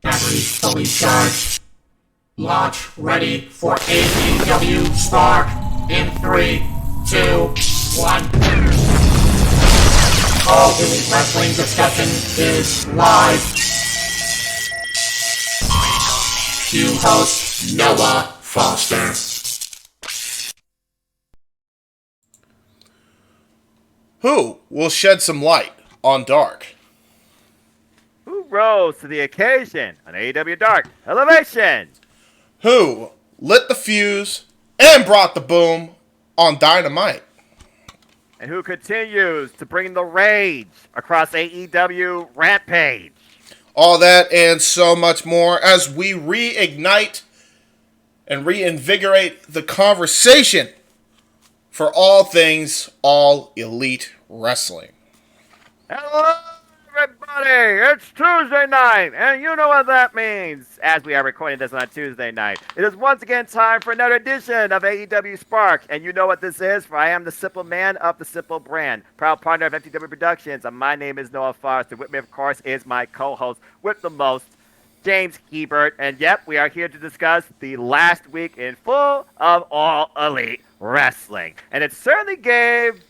Batteries fully charged. Launch ready for AEW Spark in 3, 2, 1. All Elite Wrestling discussion is live. Cue host Noah Foster. Who will shed some light on Dark? Who rose to the occasion on AEW Dark Elevation? Who lit the fuse and brought the boom on Dynamite? And who continues to bring the rage across AEW Rampage? All that and so much more as we reignite and reinvigorate the conversation for all things All Elite Wrestling. Hello, everybody! It's Tuesday night, and you know what that means. As we are recording this on Tuesday night, it is once again time for another edition of AEW Spark, and you know what this is, for I am the simple man of the simple brand, proud partner of FTW Productions, and my name is Noah Foster. With me, of course, is my co-host with the most, James Hebert, and yep, we are here to discuss the last week in full of All Elite Wrestling, and it certainly gave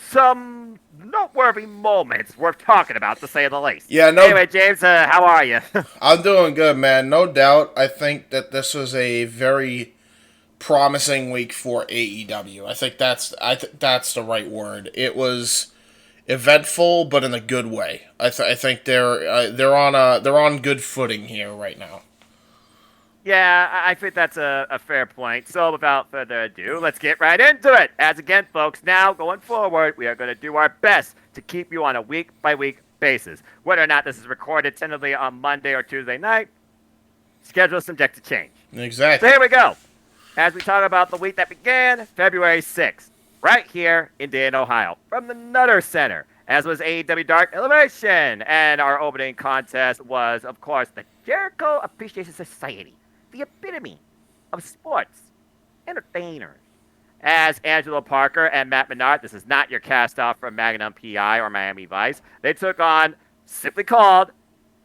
some noteworthy moments worth talking about, to say the least. Yeah, Anyway, James, how are you? I'm doing good, man. No doubt. I think that this was a very promising week for AEW. I think that's the right word. It was eventful, but in a good way. I think they're on good footing here right now. Yeah, I think that's a fair point. So without further ado, let's get right into it. As again, folks, now going forward, we are going to do our best to keep you on a week-by-week basis. Whether or not this is recorded tentatively on Monday or Tuesday night, schedule is subject to change. Exactly. So here we go. As we talk about the week that began February 6th, right here in Dayton, Ohio, from the Nutter Center, as was AEW Dark Elevation. And our opening contest was, of course, the Jericho Appreciation Society, the epitome of sports entertainers, as Angelo Parker and Matt Menard, this is not your cast-off from Magnum P.I. or Miami Vice, they took on, simply called,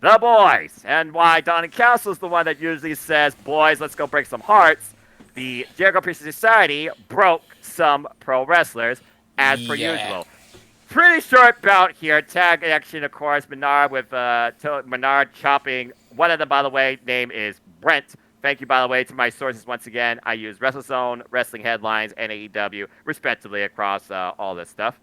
The Boys. And why Donnie Castle is the one that usually says, boys, let's go break some hearts, the Jericho Appreciation Society broke some pro wrestlers, as per usual. Pretty short bout here. Tag action, of course. Menard with Menard chopping. One of them, by the way, name is Brent. Thank you, by the way, to my sources once again. I use WrestleZone, Wrestling Headlines, and AEW, respectively, across all this stuff.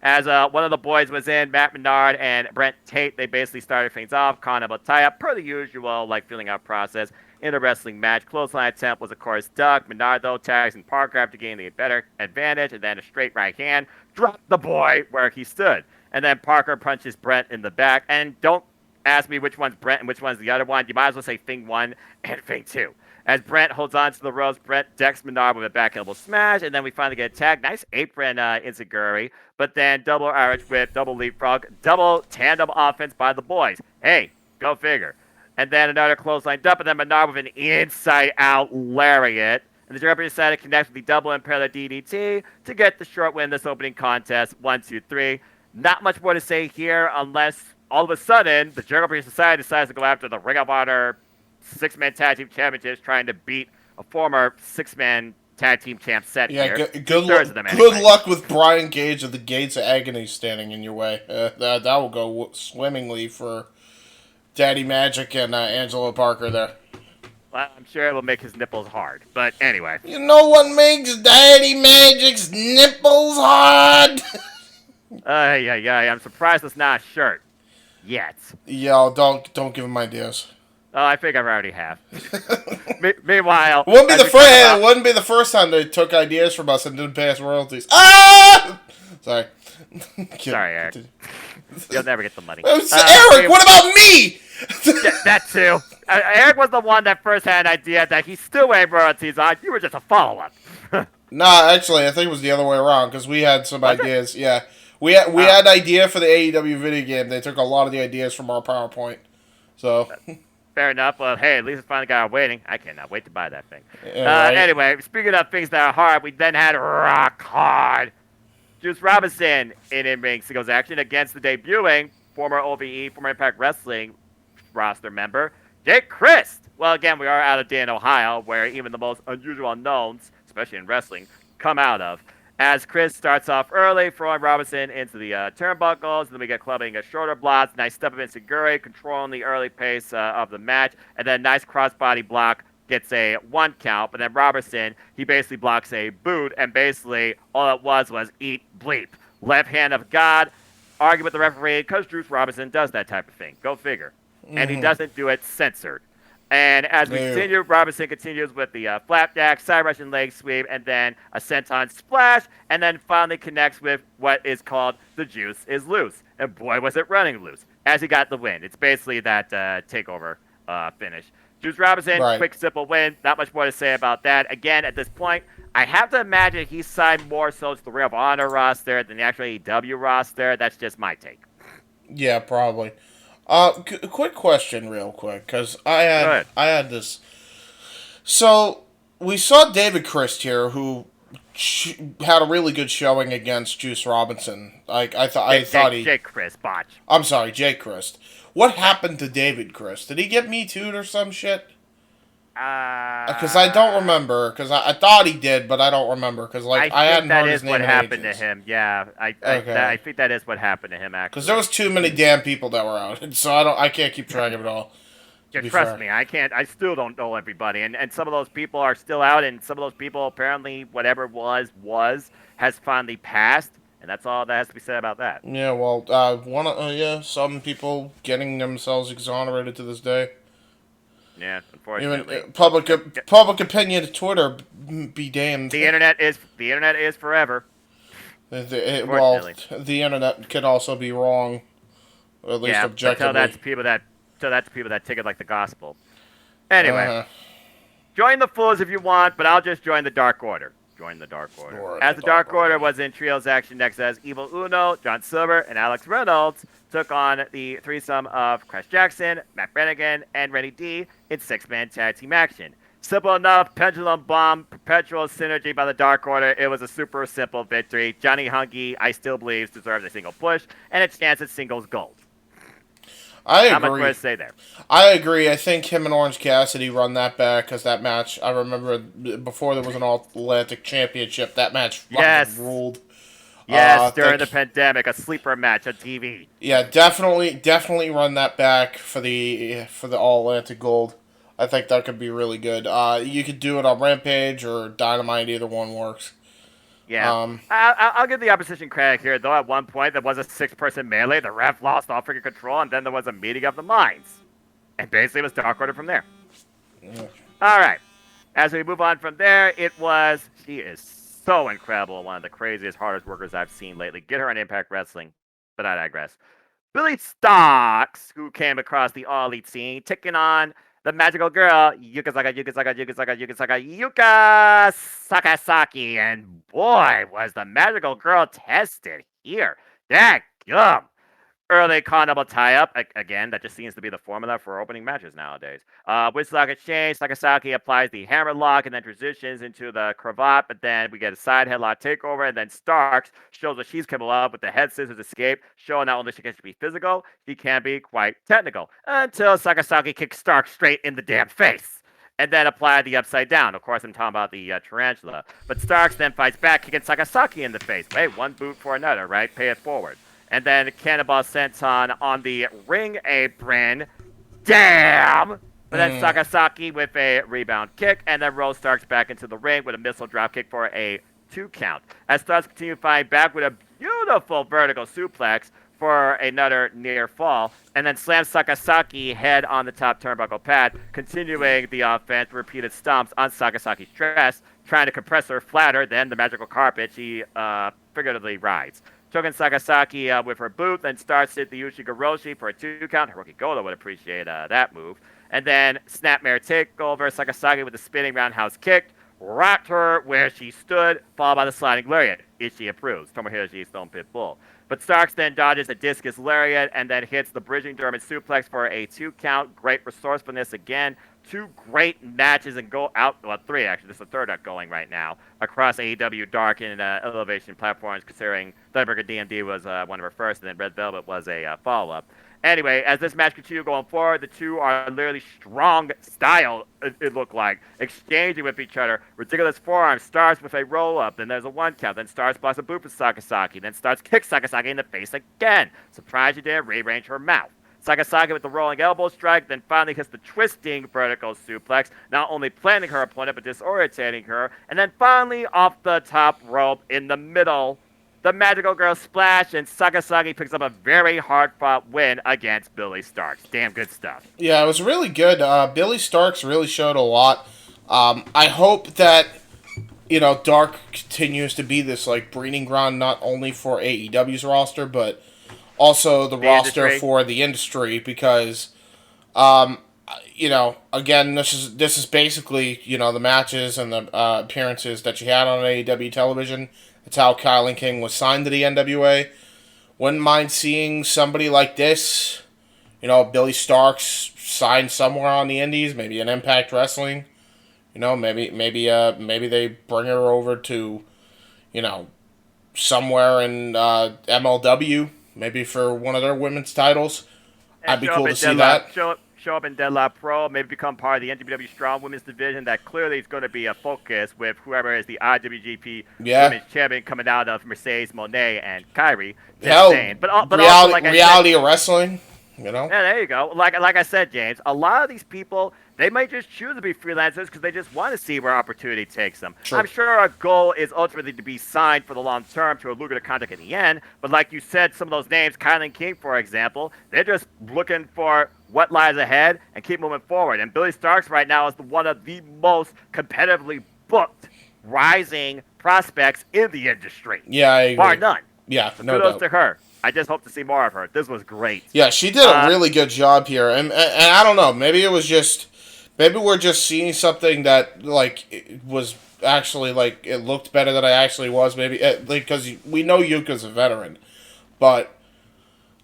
As one of the boys was in, Matt Menard and Brent Tate, they basically started things off, calling up a tie-up, per the usual, feeling out process in a wrestling match. Clothesline attempt was, of course, ducked. Menard, though, tags and Parker after gaining the better advantage, and then a straight right hand dropped the boy where he stood. And then Parker punches Brent in the back, and don't ask me which one's Brent and which one's the other one. You might as well say thing 1 and thing 2. As Brent holds on to the ropes, Brent decks Menard with a back elbow smash, and then we finally get a tag. Nice apron enziguri, but then double Irish whip, double leapfrog, double tandem offense by the boys. Hey, go figure. And then another clothesline dump, and then Menard with an inside-out lariat. And the Jericho decided to connect with the double impaler DDT to get the short win in this opening contest. 1, 2, 3. Not much more to say here unless all of a sudden, the Jericho Appreciation Society decides to go after the Ring of Honor 6-man tag team championships, trying to beat a former 6-man tag team champ set here. Yeah, good luck with Brian Gage of the Gates of Agony standing in your way. That will go swimmingly for Daddy Magic and Angelo Parker there. Well, I'm sure it will make his nipples hard. But anyway. You know what makes Daddy Magic's nipples hard? Yeah. I'm surprised it's not a shirt. Yet. Yo, don't give him ideas. Oh, I think I already have. Meanwhile, wouldn't be the first time they took ideas from us and didn't pay us royalties. Ah! Sorry. Sorry, Eric. You'll never get the money. Eric, what about me? That too. Eric was the one that first had an idea that he still waived royalties on. You were just a follow-up. Nah, actually, I think it was the other way around because we had some ideas. Yeah. We had an idea for the AEW video game. They took a lot of the ideas from our PowerPoint. So Fair enough. Well, hey, at least it's finally got our waiting. I cannot wait to buy that thing. Right? Anyway, speaking of things that are hard, we then had Rock Hard. Juice Robinson in in-ring singles action against the debuting former OVE, former Impact Wrestling roster member, Jake Christ. Well, again, we are out of Dayton, Ohio, where even the most unusual unknowns, especially in wrestling, come out of. As Chris starts off early, throwing Robinson into the turnbuckles, and then we get clubbing a shoulder blocks, nice step of Inseguri, controlling the early pace of the match, and then nice crossbody block, gets a 1 count, but then Robertson, he basically blocks a boot, and basically all it was eat bleep. Left hand of God, argue with the referee, because Juice Robinson does that type of thing. Go figure. And he doesn't do it censored. And as we continue, Robinson continues with the flapjack, side Russian leg sweep, and then a senton splash, and then finally connects with what is called the Juice is Loose. And boy, was it running loose as he got the win. It's basically that takeover finish. Juice Robinson, quick, simple win. Not much more to say about that. Again, at this point, I have to imagine he signed more so to the Ring of Honor roster than the actual AEW roster. That's just my take. Yeah, probably. Quick question, real quick, because I had this. So we saw David Christ here, who had a really good showing against Juice Robinson. Like I thought Jake Christ botch. I'm sorry, Jake Christ. What happened to David Christ? Did he get Me Too'd or some shit? Because I don't remember. Because I thought he did, but I don't remember. Because I hadn't heard his name in ages. That is what happened to him. Yeah, I think that is what happened to him. Actually, because there was too many damn people that were out, so I can't keep track of it all. Yeah, trust me, I can't. I still don't know everybody, and some of those people are still out, and some of those people apparently whatever has finally passed, and that's all that has to be said about that. Yeah, well, some people getting themselves exonerated to this day. Yeah, unfortunately. Even public opinion to Twitter be damned. The internet is forever. The internet can also be wrong, or at least objectively. Tell that to people that take it like the gospel. Anyway, join the fools if you want, but I'll just join the Dark Order. Join the Dark Order. As the Dark Order was in trios action next as Evil Uno, John Silver, and Alex Reynolds took on the threesome of Crash Jackson, Matt Brannigan, and Rennie D in 6-man tag team action. Simple enough, pendulum bomb, perpetual synergy by the Dark Order. It was a super simple victory. Johnny Hungy, I still believe, deserves a single push and a chance at singles gold. I agree. Not much more to say there. I agree. I think him and Orange Cassidy run that back because that match, I remember before there was an All-Atlantic Championship, that match ruled. Yes, during the pandemic, a sleeper match on TV. Yeah, definitely run that back for the All-Atlantic Gold. I think that could be really good. You could do it on Rampage or Dynamite. Either one works. Yeah. I'll give the opposition credit here, though. At one point, there was a 6-person melee. The ref lost all freaking control, and then there was a meeting of the minds. And basically, it was Dark Order from there. Yeah. All right. As we move on from there, she is so incredible. One of the craziest, hardest workers I've seen lately. Get her on Impact Wrestling, but I digress. Billy Starks, who came across the All Elite scene, taking on the magical girl, Yuka Sakasaki. And boy, was the magical girl tested here. Dadgum. Early Carnival tie-up. Again, that just seems to be the formula for opening matches nowadays. With Stock Exchange, Sakasaki applies the hammer lock and then transitions into the cravat, but then we get a side headlock takeover, and then Starks shows that she's capable of with the head scissors escape, showing not only she can be physical, she can be quite technical, until Sakasaki kicks Starks straight in the damn face. And then apply the upside down. Of course, I'm talking about the tarantula. But Starks then fights back, kicking Sakasaki in the face. Wait, one boot for another, right? Pay it forward. And then Cannonball Senton on the ring apron. Damn! But then Sakasaki with a rebound kick, and then rolls Starks back into the ring with a missile drop kick for a 2 count. As Starks continue fighting back with a beautiful vertical suplex for another near fall, and then slams Sakasaki head on the top turnbuckle pad, continuing the offense, repeated stomps on Sakasaki's chest, trying to compress her flatter. Then the magical carpet she figuratively rides. Choking Sakasaki with her boot, then starts it the Ushigoroshi for a 2 count. Hiroki Goto would appreciate that move. And then Snapmare takeover, Sakasaki with the spinning roundhouse kick, rocked her where she stood, followed by the sliding lariat. Ishii approves. Tomohiro Stone Pit Bull. But Starks then dodges a discus lariat and then hits the bridging German suplex for a 2 count. Great resourcefulness again. 2 great matches and go out. Well, 3 actually. This is the third going right now across AEW Dark and Elevation platforms. Considering Thunderbird DMD was one of her first, and then Red Velvet was a follow-up. Anyway, as this match continues going forward, the two are literally strong style, it looked like, exchanging with each other. Ridiculous forearm starts with a roll-up, then there's a 1 count, then starts blocks a boot for Sakasaki, then starts kicks Sakasaki in the face again. Surprised she didn't rearrange her mouth. Sakasaki with the rolling elbow strike, then finally hits the twisting vertical suplex, not only planting her opponent, but disorientating her, and then finally off the top rope in the middle, the Magical Girl splash, and Sakasaki picks up a very hard-fought win against Billy Starks. Damn good stuff. Yeah, it was really good. Billy Starks really showed a lot. I hope that, Dark continues to be this, breeding ground not only for AEW's roster, but also the roster industry. For the industry, because, again, this is basically, the matches and the appearances that she had on AEW television. That's how Kylan King was signed to the NWA. Wouldn't mind seeing somebody like this, Billy Starks signed somewhere on the Indies, maybe in Impact Wrestling. Maybe they bring her over to, somewhere in MLW, maybe for one of their women's titles. I'd be cool to see that. Show up in Deadlock Pro, maybe become part of the NWW Strong Women's Division. That clearly is going to be a focus with whoever is the IWGP Women's Champion coming out of Mercedes Moné and Kyrie. Hell, but also, like reality of wrestling, Yeah, there you go. Like I said, James, a lot of these people, they might just choose to be freelancers because they just want to see where opportunity takes them. True. I'm sure our goal is ultimately to be signed for the long term to a lucrative contract in the end. But like you said, some of those names, Kylan King, for example, they're just looking for what lies ahead and keep moving forward. And Billy Starks right now is one of the most competitively booked rising prospects in the industry. Yeah, I agree. Bar none. Yeah, so no kudos doubt. to her. I just hope to see more of her. This was great. Yeah, she did a really good job here, and I don't know. Maybe we're just seeing something that it was actually it looked better than I actually was. Maybe because we know Yuka's a veteran, but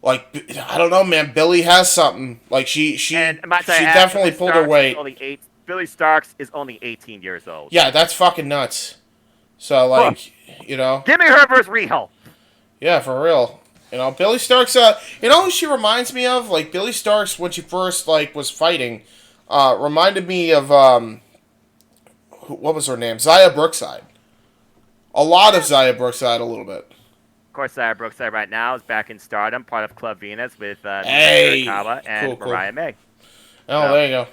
I don't know, man. Billy has something. She definitely pulled her weight. Billy Starks is only 18 years old. Yeah, that's fucking nuts. So give me her versus Riho. Yeah, for real. Billy Starks, who she reminds me of? Billy Starks, when she first, was fighting, reminded me of, what was her name? Xia Brookside. A lot of Xia Brookside, a little bit. Of course, Xia Brookside right now is back in Stardom, part of Club Venus with Hey! and Mariah May. Oh, there you go.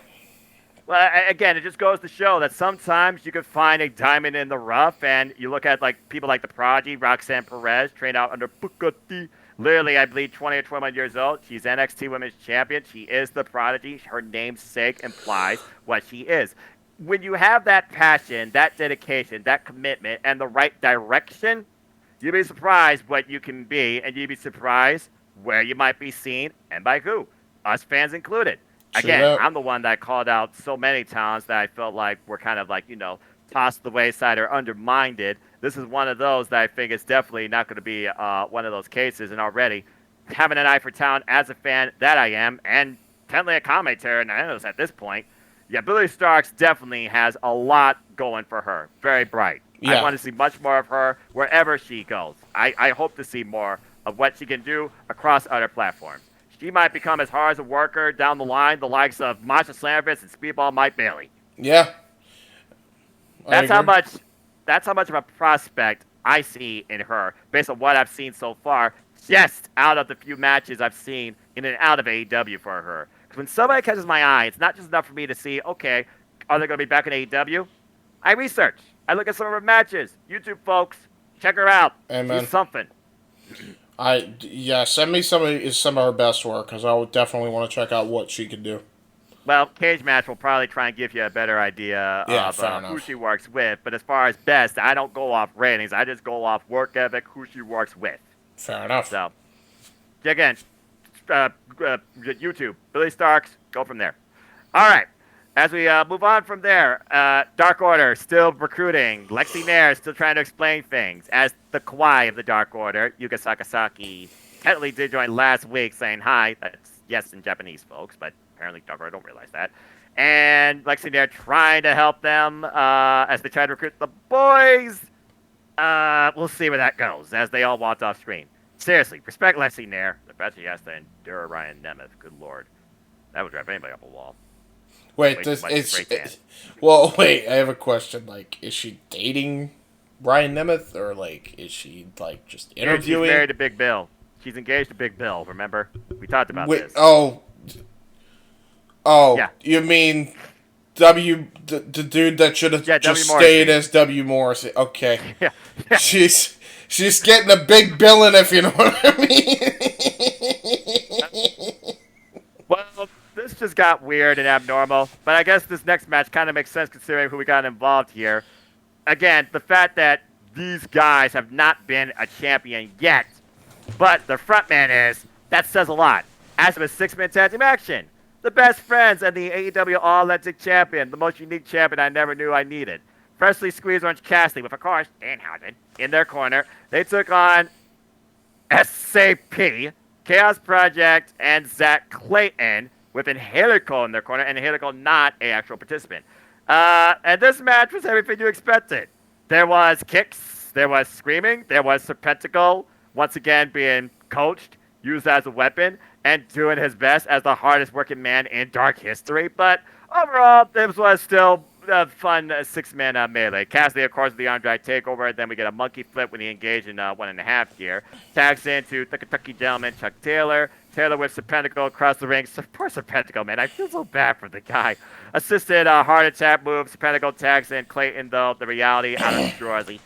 Well, again, it just goes to show that sometimes you can find a diamond in the rough, and you look at people like the Prodigy, Roxanne Perez, trained out under Booker T. Literally, I believe 20 or 21 years old. She's NXT Women's Champion. She is the Prodigy. Her namesake implies what she is. When you have that passion, that dedication, that commitment, and the right direction, you'd be surprised what you can be, and you'd be surprised where you might be seen and by who, us fans included. Again, I'm the one that called out so many talents that I felt like were kind of tossed to the wayside or undermined. This is one of those that I think is definitely not going to be one of those cases. And already, having an eye for talent as a fan that I am, and technically a commentator and analyst at this point, yeah, Billy Starks definitely has a lot going for her. Very bright. Yeah. I want to see much more of her wherever she goes. I hope to see more of what she can do across other platforms. She might become as hard as a worker down the line, the likes of Masha Slamovitz and Speedball Mike Bailey. Yeah. That's how much of a prospect I see in her, based on what I've seen so far, just out of the few matches I've seen in and out of AEW for her. Because when somebody catches my eye, it's not just enough for me to see, okay, are they going to be back in AEW? I research. I look at some of her matches. YouTube folks, check her out. Amen. She's something. Send me some of her best work, because I would definitely want to check out what she can do. Well, Cage Match will probably try and give you a better idea of who she works with. But as far as best, I don't go off ratings. I just go off work ethic, who she works with. Fair enough. So, again, YouTube, Billy Starks, go from there. All right. As we move on from there, Dark Order still recruiting. Lexi Nair still trying to explain things. As the Kawaii of the Dark Order, Yuka Sakasaki technically did join last week saying hi. That's yes in Japanese, folks, but apparently Dark Order don't realize that. And Lexi Nair trying to help them as they try to recruit the boys. We'll see where that goes as they all walked off screen. Seriously, respect Lexi Nair. The fact she has to endure Ryan Nemeth, good lord. That would drive anybody up a wall. Wait, well, wait, I have a question. Like, is she dating Ryan Nemeth, or, like, is she, like, just interviewing? She's married to Big Bill. She's engaged to Big Bill, remember? We talked about this. Oh, yeah. You mean the dude that should have just stayed as W. Morrissey. Okay. Yeah. She's getting a big billing, if you know what I mean. Well, this just got weird and abnormal, but I guess this next match kind of makes sense considering who we got involved here. Again, the fact that these guys have not been a champion yet, but the frontman is, that says a lot. As of a 6-man tag team action, the best friends and the AEW All-Atlantic Champion, the most unique champion I never knew I needed. Freshly squeezed Orange Cassidy with, of course, Danhausen in their corner. They took on SAP, Chaos Project, and Zach Clayton with Angelico in their corner, and Angelico not an actual participant. And this match was everything you expected. There was kicks, there was screaming, there was Serpentico once again being coached, used as a weapon, and doing his best as the hardest working man in Dark history. But overall, this was still a fun 6-man melee. Cassidy, of course, with the arm drag takeover. Then we get a monkey flip when he engaged in 1.5 here. Tags into the Kentucky gentleman, Chuck Taylor. Taylor with Serpentico across the ring. Poor Serpentico, man. I feel so bad for the guy. Assisted heart attack move. Serpentico tags in Clayton, though. The reality out of Strozzi.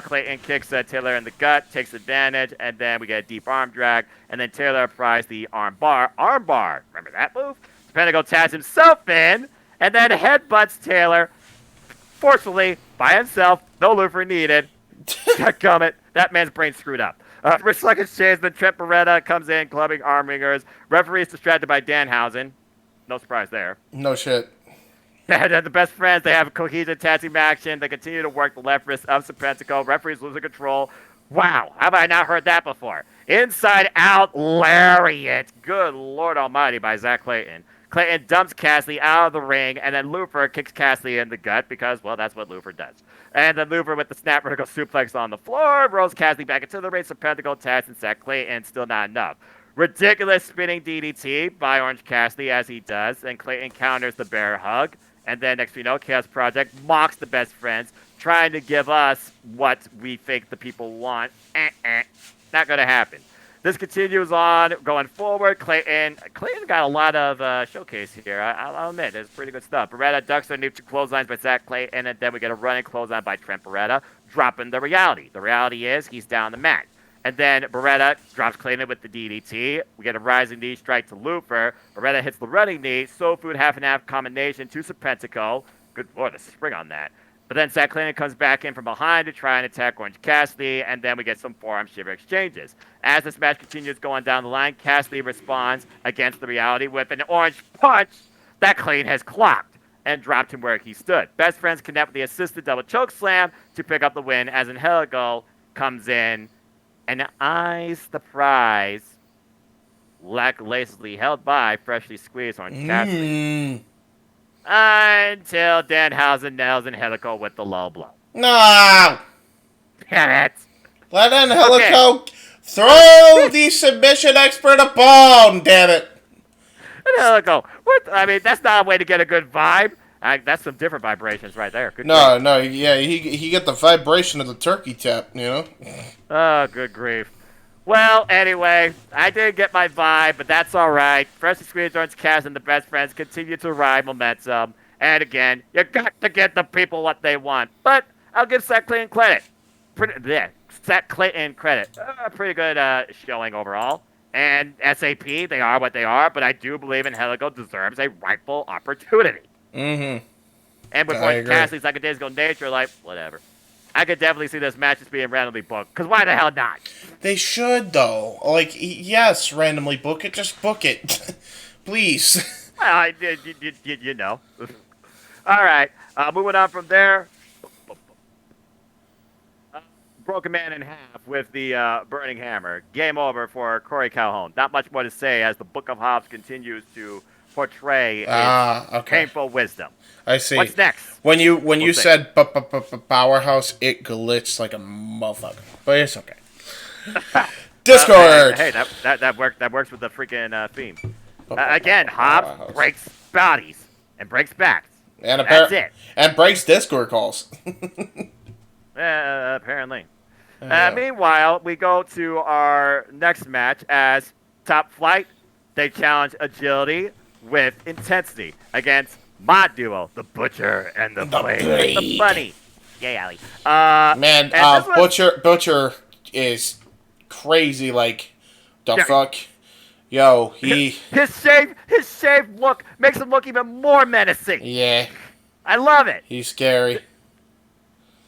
Clayton kicks Taylor in the gut, takes advantage, and then we get a deep arm drag, and then Taylor applies the arm bar. Remember that move? Serpentico tags himself in, and then headbutts Taylor forcefully by himself. No Lufer needed. Gummit. That man's brain screwed up. Wrist lock exchange, then Trent Beretta comes in, clubbing arm ringers. Referee is distracted by Danhausen. No surprise there. No shit. They're the best friends. They have a cohesion tag team action. They continue to work the left wrist of Serpentico. Referee's losing control. Wow, have I not heard that before? Inside out lariat. Good Lord Almighty by Zach Clayton. Clayton dumps Cassidy out of the ring, and then Lufer kicks Cassidy in the gut because, well, that's what Lufer does. And then Lufer with the snap vertical suplex on the floor, rolls Cassidy back into the ring. Serpentico tags and Zach Clayton, still not enough. Ridiculous spinning DDT by Orange Cassidy as he does, and Clayton counters the bear hug. And then next we know, Chaos Project mocks the best friends, trying to give us what we think the people want. Not going to happen. This continues on going forward. Clayton got a lot of showcase here. I'll admit, it's pretty good stuff. Beretta ducks their new clotheslines by Zach Clayton, and then we get a running clothesline by Trent Beretta, dropping the reality. The reality is he's down the mat. And then Beretta drops Clayton with the DDT. We get a rising knee strike to Lufer. Beretta hits the running knee. Soul Food half-and-half combination to Serpentico. Good Lord, the spring on that. But then Zach Clayton comes back in from behind to try and attack Orange Cassidy, and then we get some forearm shiver exchanges. As this match continues going down the line, Cassidy responds against the reality with an orange punch that Clayton has clocked and dropped him where he stood. Best friends connect with the assisted double choke slam to pick up the win as Angelico comes in and eyes the prize, lacklusterly held by freshly squeezed Orange Cassidy. Until Danhausen nails Angelico with the low blow. No! Damn it! Let Angelico throw the submission expert a bone, damn it! Angelico, what? I mean, that's not a way to get a good vibe. That's some different vibrations right there. Good no, grief. no, yeah, he get the vibration of the turkey tap, you know? Oh, good grief. Well, anyway, I did get my vibe, but that's all right. Freshly squeezed Orange Cassidy and the best friends continue to ride momentum. And again, you got to get the people what they want. But I'll give Zach Clayton credit. Zach Clayton credit. Pretty good showing overall. And SAP, they are what they are, but I do believe Angelico deserves a rightful opportunity. Mm-hmm. And with Orange Cassidy's like a days ago nature, like, whatever. I could definitely see this match just being randomly booked. Because why the hell not? They should, though. Like, yes, randomly book it. Just book it. Please. Well, you know. All right. Moving on from there. Broke a man in half with the burning hammer. Game over for Corey Calhoun. Not much more to say as the Book of Hobbs continues to portray its Okay. painful wisdom. I see. What's next? When you We'll see. said powerhouse, it glitched like a motherfucker. But it's okay. Discord. Hey, that works with the freaking theme. Again, Hobbs breaks bodies and breaks backs. And That's it. And breaks Discord calls. Apparently. Yeah. Meanwhile, we go to our next match as Top Flight. They challenge Agility with Intensity against my duo, the Butcher and the Blade. The Bunny. Yay, Ali. Man, Butcher is crazy. Like, the fuck? Yo, his shaved look makes him look even more menacing. Yeah. I love it. He's scary.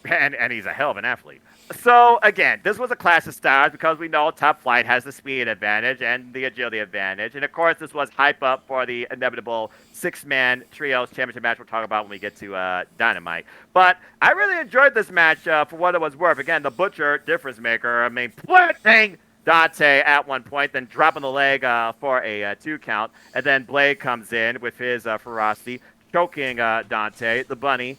And he's a hell of an athlete. So, again, this was a clash of styles because we know Top Flight has the speed advantage and the agility advantage. And, of course, this was hype up for the inevitable six-man trios championship match we'll talk about when we get to Dynamite. But I really enjoyed this match for what it was worth. Again, the Butcher, difference maker, planting Dante at one point, then dropping the leg for a 2 count. And then Blade comes in with his ferocity, choking Dante. The Bunny's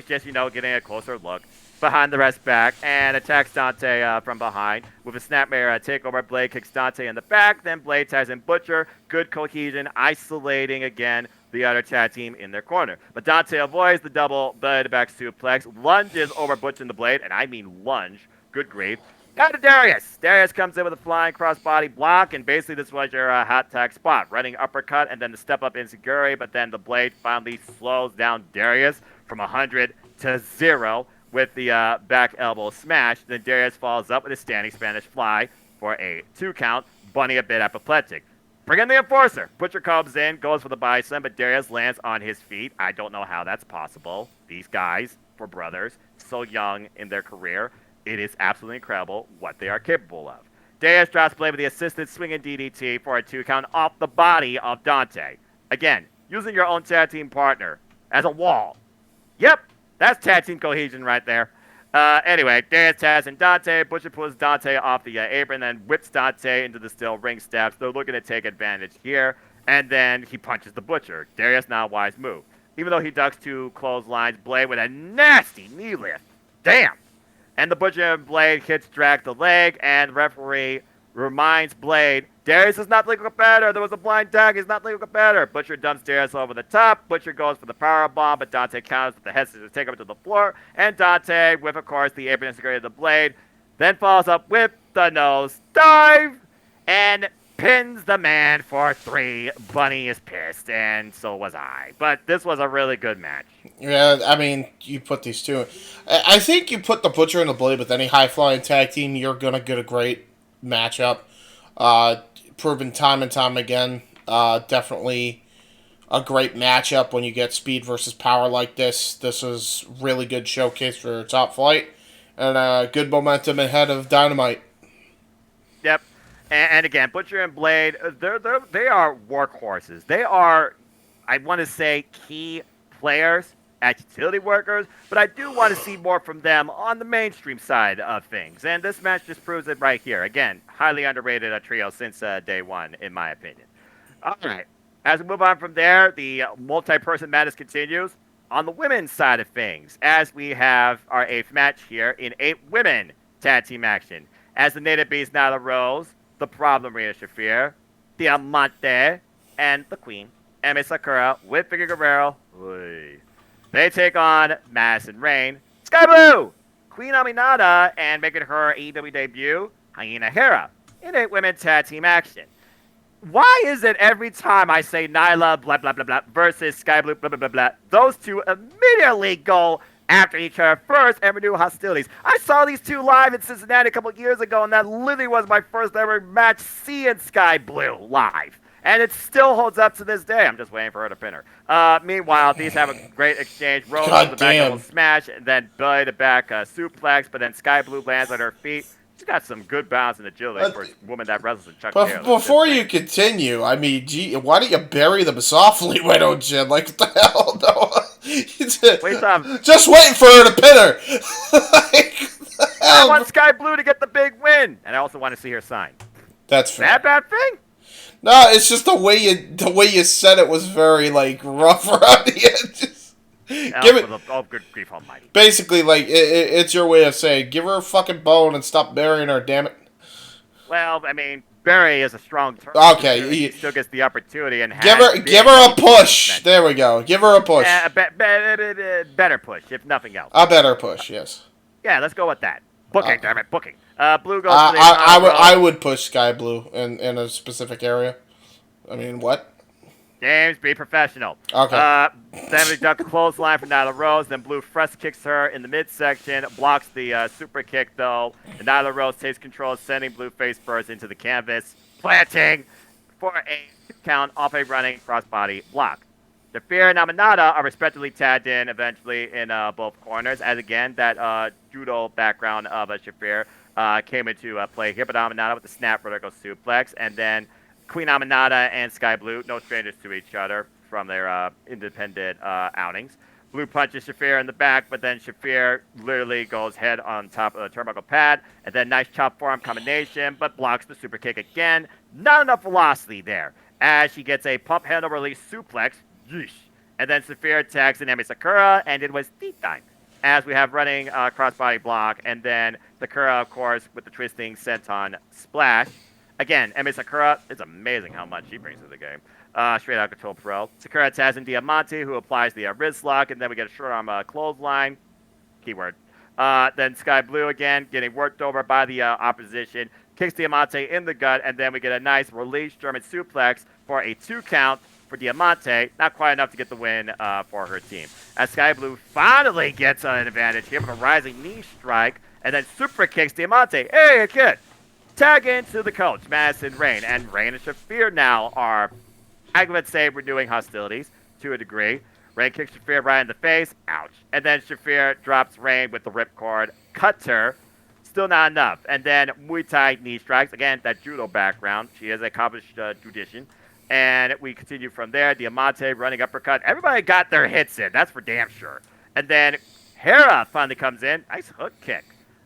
just, getting a closer look behind the rest back and attacks Dante from behind with a snapmare takeover. Blade kicks Dante in the back. Then Blade ties in Butcher. Good cohesion, isolating again the other tag team in their corner. But Dante avoids the double Blade back suplex, lunges over Butcher and the Blade, and I mean lunge. Good grief. Got to Darius. Darius comes in with a flying crossbody block, and basically this was your hot tag spot. Running uppercut and then the step up enziguri, but then the Blade finally slows down Darius from 100 to 0 with the back elbow smash. Then Darius falls up with a standing Spanish fly for a 2 count. Bunny a bit apoplectic. Bring in the Enforcer. Butcher comes in, goes for the bison, but Darius lands on his feet. I don't know how that's possible. These guys, for brothers, so young in their career, it is absolutely incredible what they are capable of. Darius drops Blade with the assisted swinging DDT for a 2 count off the body of Dante. Again, using your own tag team partner as a wall. Yep, that's tag team cohesion right there. Anyway, Darius tags in Dante. Butcher pulls Dante off the apron, then whips Dante into the steel ring steps. They're looking to take advantage here, and then he punches the Butcher. Darius now a wise move. Even though he ducks 2 clotheslines, Blade with a nasty knee lift. Damn. And the Butcher and Blade hits drag the leg, and the referee reminds Blade, Darius is not legal competitor. There was a blind tag. He's not legal competitor. Butcher dumps Darius over the top. Butcher goes for the power bomb, but Dante counters with the head scissors to take him to the floor. And Dante, with, of course, the apron integrated of the Blade, then follows up with the nose dive and pins the man for 3. Bunny is pissed, and so was I. But this was a really good match. Yeah, I mean, you put these two. I think you put the Butcher and the Blade with any high-flying tag team, you're going to get a great matchup. Proven time and time again. Definitely a great matchup when you get speed versus power like this. This was really good showcase for Top Flight. And good momentum ahead of Dynamite. Yep. And again, Butcher and Blade, they are workhorses. They are, I want to say, key players as utility workers, but I do want to see more from them on the mainstream side of things. And this match just proves it right here. Again, highly underrated trio since day one, in my opinion. All right. As we move on from there, the multi-person madness continues on the women's side of things, as we have our 8th match here in 8 women tag team action. As the Native Beast Nyla Rose, the Problem Rhea Shafir, Diamante, and the Queen, Emi Sakura, with Vicky Guerrero. Oy. They take on Madison Rayne, Sky Blue, Queen Aminata, and making her AEW debut, Hyena Hera, in 8 women tag team action. Why is it every time I say Nyla, blah, blah, blah, blah, versus Sky Blue, blah, blah, blah, blah, those two immediately go after each other first and renew hostilities? I saw these two live in Cincinnati a couple years ago, and that literally was my first ever match seeing Sky Blue live. And it still holds up to this day. I'm just waiting for her to pin her. Meanwhile, these have a great exchange. Rose with the back double smash, and then belly to back suplex, but then Sky Blue lands on her feet. She's got some good balance and agility for a woman that wrestles in Chuck Taylor. But before you continue, I mean, gee, why don't you bury them softly, Widow Jin? Like, what the hell? No. Just waiting for her to pin her. I want Sky Blue to get the big win, and I also want to see her sign. That's fair. Is that a bad thing? No, it's just the way you said it was very rough around the edges. Good grief almighty. Basically, it's your way of saying, give her a fucking bone and stop burying her, damn it. Well, I mean, bury is a strong term. Okay. He still gets the opportunity and give her a push. There we go. Give her a push. Better push, if nothing else. A better push, yes. Yeah, let's go with that. Booking, damn it, booking. Blue goes to the I would push Sky Blue in a specific area. I mean, what? James, be professional. Okay. Then we duck clothesline for Nyla Rose. Then Blue fresh kicks her in the midsection. Blocks the super kick, though. And Nyla Rose takes control, sending Blue face first into the canvas. Planting for a count off a running crossbody block. Shafir and Amanada are respectively tagged in eventually in both corners. As again, that judo background of Shafir came into play here. But Amanada with the snap vertical suplex. And then Queen Amanada and Sky Blue, no strangers to each other from their independent outings. Blue punches Shafir in the back, but then Shafir literally goes head on top of the turnbuckle pad. And then nice chop forearm combination, but blocks the super kick again. Not enough velocity there, as she gets a pump handle release suplex. Yeesh. And then Shafir tags in Emi Sakura, and it was deep time. As we have running crossbody block, and then Sakura, of course, with the twisting senton splash. Again, Emi Sakura, it's amazing how much she brings to the game. Straight out control pro. Sakura tags in Diamante, who applies the wrist lock, and then we get a short arm clothesline. Keyword. Then Sky Blue again, getting worked over by the opposition. Kicks Diamante in the gut, and then we get a nice release German suplex for a 2 count for Diamante. Not quite enough to get the win for her team. As Sky Blue finally gets an advantage here with a rising knee strike, and then super kicks Diamante. Hey, kid! Tag into the coach, Madison Rain. And Rain and Shafir now are, I would say, renewing hostilities to a degree. Rain kicks Shafir right in the face. Ouch. And then Shafir drops Rain with the ripcord. Cuts her. Still not enough. And then Muay Thai knee strikes. Again, that judo background. She has accomplished judician. And we continue from there. Diamante running uppercut. Everybody got their hits in. That's for damn sure. And then Hera finally comes in. Nice hook kick.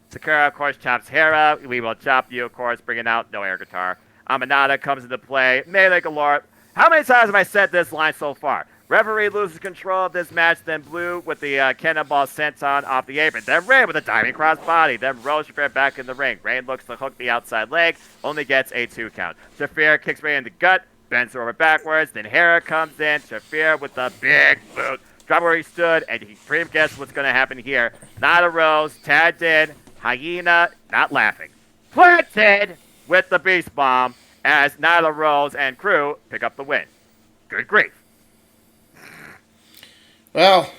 Sakura, of course, chops Hera. We will chop you, of course, bringing out no air guitar. Amanada comes into play. Melee galore. How many times have I said this line so far? Referee loses control of this match. Then Blue with the cannonball senton off the apron. Then Rain with a diving crossbody. Then Rose Shafir back in the ring. Rain looks to hook the outside leg. Only gets a 2 count. Shafir kicks Rain in the gut. Bends her over backwards. Then Hera comes in. Shafir with the big boot. Drop where he stood. And you can pretty much guess what's going to happen here. Nyla Rose tagged in. Hyena, not laughing. Planted with the Beast Bomb as Nyla Rose and crew pick up the win. Good grief. Well,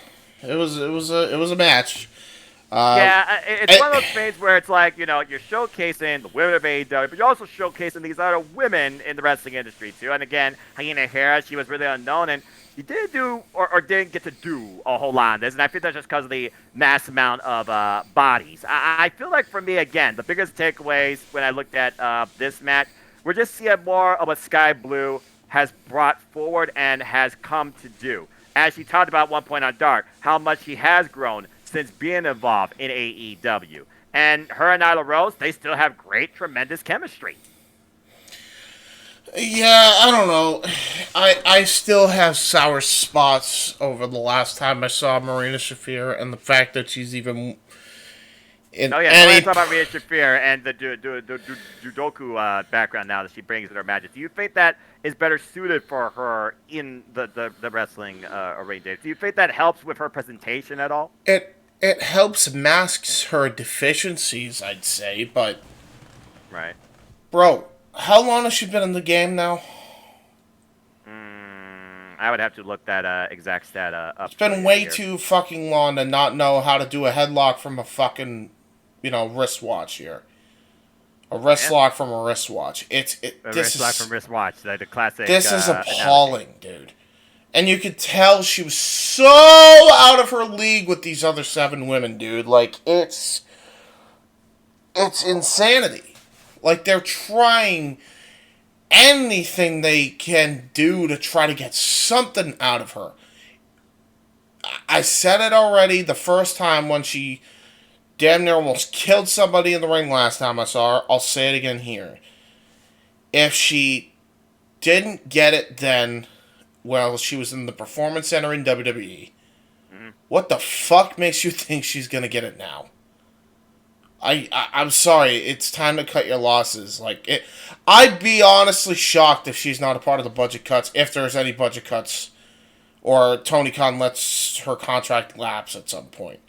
it was a match. It's one of those things where it's like, you're showcasing the women of AEW, but you're also showcasing these other women in the wrestling industry too. And again, Hyena Hera, she was really unknown, and he didn't do or didn't get to do a whole lot of this, and I think that's just because of the mass amount of bodies. I feel like for me, again, the biggest takeaways when I looked at this match, we're just seeing more of what Sky Blue has brought forward and has come to do. As she talked about at one point on Dark, how much she has grown since being involved in AEW. And her and Nyla Rose, they still have great, tremendous chemistry. Yeah, I don't know. I still have sour spots over the last time I saw Marina Shafir and the fact that she's even in let's talk about Marina Shafir and the judoku background now that she brings in her matches. Do you think that is better suited for her in the wrestling arena? Do you think that helps with her presentation at all? It helps masks her deficiencies, I'd say, but right, bro. How long has she been in the game now? I would have to look that exact stat up. It's been way too fucking long to not know how to do a headlock from a fucking, wristwatch here. A wristlock from a wristwatch. Wristlock from wristwatch, the classic. This is appalling, dude. And you could tell she was so out of her league with these other 7 women, dude. Like, it's insanity. Like, they're trying anything they can do to try to get something out of her. I said it already the first time when she damn near almost killed somebody in the ring last time I saw her. I'll say it again here. If she didn't get it then, well, she was in the Performance Center in WWE. Mm-hmm. What the fuck makes you think she's gonna get it now? I'm sorry. It's time to cut your losses. I'd be honestly shocked if she's not a part of the budget cuts, if there's any budget cuts, or Tony Khan lets her contract lapse at some point.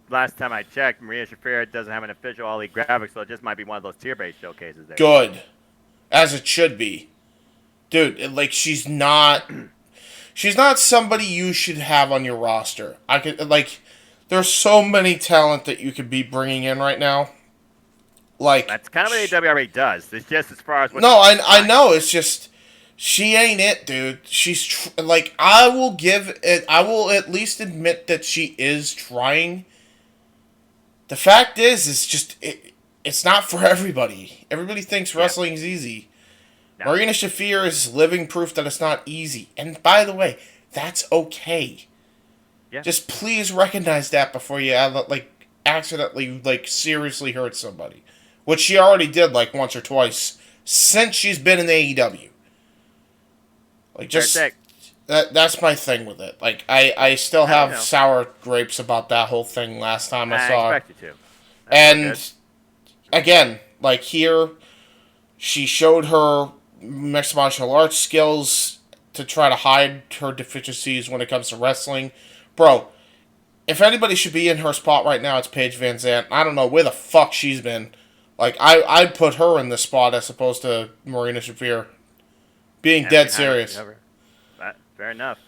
Last time I checked, Marina Shafir doesn't have an official All Elite graphic, so it just might be one of those tier-based showcases there. Good, as it should be, dude. She's not somebody you should have on your roster. There's so many talent that you could be bringing in right now. That's kind of what AEW already does. It's just as far as what. No, I know. It's just she ain't it, dude. She's I will give it. I will at least admit that she is trying. The fact is, it's not for everybody. Everybody thinks wrestling is easy. No. Marina Shafir is living proof that it's not easy. And by the way, that's okay. Yeah. Just please recognize that before you accidentally seriously hurt somebody, which she already did once or twice since she's been in AEW. That's my thing with it. I still have sour grapes about that whole thing last time I saw her. I expect you to. And again, here, she showed her mixed martial arts skills to try to hide her deficiencies when it comes to wrestling. Bro, if anybody should be in her spot right now, it's Paige Van Zandt. I don't know where the fuck she's been. I'd put her in this spot as opposed to Marina Shafir. Being dead serious. Fair enough.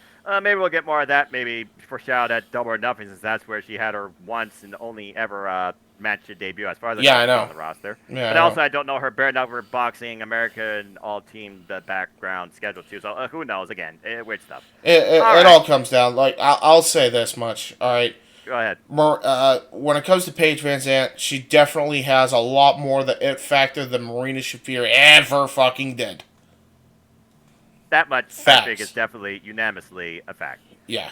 Maybe we'll get more of that. Maybe foreshadowed at Double or Nothing, since that's where she had her once and only ever match to debut, as far as I know on the roster. Yeah, but I don't know her bare knuckle boxing American all-team the background schedule too. So who knows? Again, weird stuff. It all comes down. I'll say this much. All right. Go ahead. When it comes to Paige Van Zandt, she definitely has a lot more the it factor than Marina Shafir ever fucking did. That much, Facts. I think, is definitely unanimously a fact. Yeah.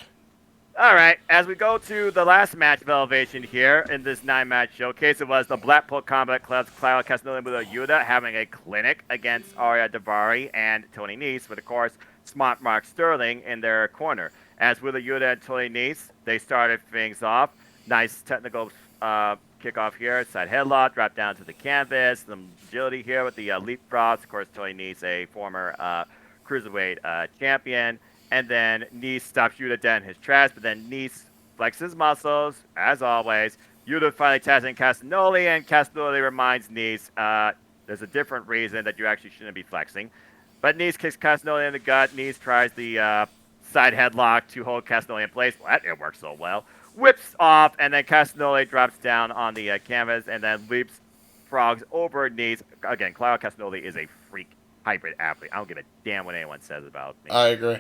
All right, as we go to the last match of Elevation here in this 9-match showcase, it was the Blackpool Combat Club's Clara Castagnoli and Wheeler Yuta having a clinic against Arya Daivari and Tony Nese, with, of course, Smart Mark Sterling in their corner. As Wheeler Yuta and Tony Nese, they started things off. Nice technical kickoff here. Side headlock, drop down to the canvas. Some agility here with the leapfrogs. Of course, Tony Nese, a former Cruiserweight champion. And then Nese stops Yuta dead in his tracks, but then Nese flexes muscles, as always. Yuta finally taps in Castagnoli, and Castagnoli reminds Nese there's a different reason that you actually shouldn't be flexing. But Nese kicks Castagnoli in the gut. Nese tries the side headlock to hold Castagnoli in place. Well, that didn't work so well. Whips off, and then Castagnoli drops down on the canvas and then leaps frogs over Nese. Again, Clara Castagnoli is a freak hybrid athlete. I don't give a damn what anyone says about me. I agree.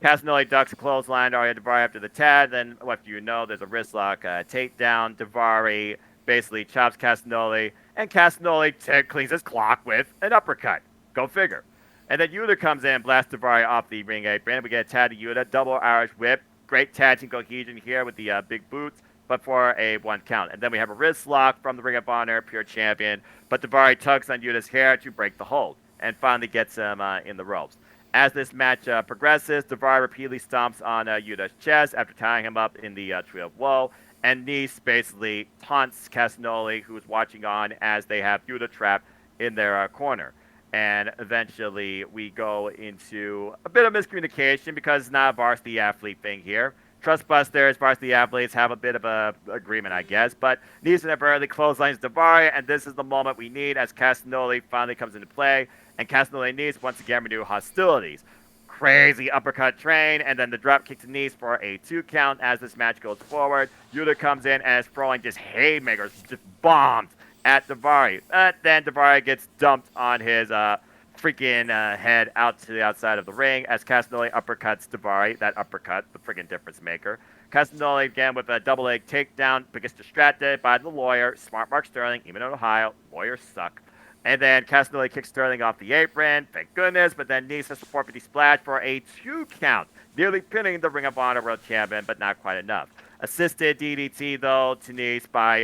Castagnoli ducks a clothesline, Arya Daivari after the tag. Then, what do you know? There's a wrist lock takedown. Daivari basically chops Castagnoli, and Castagnoli cleans his clock with an uppercut. Go figure. And then Yuta comes in and blasts Daivari off the ring apron. We get a tag to Yuta, double Irish whip. Great tag team cohesion here with the big boots, but for a 1 count. And then we have a wrist lock from the Ring of Honor, pure champion. But Daivari tugs on Yuta's hair to break the hold and finally gets him in the ropes. As this match progresses, Daivari repeatedly stomps on Yuta's chest after tying him up in the Tree of Woe, and Nese basically taunts Castagnoli, who's watching on as they have Yuta trapped in their corner. And eventually we go into a bit of miscommunication because it's not a varsity athlete thing here. Trustbusters, varsity athletes have a bit of a agreement, I guess. But Nese inadvertently clotheslines Daivari, and this is the moment we need as Castagnoli finally comes into play. And Castagnoli and Nese once again renew hostilities. Crazy uppercut train, and then the drop kick to Nese for a 2 count as this match goes forward. Yuta comes in and is throwing just haymakers, just bombs at Daivari. Then Daivari gets dumped on his freaking head out to the outside of the ring as Castagnoli uppercuts Daivari. That uppercut, the freaking difference maker. Castagnoli again with a double leg takedown, but gets distracted by the lawyer, Smart Mark Sterling, even in Ohio. Lawyers suck. And then Castanelli kicks Sterling off the apron. Thank goodness. But then Nese has the 450 splash for a 2 count. Nearly pinning the Ring of Honor World Champion, but not quite enough. Assisted DDT, though, to Nese by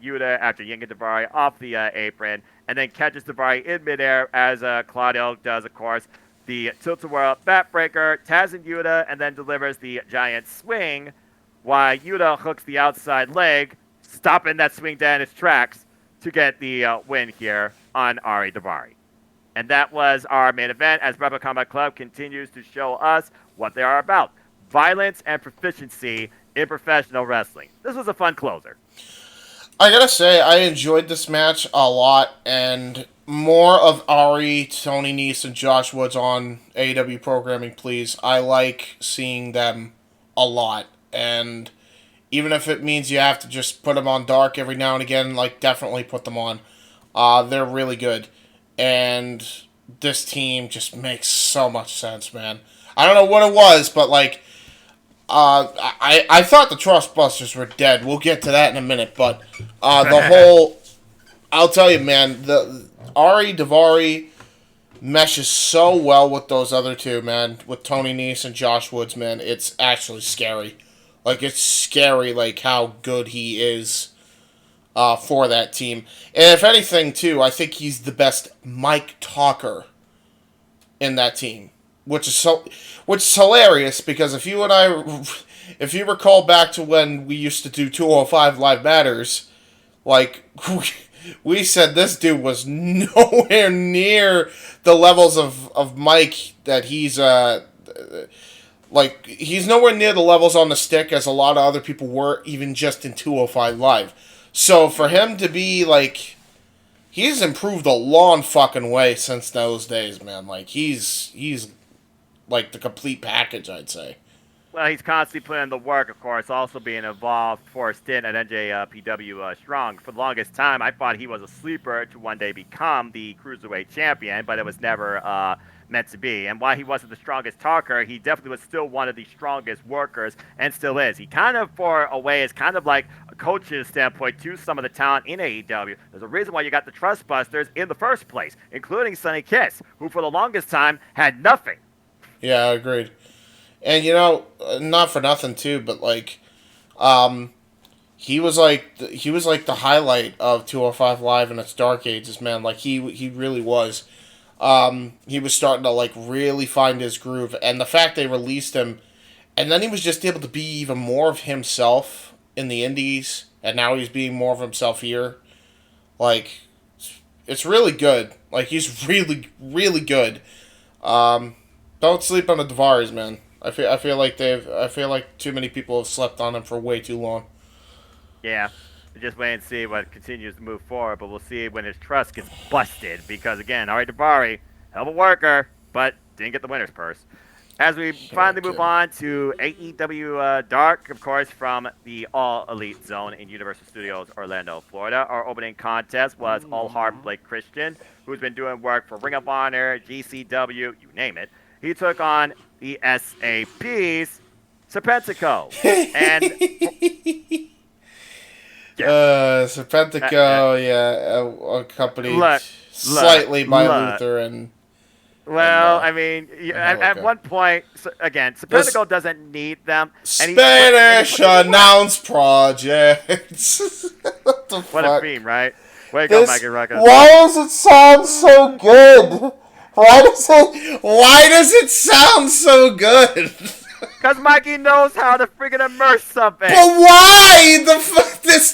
Yuta after yanking Daivari off the apron. And then catches Daivari in midair as Claudio does, of course, the tilt-a-whirl backbreaker. Taz and Yuta, and then delivers the giant swing while Yuta hooks the outside leg, stopping that swing down its tracks to get the win here on Ari Daivari. And that was our main event as Rebel Combat Club continues to show us what they are about. Violence and proficiency in professional wrestling. This was a fun closer. I gotta say, I enjoyed this match a lot, and more of Ari, Tony Nese, and Josh Woods on AEW programming, please. I like seeing them a lot, and even if it means you have to just put them on Dark every now and again, like, definitely put them on. They're really good, and this team just makes so much sense, man. I don't know what it was, but, like, I thought the Trustbusters were dead. We'll get to that in a minute, but the whole... I'll tell you, man, the Ari Daivari meshes so well with those other two, man. With Tony Nese and Josh Woods, man. It's actually scary. Like, it's scary, like, how good he is for that team. And if anything, too, I think he's the best mic talker in that team. Which is hilarious, because if you recall back to when we used to do 205 Live Matters, like, we said this dude was nowhere near the levels of Mike that he's, like, he's nowhere near the levels on the stick as a lot of other people were, even just in 205 Live. So for him to be, like, he's improved a long fucking way since those days, man. Like, he's like the complete package, I'd say. Well, he's constantly putting in the work, of course, also being involved for a stint at NJPW Strong. For the longest time, I thought he was a sleeper to one day become the Cruiserweight Champion, but it was never meant to be. And while he wasn't the strongest talker, he definitely was still one of the strongest workers, and still is. He kind of, for a way, is kind of like a coach's standpoint to some of the talent in AEW. There's a reason why you got the Trustbusters in the first place, including Sonny Kiss, who for the longest time had nothing. Yeah, I agreed. And, you know, not for nothing, too, but, like, he was like the highlight of 205 Live in its dark ages, man. Like, he really was. He was starting to, like, really find his groove. And the fact they released him, and then he was just able to be even more of himself in the indies, and now he's being more of himself here. Like, it's really good. Like, he's really, really good. Don't sleep on the Daivaris, man. I feel like too many people have slept on him for way too long. Yeah. Just wait and see what continues to move forward, but we'll see when his trust gets busted, because again, Ari Daivari, hell of a worker, but didn't get the winner's purse. As we finally move on to AEW Dark, of course, from the All Elite Zone in Universal Studios, Orlando, Florida. Our opening contest was All Heart Blake Christian, who's been doing work for Ring of Honor, GCW, you name it. He took on the SAPs, Serpentico. And Serpentico, accompanied slightly by Luther and... Well, I mean, at one point, again, Serpentico doesn't need them. Spanish Announce Projects. What the fuck? What a theme, right? Way to go, Mikey Ruckus. Why does it sound so good? Why does it sound so good? Because Mikey knows how to freaking immerse something. But why? This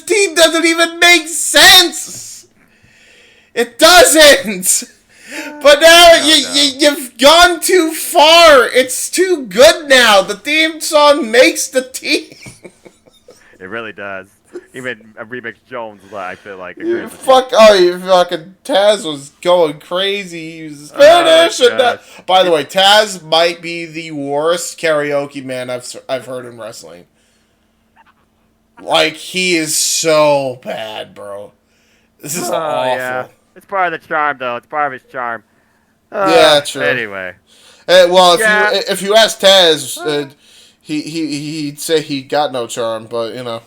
team doesn't even make sense. It doesn't. But now you've gone too far. It's too good now. The theme song makes the team. It really does. Even Remix Jones, I feel like. You fucking Taz was going crazy. He was Spanish. By the way, Taz might be the worst karaoke man I've heard in wrestling. Like, he is so bad, bro. This is awful. Yeah. It's part of the charm, though. It's part of his charm. Yeah, true. Anyway. Well, if you ask Taz, he'd say he got no charm, but, you know.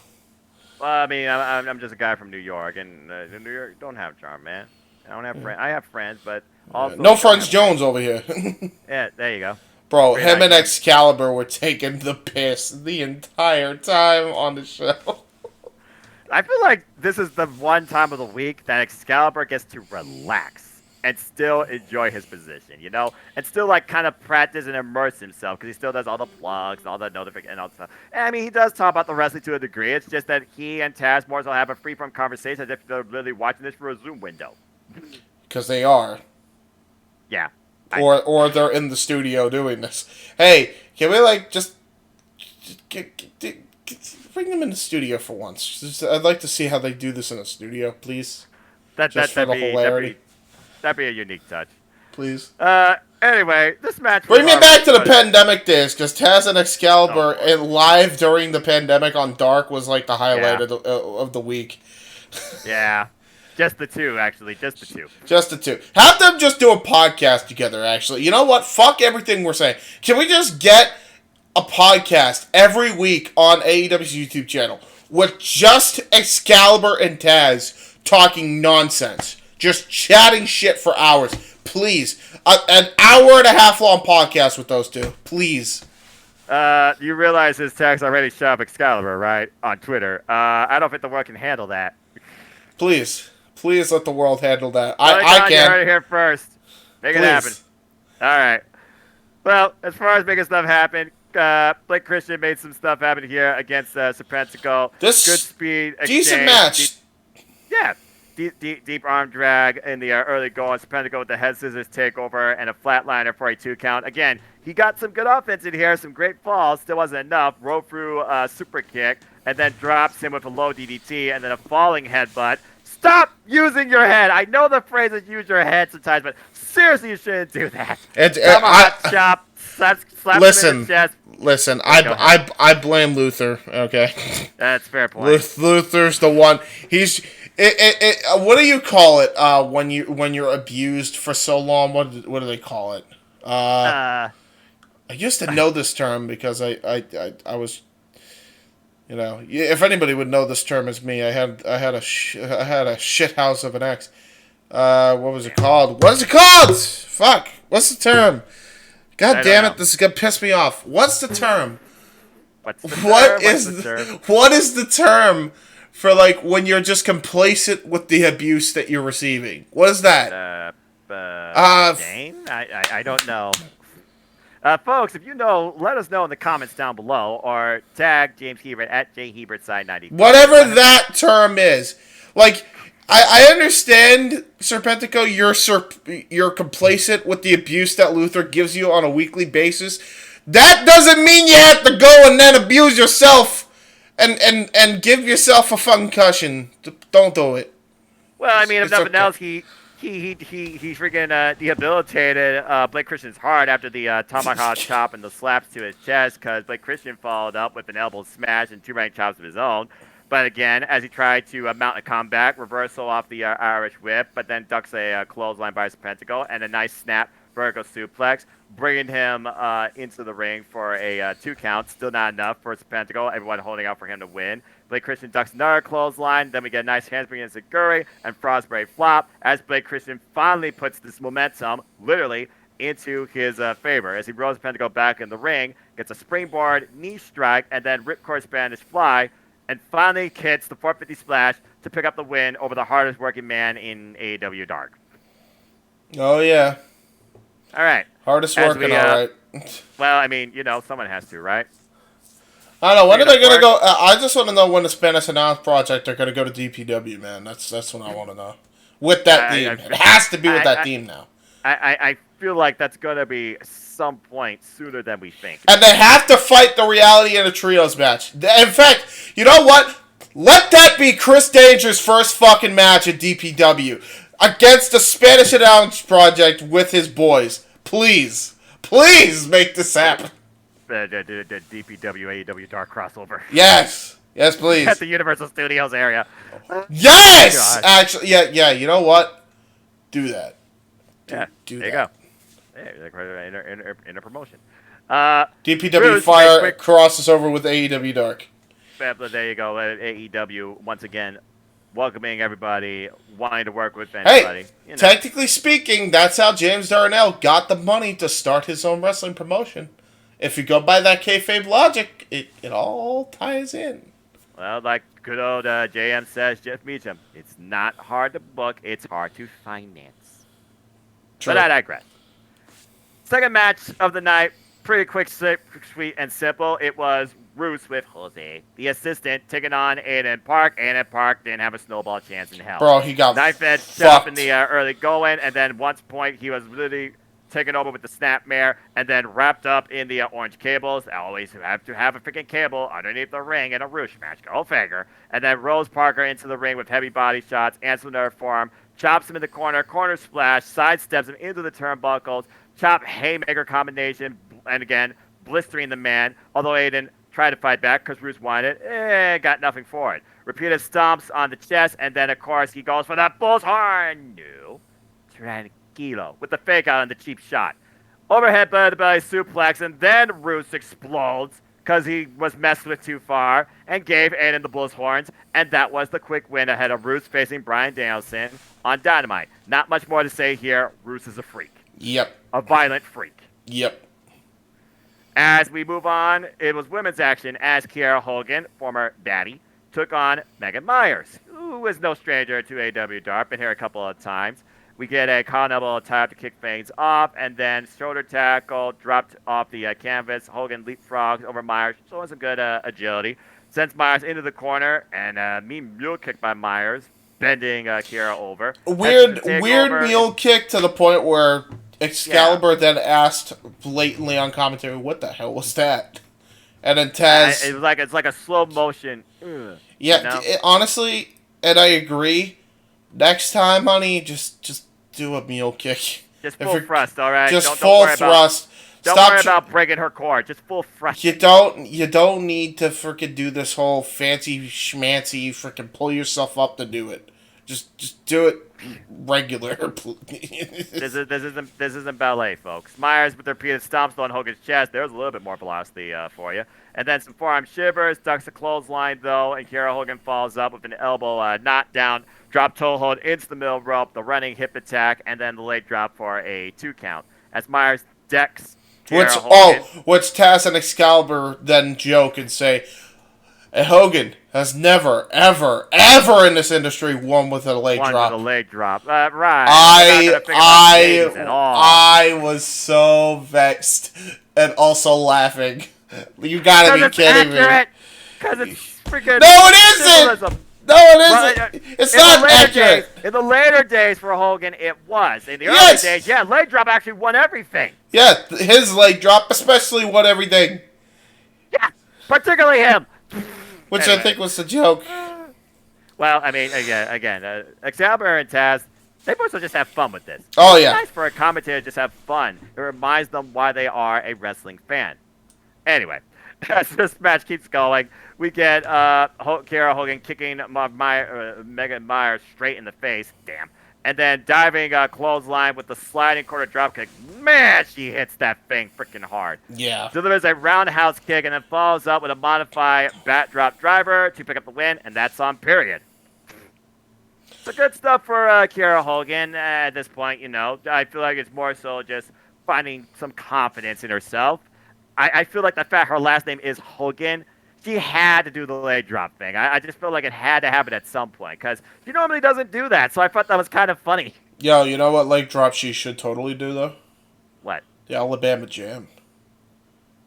Well, I mean, I'm just a guy from New York, and New York don't have charm, man. I don't have friends. I have friends, but also No Friends Jones over here. Yeah, there you go. Bro, Great him and idea. Excalibur were taking the piss the entire time on the show. I feel like this is the one time of the week that Excalibur gets to relax and still enjoy his position, and still like kind of practice and immerse himself because he still does all the plugs and all the notifications and all that stuff. And I mean, he does talk about the wrestling to a degree. It's just that he and Taz more so have a free-form conversation as if they're literally watching this through a Zoom window. Because they are. Yeah. Or they're in the studio doing this. Hey, can we just bring them in the studio for once? I'd like to see how they do this in a studio, please. Just for the hilarity. That'd be a unique touch. Please. Anyway, this match. Bring me back to the pandemic days, because Taz and Excalibur and live during the pandemic on Dark was like the highlight of the week. Yeah. Just the two, actually. Just the two. Just the two. Have them just do a podcast together, actually. You know what? Fuck everything we're saying. Can we just get a podcast every week on AEW's YouTube channel with just Excalibur and Taz talking nonsense? Just chatting shit for hours. Please. An hour and a half long podcast with those two. Please. You realize his tags already shot up Excalibur, right? On Twitter. I don't think the world can handle that. Please. Please let the world handle that. I can. You heard it here first. Make it happen. All right. Well, as far as making stuff happen, Blake Christian made some stuff happen here against Serpentico. This good speed. Decent match. Deep arm drag in the early goal. Serpentico with the head scissors takeover and a flatliner for a 2 count. Again, he got some good offense in here, some great falls. Still wasn't enough. Rolled through a super kick and then drops him with a low DDT and then a falling headbutt. Stop using your head. I know the phrase is use your head sometimes, but seriously, you shouldn't do that. Chop, slap him in the chest. Listen, I blame Luther. Okay, that's a fair point. Luther's the one. He's what do you call it when you're abused for so long? What do they call it? I used to know this term because I was. If anybody would know this term as me, I had a shit house of an ex. What was it called? What is it called? Fuck. What's the term? God damn it! This is gonna piss me off. What's the term? What is the term for when you're just complacent with the abuse that you're receiving? What is that? Dane? I don't know. Folks, if you know, let us know in the comments down below, or tag James Hebert at jhebertside90. Whatever that term is. I understand, Serpentico, you're complacent with the abuse that Luther gives you on a weekly basis. That doesn't mean you have to go and then abuse yourself and give yourself a concussion. Don't do it. Well, I mean, if nothing else, he freaking rehabilitated Blake Christian's heart after the tomahawk chop and the slaps to his chest, because Blake Christian followed up with an elbow smash and 2 rank chops of his own. But again, as he tried to mount a comeback, reversal off the Irish whip, but then ducks a clothesline by Serpentico and a nice snap vertical suplex, bringing him into the ring for a 2 count. Still not enough for Serpentico. Everyone holding out for him to win. Blake Christian ducks another clothesline. Then we get a nice handspring against Zaguri and Frostberry flop as Blake Christian finally puts this momentum, literally, into his favor as he rolls Serpentico back in the ring, gets a springboard knee strike, and then ripcord Spanish fly, and finally hits the 450 splash to pick up the win over the hardest working man in AEW Dark. Oh, yeah. All right. Hardest working, all right. Well, I mean, someone has to, right? I don't know. When are they going to go? I just want to know when the Spanish Announce Project are going to go to DPW, man. That's what I want to know. With that theme. It has to be with that theme now. I feel like that's going to be some point sooner than we think. And they have to fight the reality in a trios match. In fact, you know what? Let that be Chris Danger's first fucking match at DPW against the Spanish Announce Project with his boys. Please. Please make this happen. The DPW AEW Dark crossover. Yes. Yes, please. At the Universal Studios area. Yes! Oh, actually, yeah, you know what? Do that. There you go. In a promotion. DPW Bruce, crosses over with AEW Dark. There you go. AEW, once again, welcoming everybody, wanting to work with Hey, anybody. technically speaking, that's how James Darnell got the money to start his own wrestling promotion. If you go by that kayfabe logic, it all ties in. Well, like good old JM says, Jeff Meacham, it's not hard to book, it's hard to finance. True. But I digress. Second match of the night, pretty quick, sweet, and simple. It was Roos with Jose, the assistant, taking on Aiden Park. Aiden Park didn't have a snowball chance in hell. Bro, he got knife edge fucked. up in the early going, and then once point he was really taken over with the snapmare, and then wrapped up in the orange cables. Always have to have a freaking cable underneath the ring in a Roosh match. Go figure. And then Rose Parker into the ring with heavy body shots, answer nerve forearm, chops him in the corner splash, sidesteps him into the turnbuckles, chop haymaker combination, and again, blistering the man. Although Aiden tried to fight back because Roos wanted it, got nothing for it. Repeated stomps on the chest, and then, of course, he goes for that bull's horn. No. Tranquilo. With the fake out on the cheap shot. Overhead by the belly suplex, and then Roos explodes because he was messed with too far and gave Aiden the bull's horns, and that was the quick win ahead of Roos facing Bryan Danielson on Dynamite. Not much more to say here. Roos is a freak. Yep. A violent freak. Yep. As we move on, it was women's action as Kiera Hogan, former daddy, took on Megan Myers, who is no stranger to AEW Dark. Been here a couple of times. We get a collar elbow tie to kick things off, and then shoulder tackle dropped off the canvas. Hogan leapfrogs over Myers, showing some good agility. Sends Myers into the corner, and mean mule kick by Myers, bending Kiera over. Weird mule kick to the point where Excalibur then asked blatantly on commentary, "What the hell was that?" And then Taz, it's like a slow motion. Ugh, yeah, you know? Honestly, and I agree. Next time, honey, just do a mule kick. Just full thrust, all right. Just don't full worry thrust. Don't worry about breaking her core. Just full thrust. You don't need to freaking do this whole fancy schmancy freaking pull yourself up to do it. Just do it regular. This isn't ballet, folks. Myers with the repeated stomps on Hogan's chest. There's a little bit more velocity for you. And then some forearm shivers, ducks a clothesline though, and Kiera Hogan falls up with an elbow knock down, drop toe hold into the middle rope, the running hip attack, and then the leg drop for a 2 count. As Myers decks Kiera Hogan. Which Taz and Excalibur then joke and say, Hogan has never, ever, ever in this industry won with a leg drop. With a leg drop. Right. I was so vexed and also laughing. You gotta be kidding me. Because it's freaking... No, it isn't! No, it isn't! It's not accurate! In the later days for Hogan, it was. In the early days, yeah, leg drop actually won everything. Yeah, his leg drop especially won everything. Yeah, particularly him. Which anyway. I think was the joke. Well, I mean, again, Excalibur and Taz, they mostly just have fun with this. Oh, yeah. It's nice for a commentator to just have fun. It reminds them why they are a wrestling fan. Anyway, as this match keeps going, we get Kiera Hogan kicking Megan Myers straight in the face. Damn. And then diving clothesline with the sliding quarter dropkick. Man, she hits that thing freaking hard. Yeah. Delivers a roundhouse kick and then follows up with a modified bat drop driver to pick up the win, and that's on period. So good stuff for Kiera Hogan at this point, you know. I feel like it's more so just finding some confidence in herself. I feel like the fact her last name is Hogan, she had to do the leg drop thing. I just feel like it had to happen at some point because she normally doesn't do that. So I thought that was kind of funny. Yo, you know what leg drop she should totally do, though? What? The Alabama Jam.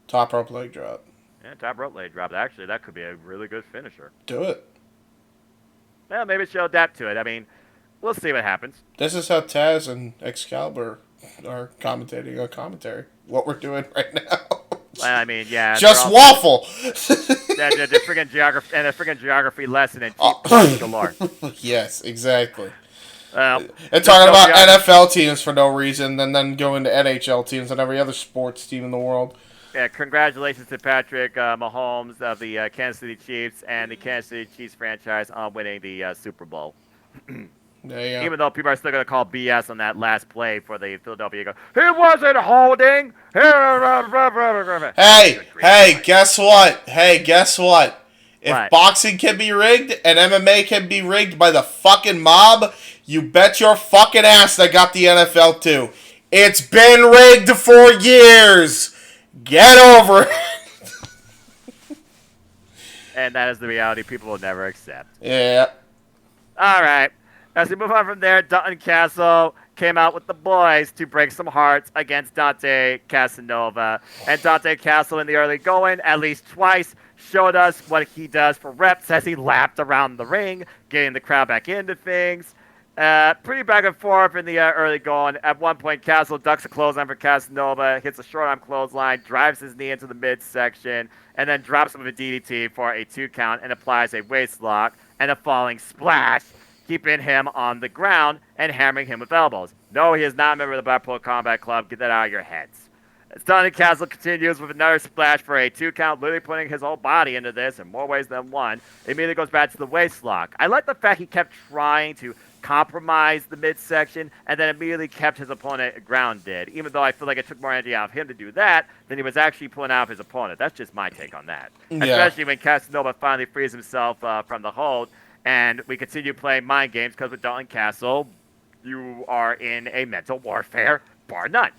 Top rope leg drop. Yeah, top rope leg drop. Actually, that could be a really good finisher. Do it. Well, maybe she'll adapt to it. I mean, we'll see what happens. This is how Taz and Excalibur are commentating on commentary. What we're doing right now. Well, I mean, yeah. Just waffle. The freaking geography and a freaking geography lesson and cheap galore. Yes, exactly. And talking about NFL teams for no reason, and then going to NHL teams and every other sports team in the world. Yeah, congratulations to Patrick Mahomes of the Kansas City Chiefs and the Kansas City Chiefs franchise on winning the Super Bowl. Even though people are still going to call BS on that last play for the Philadelphia Eagles. He wasn't holding. Hey, guess what? If What? boxing can be rigged and MMA can be rigged by the fucking mob, you bet your fucking ass they got the NFL too. It's been rigged for years. Get over it. And that is the reality people will never accept. Yeah. All right. As we move on from there, Dalton Castle came out with the boys to break some hearts against Dante Casanova. And Dante Castle in the early going, at least twice, showed us what he does for reps as he lapped around the ring, getting the crowd back into things. Pretty back and forth in the early going. At one point, Castle ducks a clothesline for Casanova, hits a short arm clothesline, drives his knee into the midsection, and then drops him with a DDT for a 2 count and applies a waist lock and a falling splash, keeping him on the ground and hammering him with elbows. No, he is not a member of the Blackpool Combat Club. Get that out of your heads. Stunning Castle continues with another splash for a 2 count, literally putting his whole body into this in more ways than one. It immediately goes back to the waist lock. I like the fact he kept trying to compromise the midsection and then immediately kept his opponent grounded, even though I feel like it took more energy out of him to do that than he was actually pulling out of his opponent. That's just my take on that. Yeah. Especially when Casanova finally frees himself from the hold and we continue playing mind games because with Dalton Castle, you are in a mental warfare, bar none.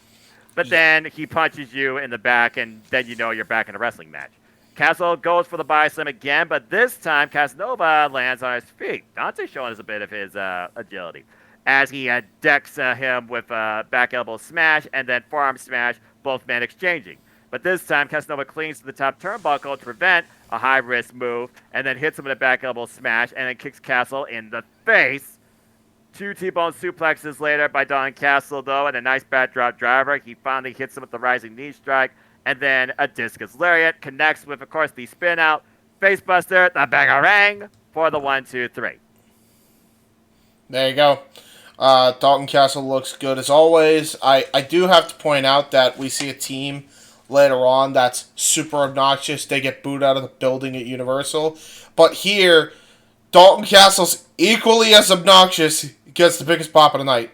But then he punches you in the back, and then you know you're back in a wrestling match. Castle goes for the body slam again, but this time Casanova lands on his feet. Dante showing us a bit of his agility as he decks him with a back elbow smash and then forearm smash, both men exchanging. But this time Casanova clings to the top turnbuckle to prevent a high-risk move and then hits him with a back elbow smash and then kicks Castle in the face. 2 T-bone suplexes later by Dalton Castle, though, and a nice backdrop driver. He finally hits him with the rising knee strike, and then a discus lariat connects with, of course, the spin out, facebuster, the bangarang for the 1, 2, 3. There you go. Dalton Castle looks good as always. I do have to point out that we see a team later on that's super obnoxious. They get booed out of the building at Universal. But here, Dalton Castle's equally as obnoxious. Gets the biggest pop of the night.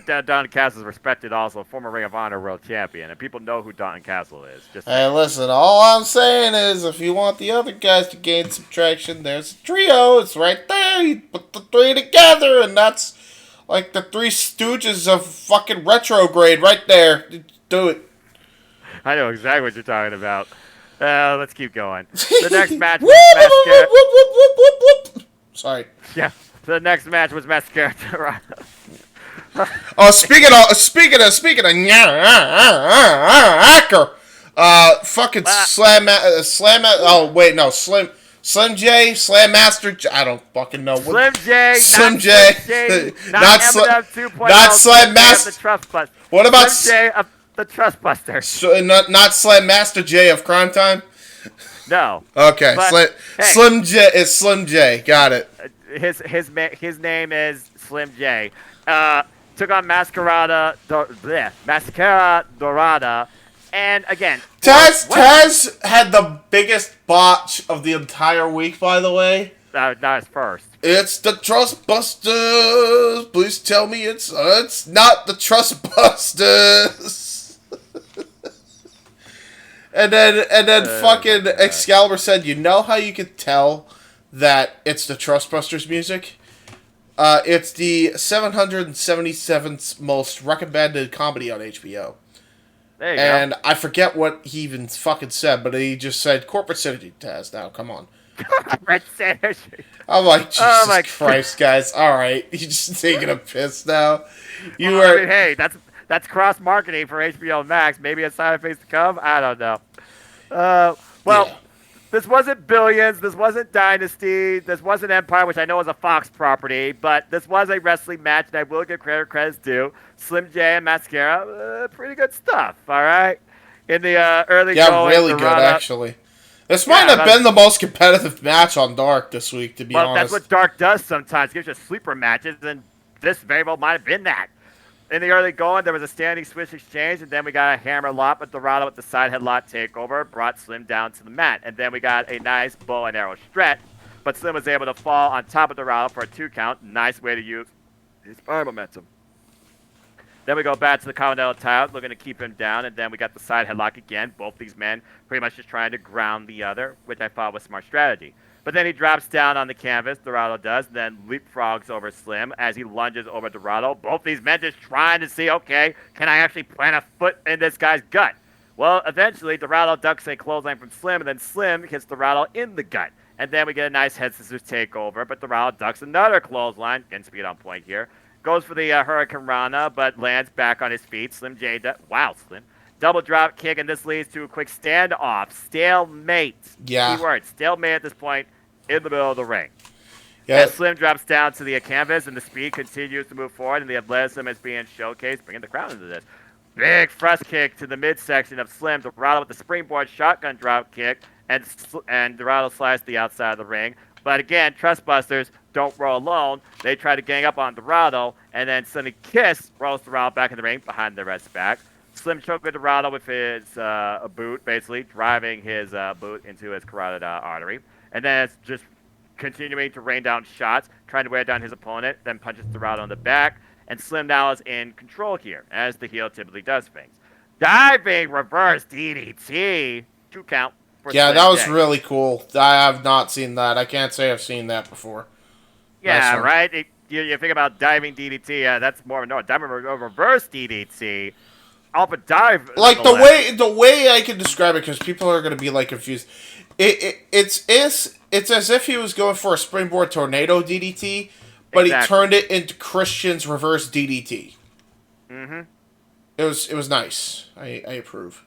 Dalton Castle is respected also, former Ring of Honor world champion, and people know who Dalton Castle is. Hey, listen, all I'm saying is if you want the other guys to gain some traction, there's a trio. It's right there. You put the 3 together, and that's like the 3 Stooges of fucking retrograde right there. Do it. I know exactly what you're talking about. Let's keep going. The next match was Sorry. Yeah. The next match was Mascara. Oh, speaking of hacker, fucking Slim J, Slam Master. I don't fucking know. Slim J, not Slam Master. What about Slim J of the Trustbuster? So, not Slam Master J of Crime Time. No. Okay, but, Slim J is Slim J. Got it. His name is Slim J. Took on Mascara Dorada, and again, Taz had the biggest botch of the entire week. By the way, not his first. It's the Trustbusters. Please tell me it's not the Trustbusters. and then fucking Excalibur said, "You know how you could tell that it's the Trustbusters music? It's the 777th most recommended comedy on HBO." There you and go. I forget what he even fucking said, but he just said corporate synergy, Taz. Now, come on. Corporate synergy. I'm like, Jesus Christ, guys. All right, you're just taking a piss now. I mean, hey, that's cross marketing for HBO Max. Maybe a side effect to come. I don't know. Yeah. This wasn't Billions, this wasn't Dynasty, this wasn't Empire, which I know is a Fox property, but this was a wrestling match, and I will give credit's due. Slim J and Mascara, pretty good stuff, all right? In the early going, really good, actually. This might have been the most competitive match on Dark this week, to be honest. Well, that's what Dark does sometimes, gives you sleeper matches, and this very well might have been that. In the early going, there was a standing switch exchange, and then we got a hammer lock with Dorado with the side headlock takeover, brought Slim down to the mat. And then we got a nice bow and arrow stretch, but Slim was able to fall on top of Dorado for a 2 count. Nice way to use his fire momentum. Then we go back to the Continental title, looking to keep him down, and then we got the side headlock again. Both these men pretty much just trying to ground the other, which I thought was smart strategy. But then he drops down on the canvas, Dorado does, then leapfrogs over Slim as he lunges over Dorado. Both these men just trying to see, okay, can I actually plant a foot in this guy's gut? Well, eventually, Dorado ducks a clothesline from Slim, and then Slim hits Dorado in the gut. And then we get a nice head scissors takeover, but Dorado ducks another clothesline, getting speed on point here. Goes for the Hurricane Rana, but lands back on his feet. Slim J, wow, Slim. Double drop kick, and this leads to a quick standoff. Stalemate. Yeah. Keyword, stalemate at this point in the middle of the ring. Yeah. As Slim drops down to the canvas, and the speed continues to move forward, and the athleticism is being showcased, bringing the crowd into this. Big thrust kick to the midsection of Slim. Dorado with the springboard shotgun drop kick, and Dorado slides to the outside of the ring. But again, Trustbusters don't roll alone. They try to gang up on Dorado, and then Sonny Kiss rolls Dorado back in the ring behind the red's back. Slim choke with Dorado with his boot, basically driving his boot into his carotid artery. And then it's just continuing to rain down shots, trying to wear down his opponent, then punches Dorado in the back. And Slim now is in control here, as the heel typically does things. Diving reverse DDT. 2 count. Yeah, that was really cool. I have not seen that. I can't say I've seen that before. Yeah, right? You think about diving DDT, that's more of a diving reverse DDT. Off a dive. Like the way I can describe it, because people are going to be like confused. It's as if he was going for a springboard tornado DDT, but he turned it into Christian's reverse DDT. Mm-hmm. It was nice. I approve.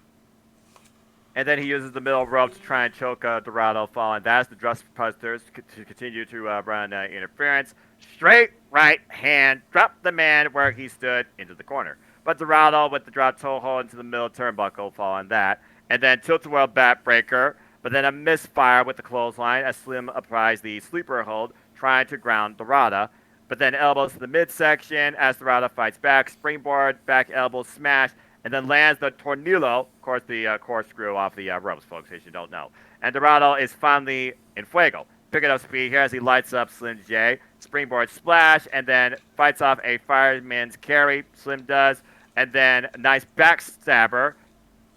And then he uses the middle rope to try and choke Dorado, falling. That's the Trustbusters to continue to run interference. Straight right hand, drop the man where he stood into the corner. But Dorado with the drop toe hold into the middle turnbuckle, falling that. And then tilt-a-whirl backbreaker, but then a misfire with the clothesline as Slim applies the sleeper hold, trying to ground Dorado. But then elbows to the midsection as Dorado fights back. Springboard, back elbow smash. And then lands the tornillo, of course, the corkscrew off the ropes, folks, in case you don't know. And Dorado is finally in fuego. Picking up speed here as he lights up Slim J. Springboard splash, and then fights off a fireman's carry. Slim does. And then a nice backstabber,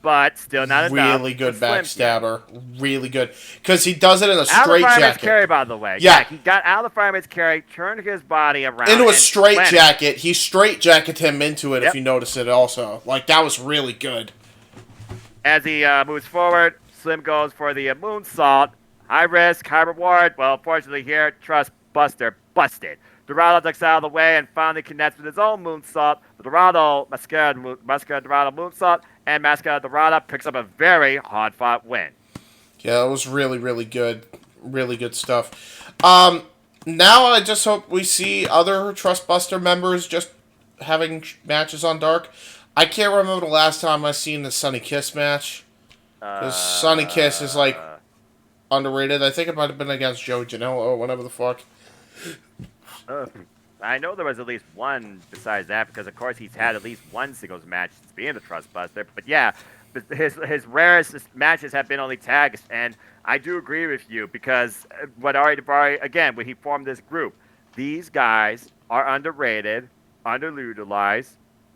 but still not enough. Really good backstabber. Really good. Because he does it in a straight jacket. Out of the fireman's carry, by the way. Yeah, he got out of the fireman's carry, turned his body around. Into a straight jacket. He straight jacketed him into it, if you notice it also. Like, that was really good. As he moves forward, Slim goes for the moonsault. High risk, high reward. Well, fortunately here, Trust Buster busted. Dorado ducks out of the way and finally connects with his own moonsault. The Dorado, Mascara Dorado moonsault, and Mascara Dorado picks up a very hard-fought win. Yeah, it was really, really good. Really good stuff. Now I just hope we see other Trustbuster members just having matches on Dark. I can't remember the last time I seen the Sonny Kiss match. Because Sonny Kiss is, like, underrated. I think it might have been against Joe Janela or whatever the fuck. I know there was at least one besides that, because of course he's had at least one singles match since being a Trustbuster. But yeah, his rarest matches have been only tags, and I do agree with you, because what Ari Daivari, again, when he formed this group, these guys are underrated, underutilized,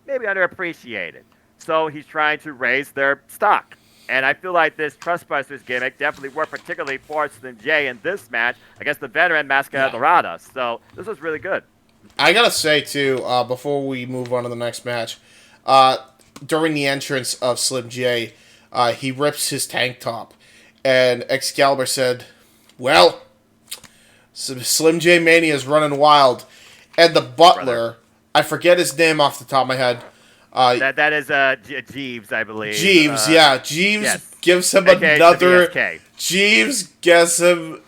maybe underappreciated. So he's trying to raise their stock. And I feel like this Trustbusters gimmick definitely worked particularly for Slim J in this match against the veteran Mascara Dorado. So this was really good. I gotta say, too, before we move on to the next match, during the entrance of Slim J, he rips his tank top. And Excalibur said, well, Slim J Mania is running wild. And the butler, I forget his name off the top of my head. That is Jeeves, I believe. Jeeves, Jeeves gives him another. Jeeves gives him.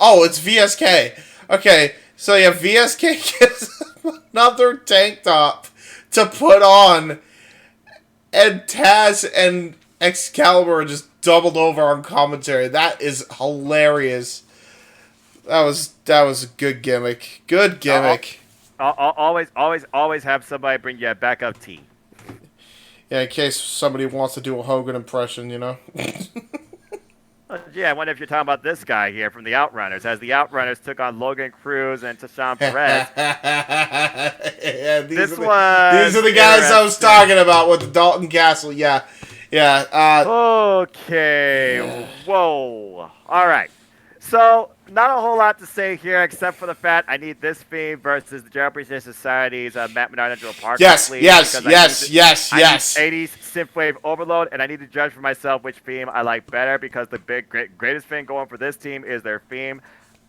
Oh, it's VSK. Okay, so yeah, VSK gives him another tank top to put on, and Taz and Excalibur just doubled over on commentary. That is hilarious. That was a good gimmick. Good gimmick. Always have somebody bring you a backup team. Yeah, in case somebody wants to do a Hogan impression, you know. Gee, I wonder if you're talking about this guy here from the Outrunners, as the Outrunners took on Logan Cruz and Tashawn Perez. Yeah, This these are was the guys I was interesting. talking about with the Dalton Castle. Yeah. Okay. Whoa. All right. So, not a whole lot to say here, except for the fact I need this theme versus the General Appreciation Society's Matt Menard and Joe Parker. Yes, please, yes, because yes. I need 80s synthwave overload, and I need to judge for myself which theme I like better, because the greatest thing going for this team is their theme.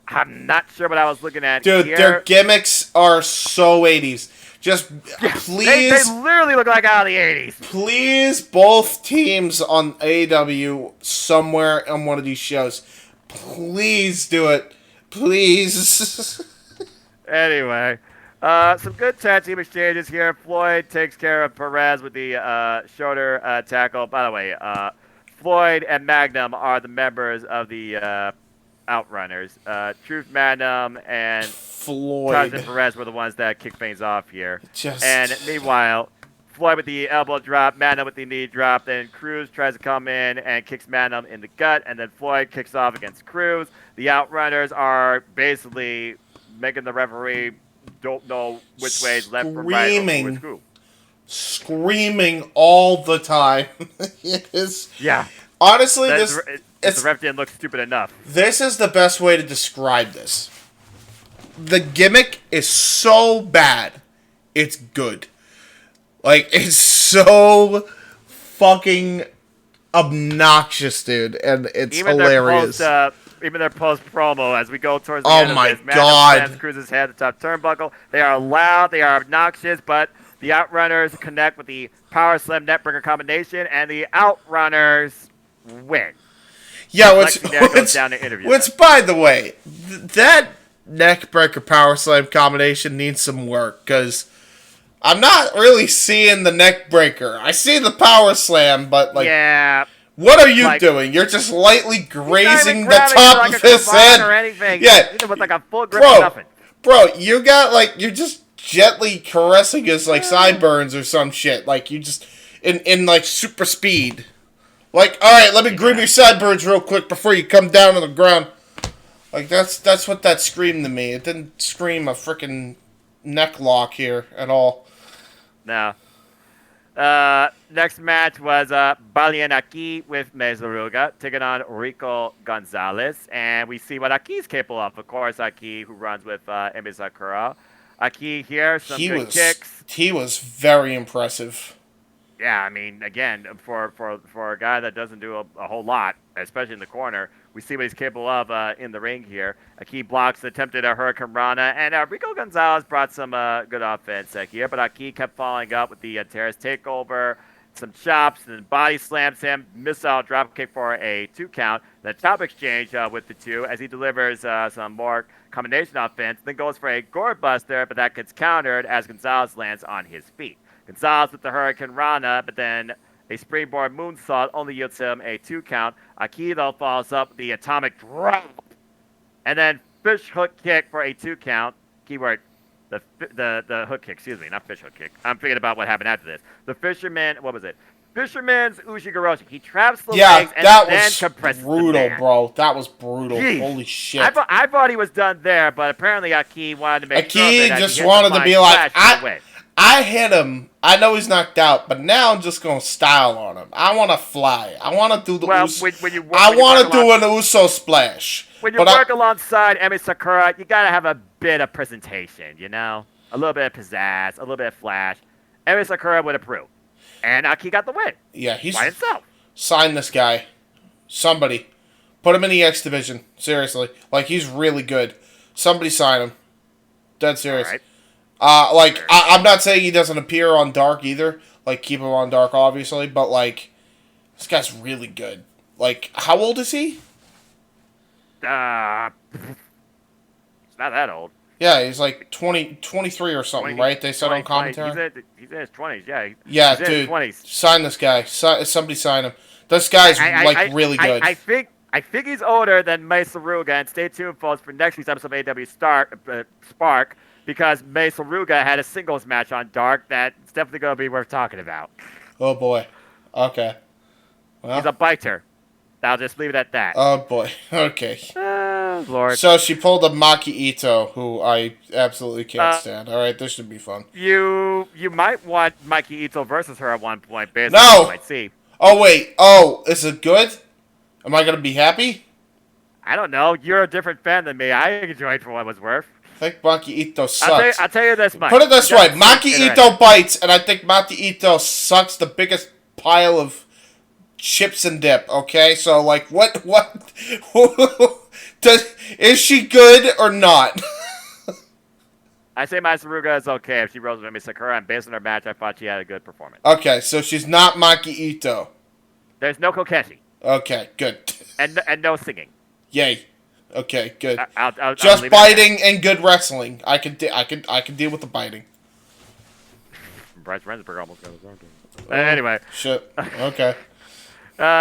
I'm not sure what I was looking at Dude, here. their gimmicks are so 80s. Just please, They literally look like out of the 80s. please, both teams on AEW somewhere on one of these shows. Please do it. Please. Anyway, some good tag team exchanges here. Floyd takes care of Perez with the shoulder tackle. By the way, Floyd and Magnum are the members of the Outrunners. Truth Magnum and Floyd. Tarzan Perez were the ones that kicked things off here. Just... And meanwhile, Floyd with the elbow drop, Magnum with the knee drop, then Cruz tries to come in and kicks Magnum in the gut, and then Floyd kicks off against Cruz. The Outrunners are basically making the referee don't know which way is left from right or who is who. Screaming all the time. It is... Yeah. Honestly, the ref didn't look stupid enough. This is the best way to describe this. The gimmick is so bad, it's good. Like, it's so fucking obnoxious, dude, and it's hilarious. Even their post promo as we go towards the Oh end my of this. God. Magnum Cruz's head at the top turnbuckle. They are loud, they are obnoxious, but the Outrunners connect with the Power Slam Neckbreaker combination, and the Outrunners win. Yeah, which by the way, that Neckbreaker Power Slam combination needs some work, because I'm not really seeing the Neckbreaker. I see the Power Slam, but, like, yeah. What are you doing? You're just lightly grazing the top of his head. Or anything. Yeah. With like a full grip of nothing. Bro, you got, like, you're just gently caressing his, like, sideburns or some shit. Like, you just, in like, super speed. Like, alright, let me groom your sideburns real quick before you come down on the ground. Like, that's what that screamed to me. It didn't scream a freaking neck lock here at all. No. Next match was Balian Aki with Mesoruga taking on Rico Gonzalez. And we see what Aki's capable of. Of course, Aki, who runs with Emi Sakura. Aki here, some good kicks. He was very impressive. Yeah, I mean, again, for a guy that doesn't do a whole lot, especially in the corner, we see what he's capable of in the ring here. Aki blocks, attempted a Hurricane Rana, and Rico Gonzalez brought some good offense here, but Aki kept following up with the terrace takeover, some chops, and then body slams him, missile dropkick for a 2 count, then top exchange with the 2 as he delivers some more combination offense, then goes for a gore buster, but that gets countered as Gonzalez lands on his feet. Gonzalez with the Hurricane Rana, but then a springboard moonsault only yields him a 2 count. Aki, though, follows up with the atomic drop. And then fish hook kick for a 2 count. Keyword, the hook kick, excuse me, not fish hook kick. I'm thinking about what happened after this. The fisherman, what was it? Fisherman's Ushigoroshi. He traps the legs and then compresses brutal, the man. Bro. That was brutal. Jeez. Holy shit. I thought he was done there, but apparently Aki wanted to make sure Aki that just wanted to be like, I hit him. I know he's knocked out, but now I'm just gonna style on him. I want to fly. I want to do the. I want to do an Uso splash. When you work alongside Emi Sakura, you gotta have a bit of presentation. You know, a little bit of pizzazz, a little bit of flash. Emi Sakura would approve, and Aki got the win. Yeah, he's by himself. Sign this guy. Somebody, put him in the X division. Seriously, like he's really good. Somebody sign him. Dead serious. All right. I'm not saying he doesn't appear on Dark either. Like, keep him on Dark, obviously. But, like, this guy's really good. Like, how old is he? He's not that old. Yeah, he's like 23 or something, right? They said on commentary? He's in his 20s, yeah. Yeah, he's dude. In his 20s. Sign this guy. Somebody sign him. This guy's, really good. I think he's older than Mesoruga. And stay tuned, folks, for next week's episode of AEW Spark. Because Mesoruga had a singles match on Dark that's definitely going to be worth talking about. Oh, boy. Okay. Well, he's a biter. I'll just leave it at that. Oh boy. Okay. Lord. So she pulled a Maki Ito, who I absolutely can't stand. All right, this should be fun. You might want Mikey Ito versus her at one point, based No! on what you might see. Oh wait. Oh, is it good? Am I gonna be happy? I don't know. You're a different fan than me. I enjoyed for what it was worth. I think Maki Ito sucks. I'll tell you this much. Put it this way: Maki Ito bites, and I think Maki Ito sucks the biggest pile of chips and dip. Okay, so like, what? Is she good or not? I say my Saruga is okay if she rolls with Mimi Sakura, and based on her match, I thought she had a good performance. Okay, so she's not Maki Ito. There's no Kokeshi. Okay, good. And no singing. Yay. Okay, good. I'll Just leave biting and good wrestling. I can deal with the biting. Bryce Rensburg almost got his own. Anyway. Shit. Okay.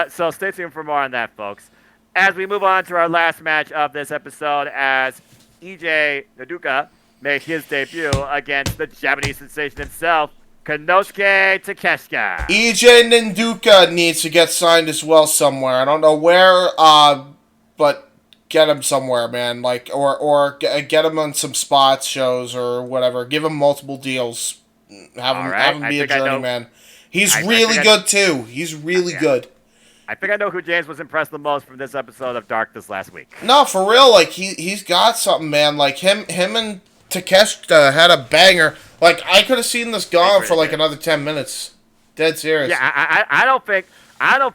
So stay tuned for more on that, folks. As we move on to our last match of this episode, as EJ Naduka made his debut against the Japanese sensation himself, Konosuke Takeshita. EJ Naduka needs to get signed as well somewhere. I don't know where, but get him somewhere, man. Like, or get him on some spots, shows, or whatever. Give him multiple deals. Have him be a journeyman. He's really good too. He's really good. I think I know who James was impressed the most from this episode of Dark this last week. No, for real. Like he's got something, man. Like him and Takeshita had a banger. Like I could have seen this gone for like another 10 minutes. Dead serious. Yeah, I don't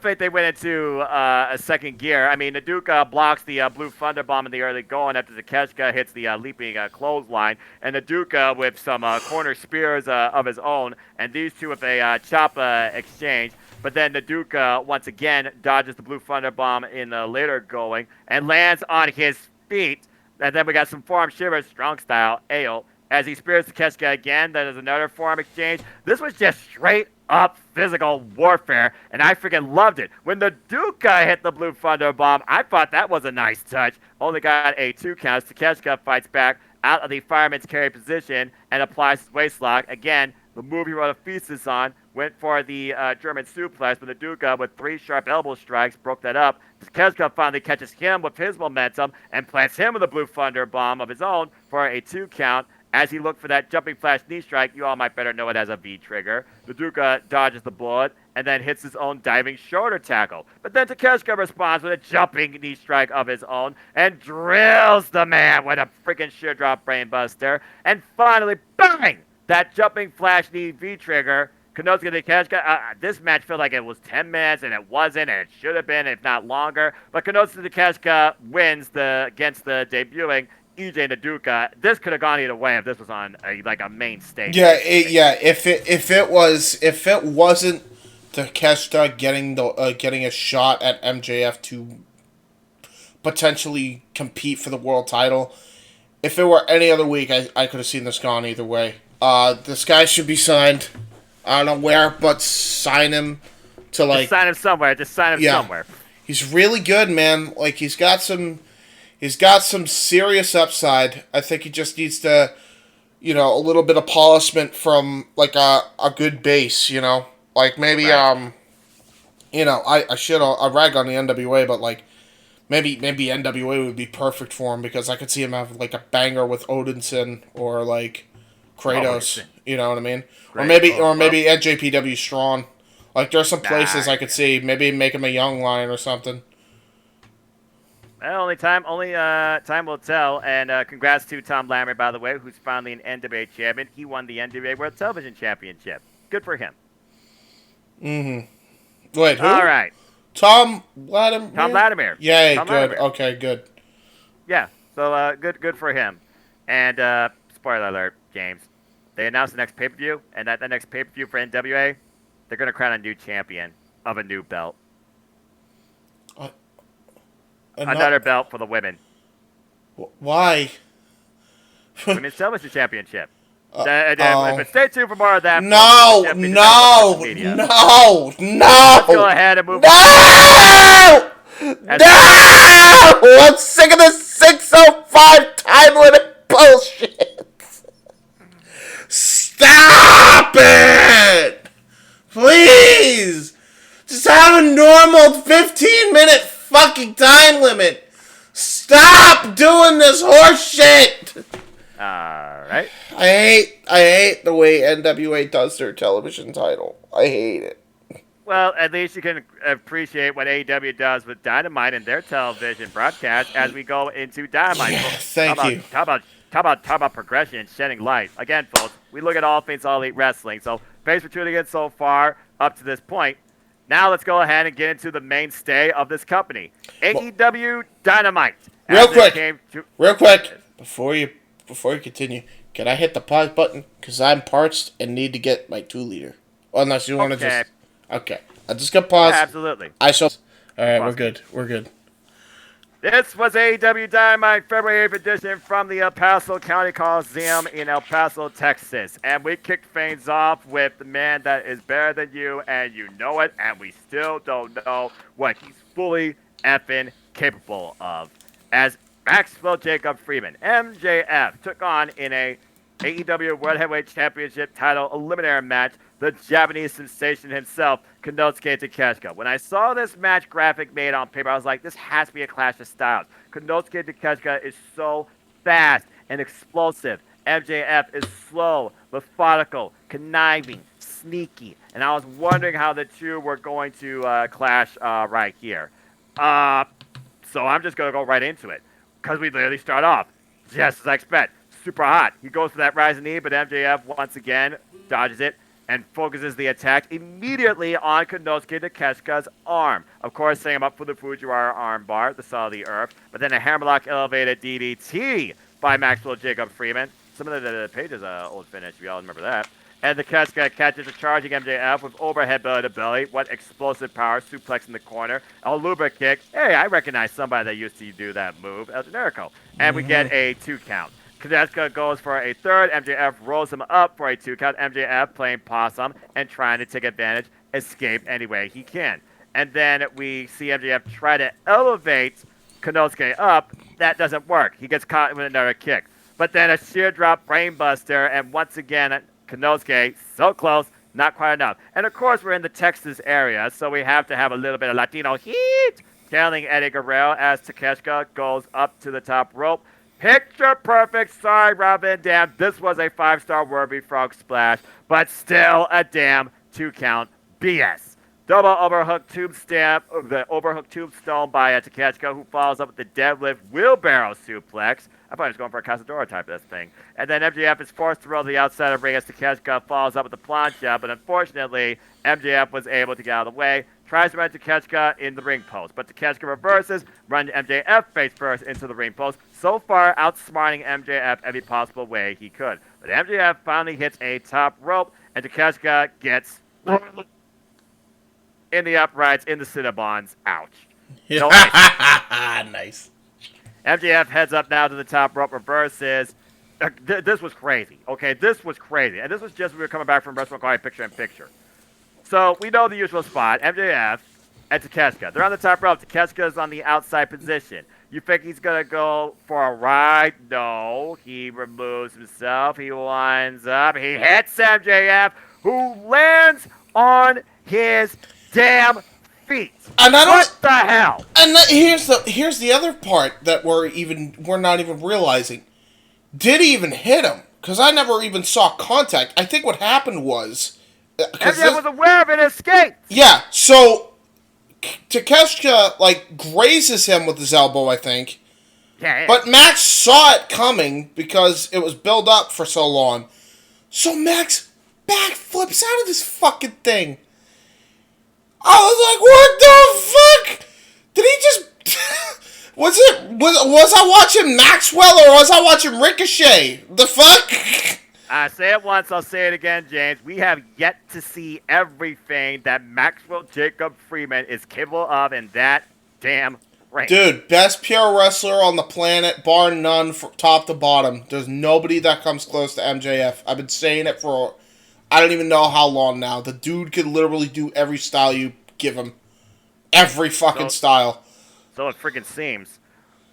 think they went into a second gear. I mean, Naduka blocks the Blue Thunder Bomb in the early going after Takeshita hits the leaping clothesline, and Naduka with some corner spears of his own, and these two with a chop exchange. But then Naduka once again dodges the Blue Thunder Bomb in the later going and lands on his feet. And then we got some forearm shivers, strong style, AO, as he spears Takeshita again. Then there's another forearm exchange. This was just straight up physical warfare, and I freaking loved it. When the Naduka hit the Blue Thunder Bomb, I thought that was a nice touch. Only got a 2 count. Takeshita fights back out of the fireman's carry position and applies his waistlock. Again, the move he wrote a thesis on, went for the German suplex, but the Naduka with 3 sharp elbow strikes broke that up. Takeshita finally catches him with his momentum and plants him with a Blue Thunder Bomb of his own for a 2 count. As he looked for that jumping flash knee strike, you all might better know it as a V trigger. The Naduka dodges the bullet and then hits his own diving shoulder tackle. But then Takeshita responds with a jumping knee strike of his own and drills the man with a freaking sheer drop brainbuster. And finally, bang! That jumping flash knee V trigger. Konosuke Takeshita, this match felt like it was 10 minutes, and it wasn't, and it should have been, if not longer. But Konosuke Takeshita wins against the debuting EJ Naduka. This could have gone either way if this was on a main stage. Yeah, If it wasn't Takeshita getting a shot at MJF to potentially compete for the world title, if it were any other week, I could have seen this gone either way. This guy should be signed. I don't know where, but sign him to Just sign him somewhere. Just sign him somewhere. He's really good, man. Like he's got some serious upside. I think he just needs to, a little bit of polishment from like a good base. Like maybe right. I should rag on the NWA, but like maybe NWA would be perfect for him because I could see him have like a banger with Odinson or like Kratos. You know what I mean? Great. Or maybe at JPW Strong. Like there's some places I could see. Maybe make him a young lion or something. Well, only time will tell. And congrats to Tom Lambert, by the way, who's finally an NWA champion. He won the NWA World Television Championship. Good for him. Mm-hmm. Wait, who? All right. Tom Latimer? Tom Latimer. Yay, Tom good. Latimer. Okay, good. Yeah, so good for him. And spoiler alert, James. They announced the next pay-per-view, and at the next pay-per-view for NWA, they're going to crown a new champion of a new belt. Another belt for the women. Why? Women's Television Championship. Stay tuned for more of that. No! Let's go ahead and move on. No! I'm sick of this 605 time limit bullshit. Stop it! Please! Just have a normal 15-minute fucking time limit. Stop doing this horse shit. Alright. I hate the way NWA does their television title. I hate it. Well, at least you can appreciate what AEW does with Dynamite and their television broadcast as we go into Dynamite. Yeah, thank you. Talk about progression and shedding light. Again, folks, we look at all things All Elite Wrestling. So, thanks for tuning in so far up to this point. Now let's go ahead and get into the mainstay of this company, AEW Dynamite. Real quick, before you continue, can I hit the pause button? Because I'm parched and need to get my 2-liter. Unless you want to just... Okay. I just got paused. Yeah, absolutely. Alright, we're good. This was AEW Dynamite February 8th edition from the El Paso County Coliseum in El Paso, Texas. And we kicked things off with the man that is better than you, and you know it, and we still don't know what he's fully effing capable of. As Maxwell Jacob Freeman, MJF, took on in a AEW World Heavyweight Championship title eliminator match the Japanese sensation himself, Konosuke Takeshita. When I saw this match graphic made on paper, I was like, this has to be a clash of styles. Konosuke Takeshita is so fast and explosive. MJF is slow, methodical, conniving, sneaky. And I was wondering how the two were going to clash right here. So I'm just going to go right into it. Because we literally start off, just as I expect, super hot. He goes for that rising knee, but MJF once again dodges it and focuses the attack immediately on Konosuke Takeshita's arm. Of course, setting him up for the Fujiwara arm bar, the Saw of the Earth, but then a hammerlock elevated DDT by Maxwell Jacob Freeman. Some of the pages old finish, we all remember that. And Takeshita catches a charging MJF with overhead belly to belly. What explosive power, suplex in the corner. A Luba kick. Hey, I recognize somebody that used to do that move, El Generico. And we get a 2 count. Konosuke goes for a third. MJF rolls him up for a 2 count. MJF playing possum and trying to take advantage, escape any way he can. And then we see MJF try to elevate Konosuke up. That doesn't work. He gets caught with another kick. But then a sheer drop brainbuster, and once again, Konosuke, so close, not quite enough. And of course, we're in the Texas area, so we have to have a little bit of Latino heat. Telling Eddie Guerrero as Takeshita goes up to the top rope. Picture perfect. Sorry, Rob Van Dam. This was a 5-star Worthy Frog splash, but still a damn 2 count BS. Double overhook tombstone by Takeshita, who follows up with the deadlift wheelbarrow suplex. I thought he was going for a Cazadora type of this thing. And then MJF is forced to roll to the outside of the ring as Takeshita follows up with the plancha, but unfortunately, MJF was able to get out of the way. Tries to run Takeshita in the ring post, but Takeshita reverses, runs MJF face first into the ring post, so far outsmarting MJF every possible way he could. But MJF finally hits a top rope, and Takeshita gets in the uprights, in the Cinnabons. Ouch. No Nice. MJF heads up now to the top rope, reverses. This was crazy. Okay, this was crazy. And this was just when we were coming back from WrestleMania picture-in-picture. So we know the usual spot. MJF and Takeshita. They're on the top rope. Takeshita is on the outside position. You think he's going to go for a ride? No. He removes himself. He winds up. He hits MJF, who lands on his damn feet. And what the hell? And here's the other part that we're not even realizing. Did he even hit him? Because I never even saw contact. I think what happened was... MJF was aware of it and escaped. Yeah, so Takeshita, grazes him with his elbow, I think. Yeah. But Max saw it coming because it was built up for so long. So Max backflips out of this fucking thing. I was like, what the fuck? Did he just... was I watching Maxwell or was I watching Ricochet? The fuck? I say it once, I'll say it again, James. We have yet to see everything that Maxwell Jacob Freeman is capable of in that damn ring. Dude, best pure wrestler on the planet, bar none, from top to bottom. There's nobody that comes close to MJF. I've been saying it for, I don't even know how long now. The dude can literally do every style you give him. Every fucking style. So it freaking seems.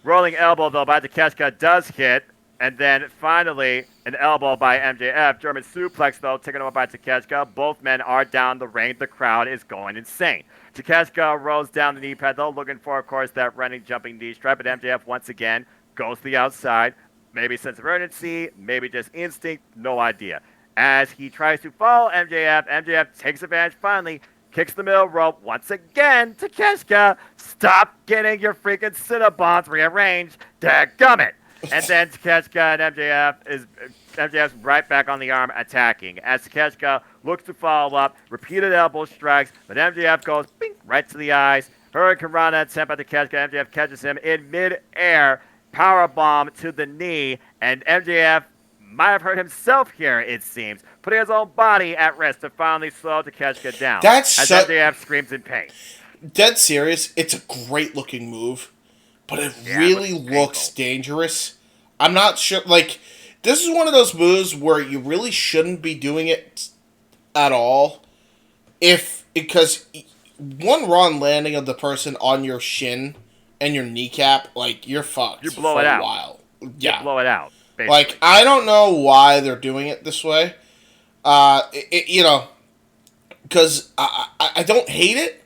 Rolling elbow, though, by Takeshita does hit. And then finally, an elbow by MJF. German suplex, though, taken over by Takeshita. Both men are down the ring. The crowd is going insane. Takeshita rolls down the knee pad, though, looking for, of course, that running, jumping knee strike. But MJF, once again, goes to the outside. Maybe sense of urgency, maybe just instinct, no idea. As he tries to follow MJF, MJF takes advantage finally, kicks the middle rope once again. Takeshita, stop getting your freaking Cinnabons rearranged. Dadgummit. And then Takeshita and MJF's right back on the arm attacking. As Takeshita looks to follow up, repeated elbow strikes, but MJF goes bing, right to the eyes. Hurricane Rana attempt by Takeshita. MJF catches him in mid-air. Powerbomb to the knee, and MJF might have hurt himself here, it seems, putting his own body at risk to finally slow Takeshita down. MJF screams in pain. Dead serious, it's a great-looking move, but it really looks dangerous. I'm not sure, like, this is one of those moves where you really shouldn't be doing it at all, because one wrong landing of the person on your shin and your kneecap, like, you're fucked. You blow it out. A while. Yeah. You blow it out, basically. Like, I don't know why they're doing it this way. You know, because I don't hate it.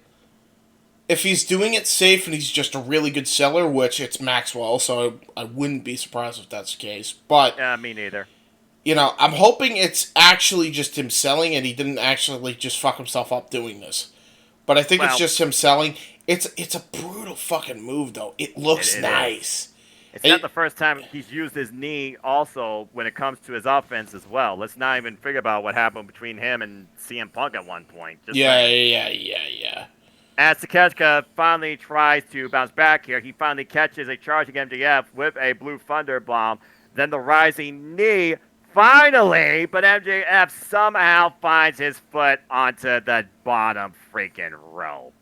If he's doing it safe and he's just a really good seller, which it's Maxwell, so I wouldn't be surprised if that's the case. But me neither. You know, I'm hoping it's actually just him selling and he didn't actually just fuck himself up doing this. But I think it's just him selling. It's a brutal fucking move, though. It looks nice. It's not the first time he's used his knee also when it comes to his offense as well. Let's not even figure about what happened between him and CM Punk at one point. Yeah. As Takeshita finally tries to bounce back here, he finally catches a charging MJF with a Blue Thunder Bomb. Then the rising knee, finally, but MJF somehow finds his foot onto the bottom freaking rope.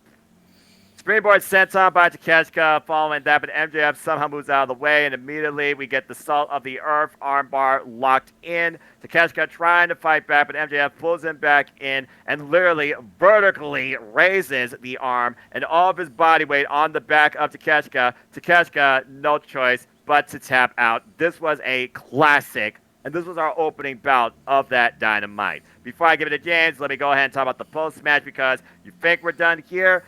Springboard senton by Takeshita following that, but MJF somehow moves out of the way, and immediately we get the Salt of the Earth armbar locked in. Takeshita trying to fight back, but MJF pulls him back in and literally vertically raises the arm and all of his body weight on the back of Takeshita. Takeshita, no choice but to tap out. This was a classic, and this was our opening bout of that Dynamite. Before I give it to James, let me go ahead and talk about the post-match because you think we're done here.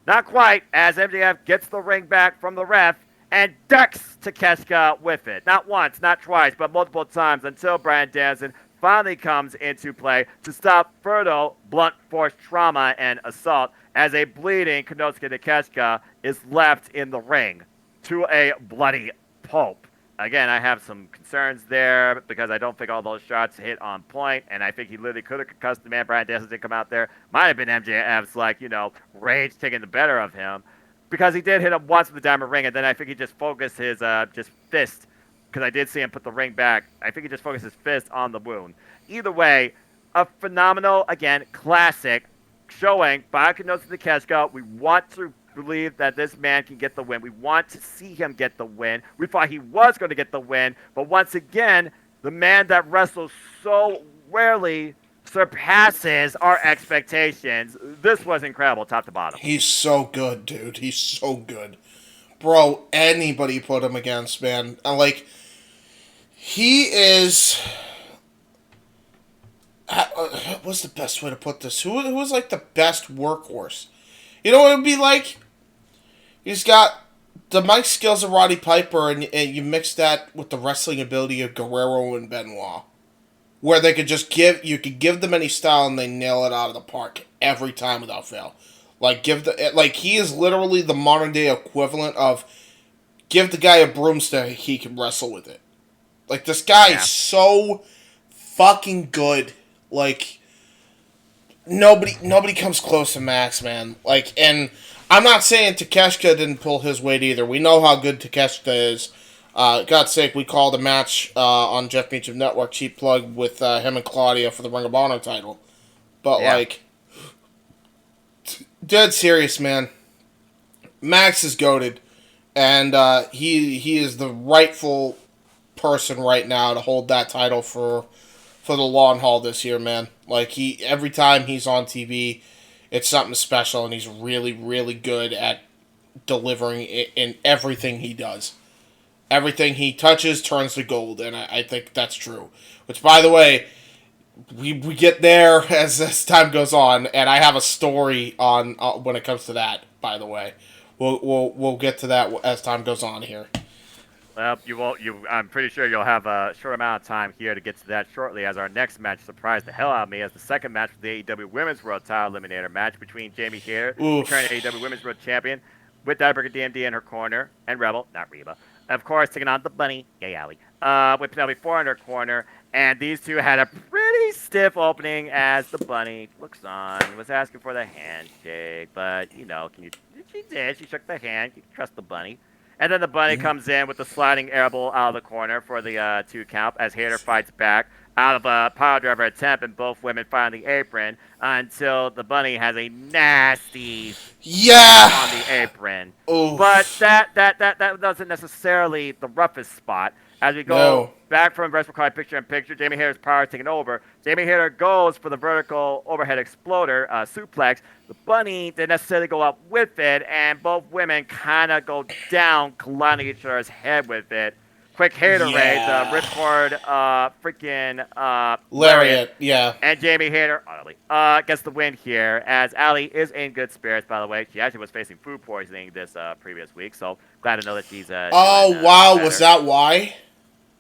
Not quite, as MJF gets the ring back from the ref and ducks Takeshita with it. Not once, not twice, but multiple times until Bryan Danielson finally comes into play to stop further blunt force trauma and assault as a bleeding Konosuke Takeshita is left in the ring to a bloody pulp. Again, I have some concerns there because I don't think all those shots hit on point, and I think he literally could have concussed the man. Bryan Danielson didn't come out there. Might have been MJF's, rage taking the better of him because he did hit him once with the diamond ring, and then I think he just focused his just fist because I did see him put the ring back. I think he just focused his fist on the wound. Either way, a phenomenal, again, classic showing by Konosuke Takeshita. We want to believe that this man can get the win. We want to see him get the win. We thought he was going to get the win, but once again, the man that wrestles so rarely surpasses our expectations. This was incredible, top to bottom. He's so good, dude. He's so good. Bro, anybody put him against, man. He is... What's the best way to put this? Who was, the best workhorse? You know what it would be like? He's got the mic skills of Roddy Piper, and you mix that with the wrestling ability of Guerrero and Benoit. Where they could just you could give them any style and they nail it out of the park every time without fail. He is literally the modern day equivalent of give the guy a broomstick, he can wrestle with it. This guy is so fucking good. Nobody comes close to Max, man. And I'm not saying Takeshita didn't pull his weight either. We know how good Takeshita is. God's sake, we called a match on Jeff Meacham Network, cheap plug, with him and Claudia for the Ring of Honor title. But, dead serious, man. Max is goated. And he is the rightful person right now to hold that title for the long haul this year, man. Every time he's on TV, it's something special, and he's really, really good at delivering in everything he does. everything he touches turns to gold, and I think that's true. Which, by the way, we get there as time goes on, and I have a story on when it comes to that. By the way, we'll get to that as time goes on here. Well, you won't. I'm pretty sure you'll have a short amount of time here to get to that shortly, as our next match surprised the hell out of me as the second match for the AEW Women's World Title Eliminator match between Jamie Hayter, the current AEW Women's World Champion, with Diabrica DMD in her corner, and Rebel, not Reba, of course, taking on the Bunny, yay Allie, with Penelope Ford in her corner. And these two had a pretty stiff opening as the Bunny looks on, was asking for the handshake, but she did. She shook the hand. You can trust the Bunny. And then the Bunny comes in with the sliding airball out of the corner for the 2 count as Hayter fights back out of a power driver attempt, and both women fight on the apron until the Bunny has a nasty on the apron. Oof. But that wasn't necessarily the roughest spot. As we go back from WrestleCard picture-in-picture, Jamie Hayter's power is taking over. Jamie Hayter goes for the vertical overhead exploder suplex. The Bunny didn't necessarily go up with it, and both women kind of go down, colliding each other's head with it. Quick Hayter raid, ripcord freaking Lariat, yeah. And Jamie Hayter gets the win here, as Allie is in good spirits, by the way. She actually was facing food poisoning this previous week, so glad to know that she's wow, better. Was that why?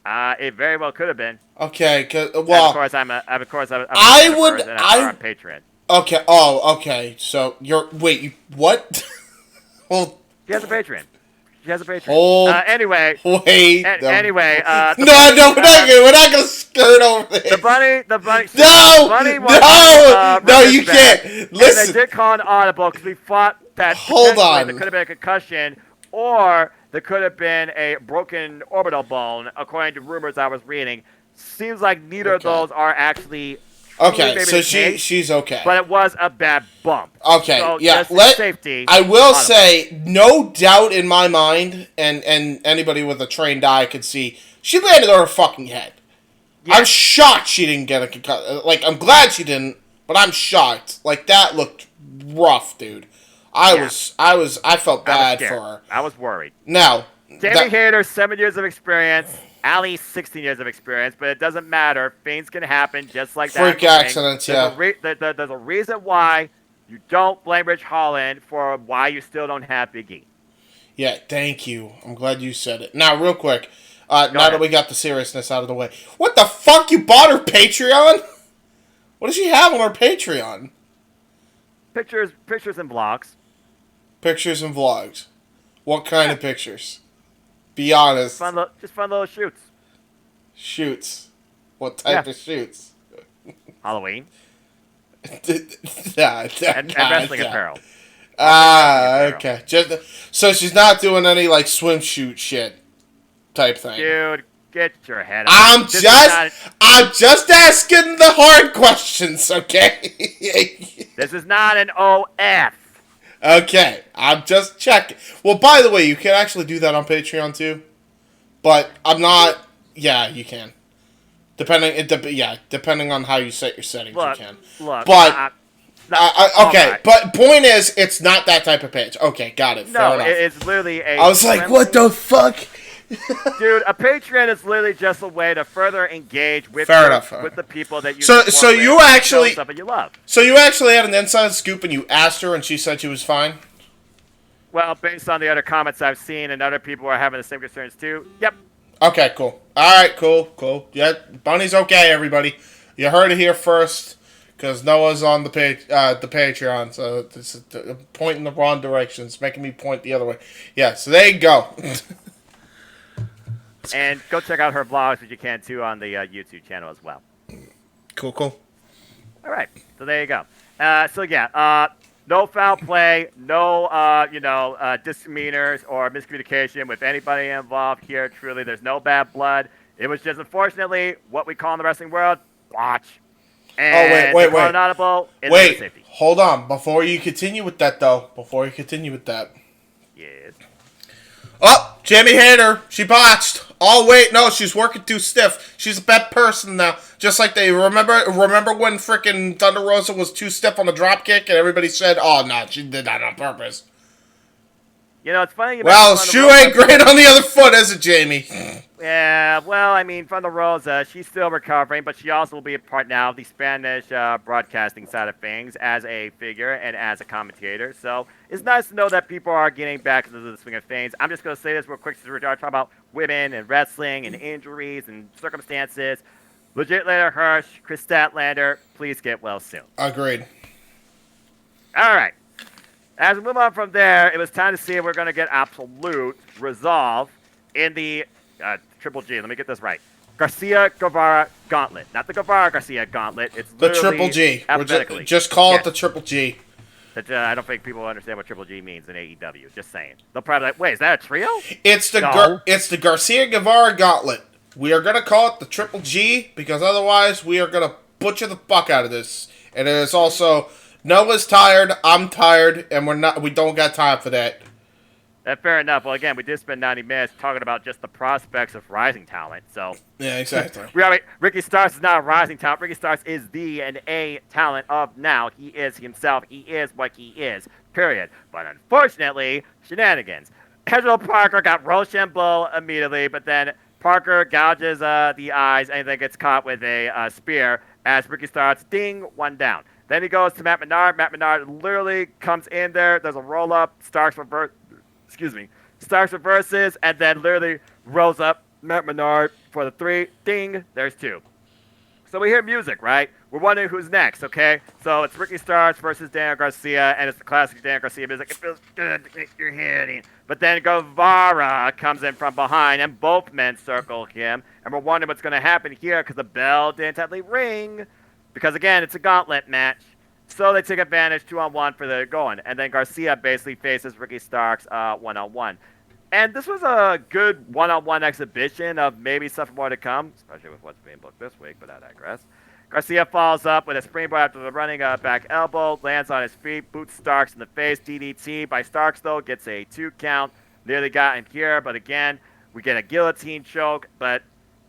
It very well could have been. Okay, well, I'm on Patreon. Okay. Oh, okay. So what? Well, she has a Patreon. Anyway. We're not gonna skirt over this. The bunny. No, you can't. Listen. And they did call an audible because we thought that Hold on. There could have been a concussion, or there could have been a broken orbital bone, according to rumors I was reading. Seems like neither of those are actually. Okay, so she's okay. But it was a bad bump. Okay, so yeah. Safety. I will say, no doubt in my mind, and anybody with a trained eye could see, she landed on her fucking head. Yeah. I'm shocked she didn't get a concussion. Like, I'm glad she didn't, but I'm shocked. Like, that looked rough, dude. I felt bad for her. I was worried. Now, Jamie Hayter, 7 years of experience. Ali, 16 years of experience, but it doesn't matter. Things can happen just like that. Freak accidents, yeah. There's a reason why you don't blame Rich Holland for why you still don't have Big E. Yeah, thank you. I'm glad you said it. Now, real quick, now that we got the seriousness out of the way, what the fuck? You bought her Patreon? What does she have on her Patreon? Pictures and vlogs. Pictures and vlogs. What kind of pictures? Be honest. Just fun little shoots. Shoots. What type of shoots? Halloween. and wrestling apparel. Okay. So she's not doing any like swimsuit shit type thing. Dude, get your head out. I'm just asking the hard questions, okay? This is not an OF. Okay, I'm just checking. Well, by the way, you can actually do that on Patreon too, but I'm not. Yeah, you can. Depending on how you set your settings, you can. But but point is, it's not that type of page. Okay, got it. Fair enough. It's literally a. I was like, what the fuck? Dude, a Patreon is literally just a way to further engage with with the people that you So you actually stuff that you love. So you actually had an inside scoop and you asked her and she said she was fine? Well, based on the other comments I've seen and other people are having the same concerns too. Yep. Okay, cool. Alright, cool. Yeah, Bunny's okay, everybody. You heard it here first, because Noah's on the Patreon, so this is pointing in the wrong direction. It's making me point the other way. Yeah, so there you go. And go check out her vlogs, which you can too on the YouTube channel as well. Cool. All right, so there you go. No foul play, no misdemeanors or miscommunication with anybody involved here. Truly, there's no bad blood. It was just unfortunately what we call in the wrestling world botch. And wait. Safety. Hold on. Before you continue with that. Yes. Oh, Jamie Hayter. She botched. Oh, wait. No, she's working too stiff. She's a bad person now. Just like they remember when frickin' Thunder Rosa was too stiff on the drop kick and everybody said, oh, no, she did that on purpose. You know, it's funny. You Well, mentioned shoe Thunder ain't Rosa. great on the other foot, is it, Jamie? Yeah, well, I mean, Thunder Rosa, she's still recovering, but she also will be a part now of the Spanish broadcasting side of things as a figure and as a commentator. So it's nice to know that people are getting back into the swing of things. I'm just going to say this real quick since we're talking about women and wrestling and injuries and circumstances. Legit Later Hirsch, Chris Statlander, please get well soon. Agreed. All right. As we move on from there, it was time to see if we're going to get absolute resolve in the Triple G. Let me get this right. Garcia Guevara Gauntlet. Not the Guevara Garcia Gauntlet. It's The literally Triple G. alphabetically. Just call Yes. it the Triple G. I don't think people understand what Triple G means in AEW. Just saying. They'll probably like, wait, is that a trio? It's the Garcia Guevara Gauntlet. We are gonna call it the Triple G because otherwise we are gonna butcher the fuck out of this. And it is also Noah's tired, I'm tired, and we don't got time for that. Fair enough. Well, again, we did spend 90 minutes talking about just the prospects of rising talent. So Yeah, exactly. Ricky Starks is not a rising talent. Ricky Starks is the and a talent of now. He is himself. He is what he is. Period. But unfortunately, shenanigans. Angelo Parker got Rochambeau immediately, but then Parker gouges the eyes and then gets caught with a spear as Ricky Starks, ding, one down. Then he goes to Matt Menard. Matt Menard literally comes in there. There's a roll up. Starks reverses and then literally rolls up Matt Menard for the 3. Ding. There's 2. So we hear music, right? We're wondering who's next, okay? So it's Ricky Starks versus Daniel Garcia, and it's the classic Daniel Garcia music. It feels good to get your head in. But then Guevara comes in from behind, and both men circle him. And we're wondering what's going to happen here because the bell didn't technically ring. Because, again, it's a gauntlet match. So they take advantage 2-on-1 for the going. And then Garcia basically faces Ricky Starks 1-on-1. And this was a good one-on-one exhibition of maybe something more to come, especially with what's being booked this week, but I digress. Garcia follows up with a springboard after the running back elbow, lands on his feet, boots Starks in the face. DDT by Starks, though, gets a 2 count. Nearly got in here, but again, we get a guillotine choke. But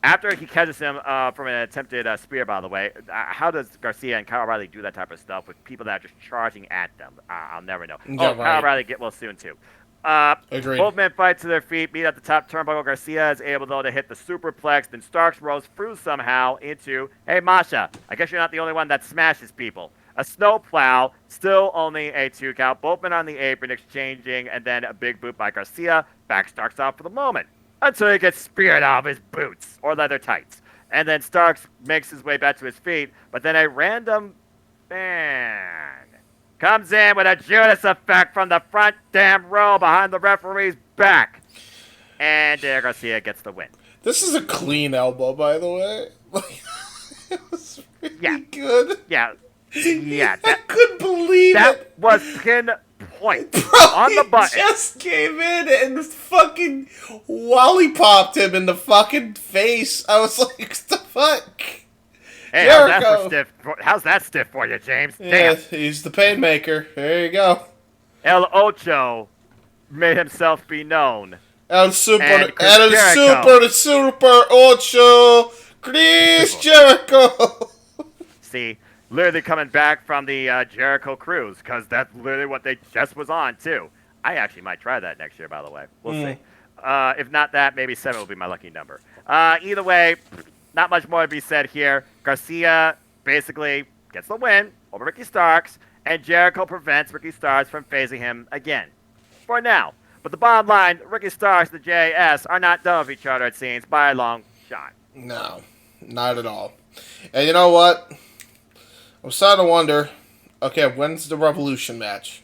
after he catches him from an attempted spear, by the way, how does Garcia and Kyle O'Reilly do that type of stuff with people that are just charging at them? I'll never know. Yeah, right. Kyle O'Reilly get well soon, too. Agreed. Both men fight to their feet, meet at the top turnbuckle. Garcia is able, though, to hit the superplex. Then Starks rolls through somehow into, hey, Masha, I guess you're not the only one that smashes people. A snowplow, still only a 2 count. Both men on the apron exchanging, and then a big boot by Garcia. Back Starks off for the moment until he gets speared out of his boots or leather tights. And then Starks makes his way back to his feet, but then a random fan comes in with a Judas effect from the front damn row behind the referee's back. And Daniel Garcia gets the win. This is a clean elbow, by the way. It was really good. Yeah. I couldn't believe that it. was pinpoint Bro, on the button. He just came in and fucking lollipoped him in the fucking face. I was like, what the fuck? Hey, how's that stiff for you, James? Yeah, Damn. he's the painmaker. There you go. El Ocho made himself be known. El Super Ocho, Chris Jericho. See, literally coming back from the Jericho cruise, because that's literally what they just was on, too. I actually might try that next year, by the way. We'll see. If not that, maybe 7 will be my lucky number. Either way, not much more to be said here. Garcia basically gets the win over Ricky Starks, and Jericho prevents Ricky Starks from facing him again. For now. But the bottom line, Ricky Starks and the JS are not done with each other, it seems, by a long shot. No, not at all. And you know what? I'm starting to wonder, okay, when's the Revolution match?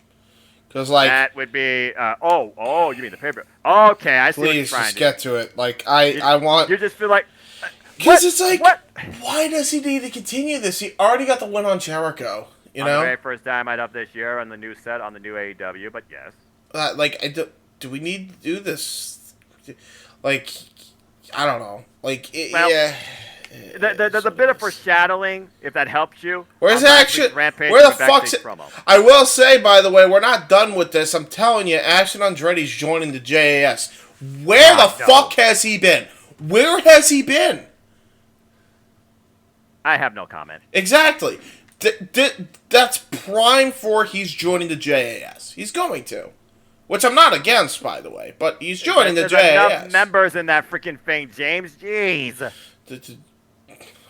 Because, like... That would be, you mean the paper. Okay, I see what you're please, trying just to get to it. Like, I want... You just feel like... Because it's like, what? Why does he need to continue this? He already got the win on Jericho, you know? On the very first Dynamite up this year on the new set, on the new AEW, but yes. Do we need to do this? Like, I don't know. Like, Well, there's a bit of foreshadowing, if that helps you. Where's the action? Rampage Where the fuck's it? Promo. I will say, by the way, we're not done with this. I'm telling you, Ashton Andretti's joining the JAS. Where the fuck has he been? Where has he been? I have no comment. Exactly. That's prime for he's joining the JAS. He's going to. which I'm not against, by the way. But he's joining the There's JAS. enough members in that freaking thing, James. Jeez.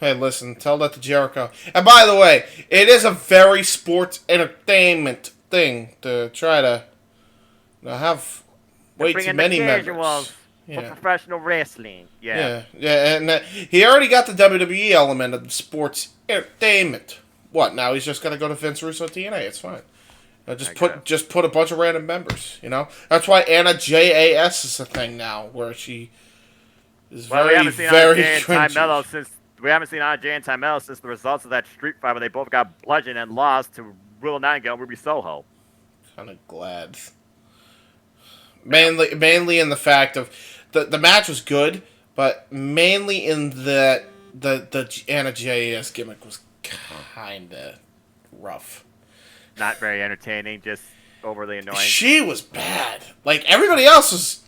Hey, listen, tell that to Jericho. And by the way, it is a very sports entertainment thing to try to have way too many members. For professional wrestling. Yeah, and he already got the WWE element of sports entertainment. What, now he's just got to go to Vince Russo TNA, it's fine. Just put a bunch of random members, you know? That's why Anna JAS is a thing now, where she is very cringy. We haven't seen AJ and Ty Mello since the results of that street fight where they both got bludgeoned and lost to Will Nightingale and Ruby Soho. Kind of glad. Mainly in the fact of the match was good, but mainly in the Anna JAS gimmick was kind of rough. Not very entertaining, just overly annoying. She was bad. Like, everybody else was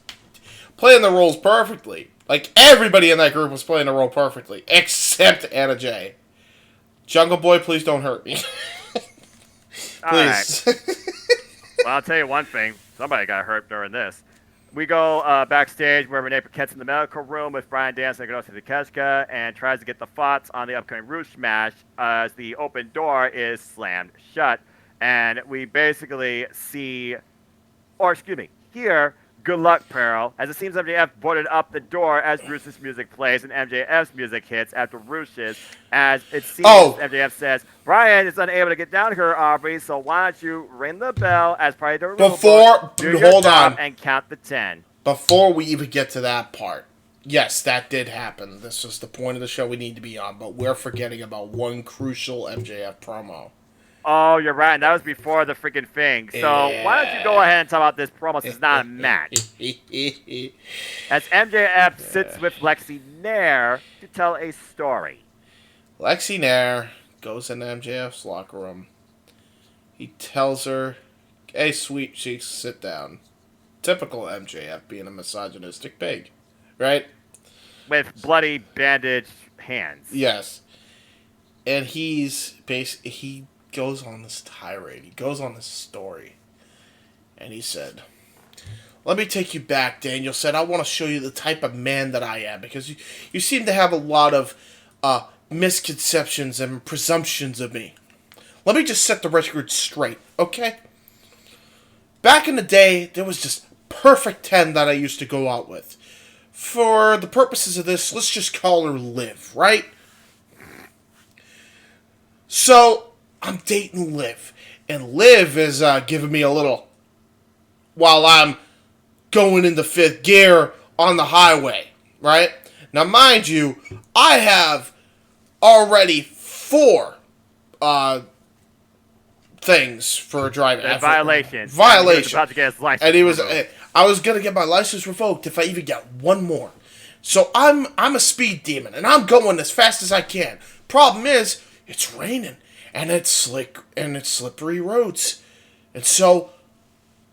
playing the roles perfectly. Like, everybody in that group was playing the role perfectly, except Anna J. Jungle Boy, please don't hurt me. Please. Right. Well, I'll tell you one thing. Somebody got hurt during this. We go backstage where Renee Paquette's in the medical room with Bryan Danielson and Hiroshi Takeshita and tries to get the thoughts on the upcoming Roosh match as the open door is slammed shut. And we basically hear Good Luck Peril, as it seems MJF boarded up the door as Bruce's music plays and MJF's music hits after Roosh's, as it seems MJF says, Brian is unable to get down here, Aubrey, so why don't you ring the bell as part of the rule hold on, and count the 10. Before we even get to that part, yes, that did happen. This is the point of the show we need to be on, but we're forgetting about one crucial MJF promo. Oh, you're right. And that was before the freaking thing. So why don't you go ahead and talk about this promo since it's not a match. As MJF sits with Lexi Nair to tell a story. Lexi Nair goes into MJF's locker room. He tells her, hey, sweet cheeks, sit down. Typical MJF being a misogynistic pig. Right? With bloody bandaged hands. Yes. And he goes on this tirade. He goes on this story. And he said, let me take you back, Daniel said. I want to show you the type of man that I am. Because you seem to have a lot of misconceptions and presumptions of me. Let me just set the record straight, okay? Back in the day, there was this perfect 10 that I used to go out with. For the purposes of this, let's just call her Liv, right? So I'm dating Liv, and Liv is giving me a little while I'm going into fifth gear on the highway, right? Now, mind you, I have already 4 things for driving. Violations. And he was, I was gonna get my license revoked if I even get one more. So I'm a speed demon, and I'm going as fast as I can. Problem is, it's raining. And it's slick, and it's slippery roads. And so,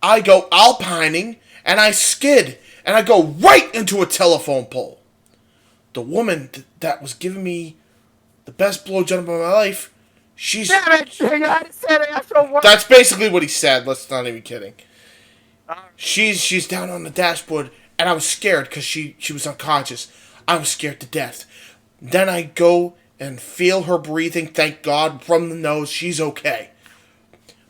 I go alpining, and I skid, and I go right into a telephone pole. The woman that was giving me the best blowjob of my life, she's... Damn it! You gotta say the actual word. That's basically what he said, let's not even kidding. She's down on the dashboard, and I was scared, because she was unconscious. I was scared to death. Then I go and feel her breathing, thank God, from the nose, she's okay.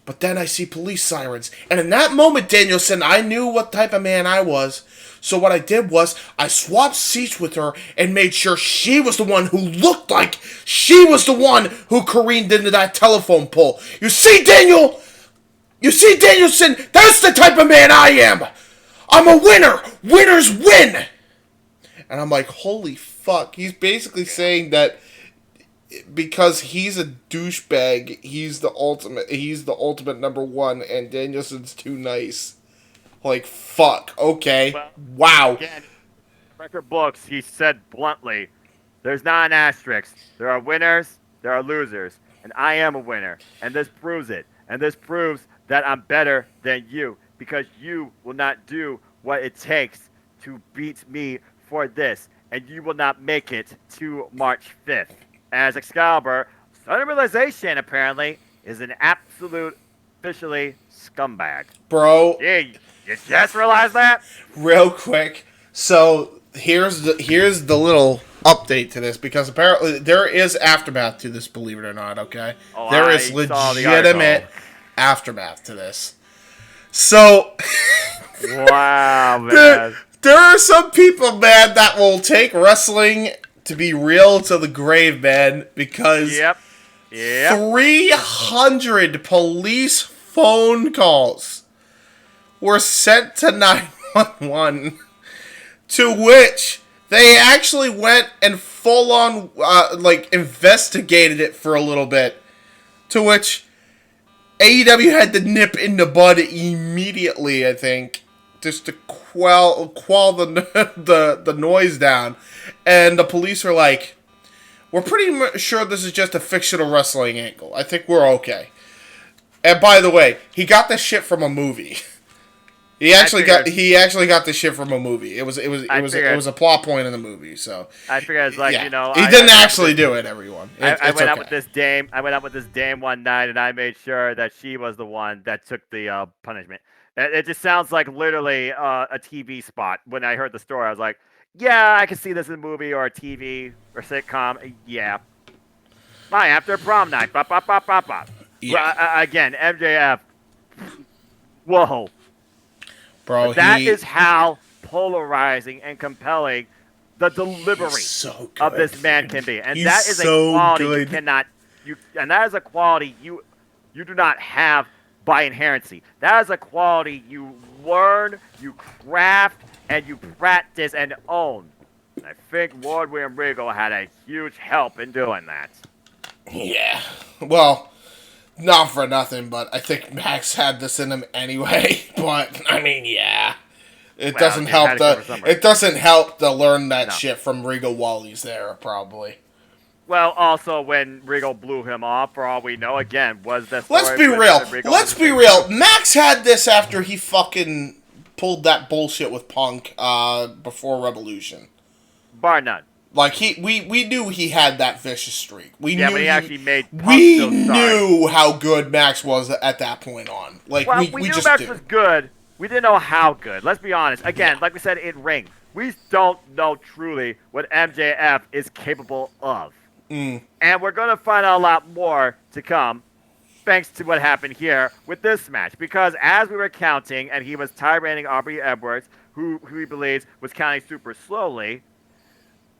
But then I see police sirens, and in that moment, Danielson, I knew what type of man I was. So what I did was, I swapped seats with her and made sure she was the one who looked like she was the one who careened into that telephone pole. You see, Daniel? You see, Danielson? That's the type of man I am! I'm a winner! Winners win! And I'm like, holy fuck. He's basically saying that because he's a douchebag, he's the ultimate number one, and Danielson's too nice. Like, fuck, okay, well, wow. Again, record books, he said bluntly, there's not an asterisk. There are winners, there are losers, and I am a winner, and this proves it. And this proves that I'm better than you, because you will not do what it takes to beat me for this, and you will not make it to March 5th. As Excalibur, sudden realization, apparently, is an absolute officially scumbagged. Bro. Yeah, you just realized that? Real quick. So here's the little update to this, because apparently there is aftermath to this, believe it or not, okay? Oh, There is I saw the legitimate article. aftermath to this. So Wow, man. there are some people, man, that will take wrestling to be real to the grave, man, because Yep. 300 police phone calls were sent to 911, to which they actually went and full on investigated it for a little bit, to which AEW had to nip in the bud immediately, I think, just to quell the noise down. And the police are like, we're pretty sure this is just a fictional wrestling angle. I think we're okay. And by the way, he got this shit from a movie. He actually got this shit from a movie. It was a plot point in the movie. So I figured it's like, yeah. you know, he didn't actually do it. Everyone, I went out okay. with this dame. I went out with this dame one night, and I made sure that she was the one that took the punishment. It just sounds like literally a TV spot. When I heard the story, I was like, yeah, I can see this in a movie or a TV or sitcom. Yeah. My after prom night. Bop, bop, bop, bop, bop. Yeah. Well, again, MJF. Whoa. Bro, that is how polarizing and compelling the delivery of this man can be, and that is a quality you cannot. And that is a quality you do not have by inherency. That is a quality you learn, you craft, and you practice and own. And I think Lord William Regal had a huge help in doing that. Yeah. Well, not for nothing, but I think Max had this in him anyway. But I mean, yeah, it doesn't help to learn that shit from Regal while he's there, probably. Well, also when Regal blew him off, for all we know, again, was the story. Let's be real. Max had this after he fucking pulled that bullshit with Punk before Revolution. Bar none. Like we knew he had that vicious streak. We knew how good Max was at that point on. Like we knew just Max was good. We didn't know how good. Let's be honest. Again, like we said in Ring, we don't know truly what MJF is capable of. And we're gonna find out a lot more to come, thanks to what happened here with this match. Because as we were counting, and he was tyranning Aubrey Edwards, who he believes was counting super slowly.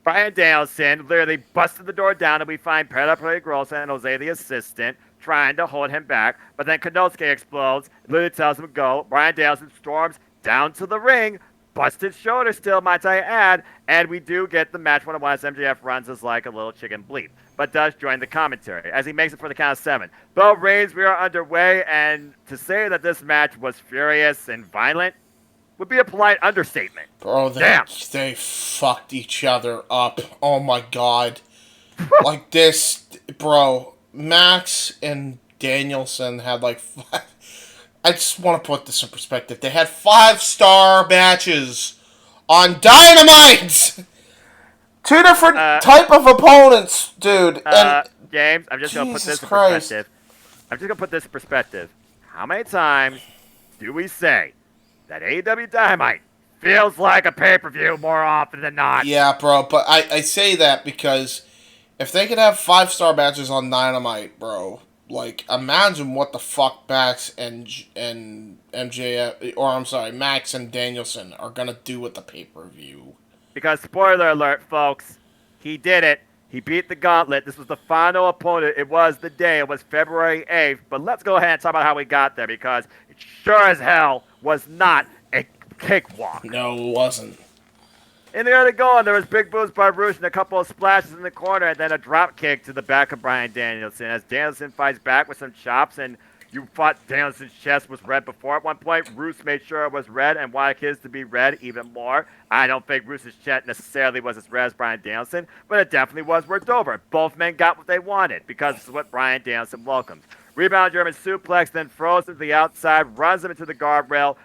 Bryan Danielson literally busted the door down, and we find Pedro Grossa and Jose the assistant trying to hold him back. But then Konosuke explodes, literally tells him to go. Bryan Danielson storms down to the ring, busted shoulder still, might I add, and we do get the match one-on-one as MJF runs as like a little chicken bleep, but does join the commentary as he makes it for the count of 7. Bell Reigns, we are underway, and to say that this match was furious and violent would be a polite understatement. Bro, they fucked each other up. Oh my god. Like this, bro, Max and Danielson had like I just want to put this in perspective. They had 5-star matches on Dynamite! 2 different type of opponents, dude. James, I'm just going to put this in perspective. How many times do we say that AEW Dynamite feels like a pay-per-view more often than not? Yeah, bro, but I say that because if they could have 5-star matches on Dynamite, bro, like, imagine what the fuck Max and MJF, or I'm sorry, Max and Danielson are gonna do with the pay-per-view. Because, spoiler alert, folks, he did it. He beat the gauntlet. This was the final opponent. It was the day. It was February 8th. But let's go ahead and talk about how we got there, because it sure as hell was not a cakewalk. No, it wasn't. In the early going, there was big moves by Rush and a couple of splashes in the corner, and then a drop kick to the back of Bryan Danielson. As Danielson fights back with some chops, and you thought Danielson's chest was red before at one point. Roos made sure it was red and wanted his to be red even more. I don't think Roos's chest necessarily was as red as Bryan Danielson, but it definitely was worked over. Both men got what they wanted, because this is what Bryan Danielson welcomes. Rebound German suplex, then throws him to the outside, runs him into the guardrail,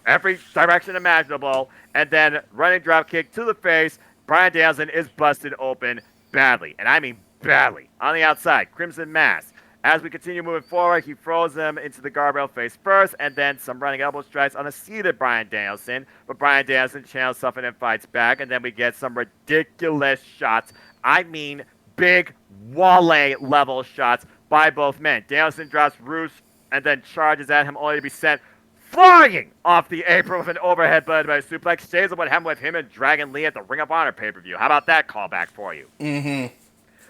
every direction imaginable, and then running drop kick to the face. Bryan Danielson is busted open badly, and I mean badly, on the outside. Crimson Mask. As we continue moving forward, he throws him into the guardrail face first, and then some running elbow strikes on a seated Bryan Danielson. But Bryan Danielson channels something and fights back, and then we get some ridiculous shots. I mean, big Wale-level shots by both men. Danielson drops Roos and then charges at him, only to be sent flying off the apron with an overhead bloodbath suplex. Shades of what happened with him and Dragon Lee at the Ring of Honor pay-per-view. How about that callback for you? Mm-hmm.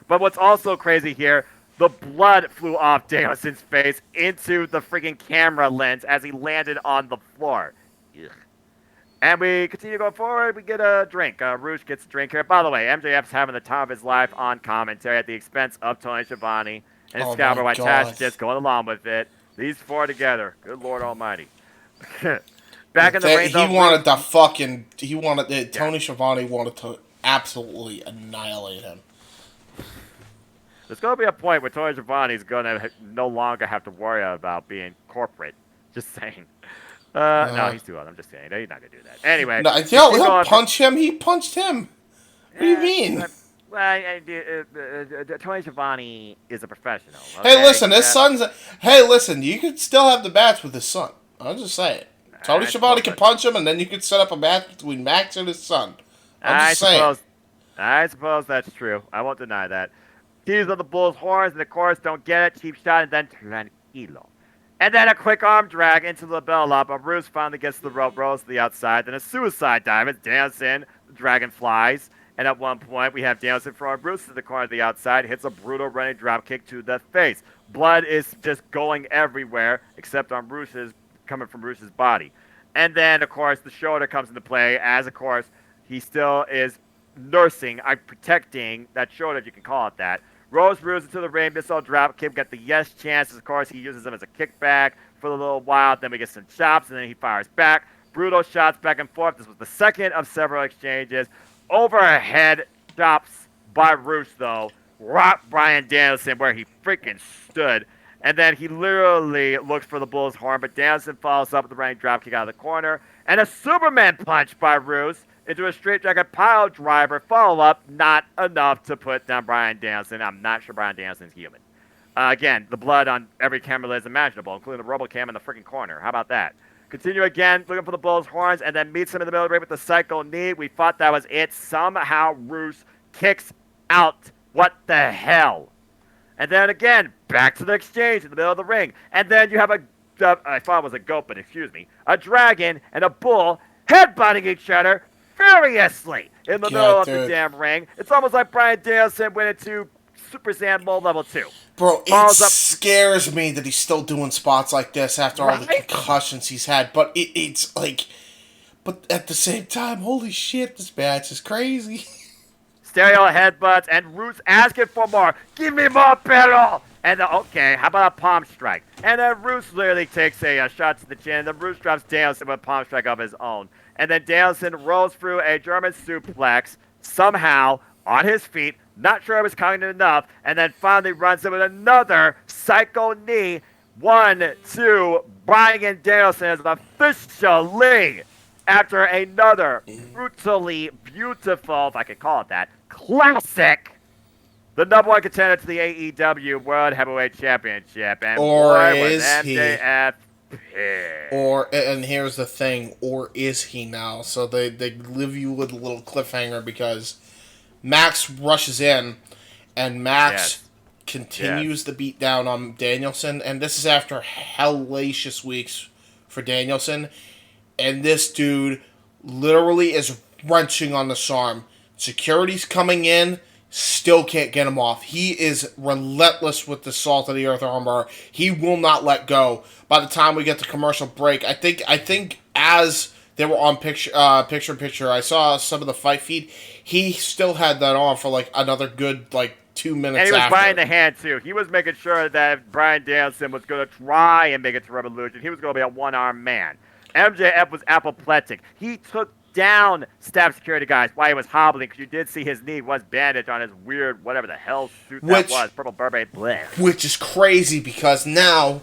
But what's also crazy here, the blood flew off Danielson's face into the freaking camera lens as he landed on the floor. Ugh. And we continue going forward. We get a drink. Rouge gets a drink here. By the way, MJF's having the time of his life on commentary at the expense of Tony Schiavone and Excalibur White Tash just going along with it. These four together. Good Lord Almighty. Back in the ring, Tony Schiavone wanted to absolutely annihilate him. There's going to be a point where Tony Schiavone is going to no longer have to worry about being corporate. Just saying. No, he's too old. I'm just saying. He's not going to do that. Anyway. No, he'll punch him. He punched him. What do you mean? Tony Schiavone is a professional. Okay? Hey, listen, his son's... Hey, listen, you could still have the match with his son. I'm just saying. Tony Schiavone can punch him, and then you could set up a match between Max and his son. I'm just saying. I suppose that's true. I won't deny that. Tease on the Bull's horns, and of course, don't get it. Cheap shot, and then tranquilo. And then a quick arm drag into the bell up. Bruce finally gets the rope, rolls to the outside. Then a suicide dive as Danielson, the dragon flies. And at one point, we have Danielson throwing Bruce to the corner of the outside. Hits a brutal running drop kick to the face. Blood is just going everywhere, except on coming from Bruce's body. And then, of course, the shoulder comes into play as, of course, he still is nursing, protecting that shoulder, if you can call it that. Rolls Bruce into the ring, missile drop kick, got the yes chances. Of course, he uses them as a kickback for a little while. Then we get some chops, and then he fires back. Brutal shots back and forth. This was the second of several exchanges. Overhead chops by Roos, though. Rocked Bryan Danielson where he freaking stood. And then he literally looks for the Bull's horn, but Danielson follows up with the running drop kick out of the corner. And a Superman punch by Roos into a straight dragon pile driver follow-up. Not enough to put down Bryan Danielson. I'm not sure Bryan Danielson's human. Again, the blood on every camera lens imaginable, including the RoboCam in the freaking corner. How about that? Continue again, looking for the Bull's horns, and then meets him in the middle of the ring with the Psycho knee. We thought that was it. Somehow Roos kicks out. What the hell? And then again, back to the exchange in the middle of the ring. And then you have I thought it was a goat, but excuse me, a dragon and a bull headbutting each other furiously in the middle of the damn ring. It's almost like Bryan Danielson went into Super Saiyan Mode Level 2. Bro, it scares me that he's still doing spots like this after all the concussions he's had. But it's like... But at the same time, holy shit, this match is crazy. Stereo headbutts, and Roos asking for more. Give me more, Perro! And okay, how about a palm strike? And then Roos literally takes a shot to the chin, and then Roos drops Danielson with a palm strike of his own. And then Danielson rolls through a German suplex, somehow, on his feet, not sure it was counting enough, and then finally runs in with another Psycho knee. 1, 2, Bryan Danielson is officially, after another brutally beautiful, if I could call it that, classic, the number one contender to the AEW World Heavyweight Championship. And or is MJF and here's the thing, or is he now? So they leave you with a little cliffhanger because Max rushes in, and Max continues the beat down on Danielson, and this is after hellacious weeks for Danielson, and this dude literally is wrenching on this arm. Security's coming in, still can't get him off. He is relentless with the salt of the earth armbar. He will not let go. By the time we get to commercial break, I think as they were on picture in picture, I saw some of the fight feed. He still had that on for like another good 2 minutes. And he was after. buying the hand too. He was making sure that if Bryan Danielson was going to try and make it to Revolution, he was going to be a one-armed man. MJF was apoplectic. He took down staff security guys while he was hobbling, because you did see his knee was bandaged on his weird whatever the hell suit that was, purple Burberry blend. Which is crazy because now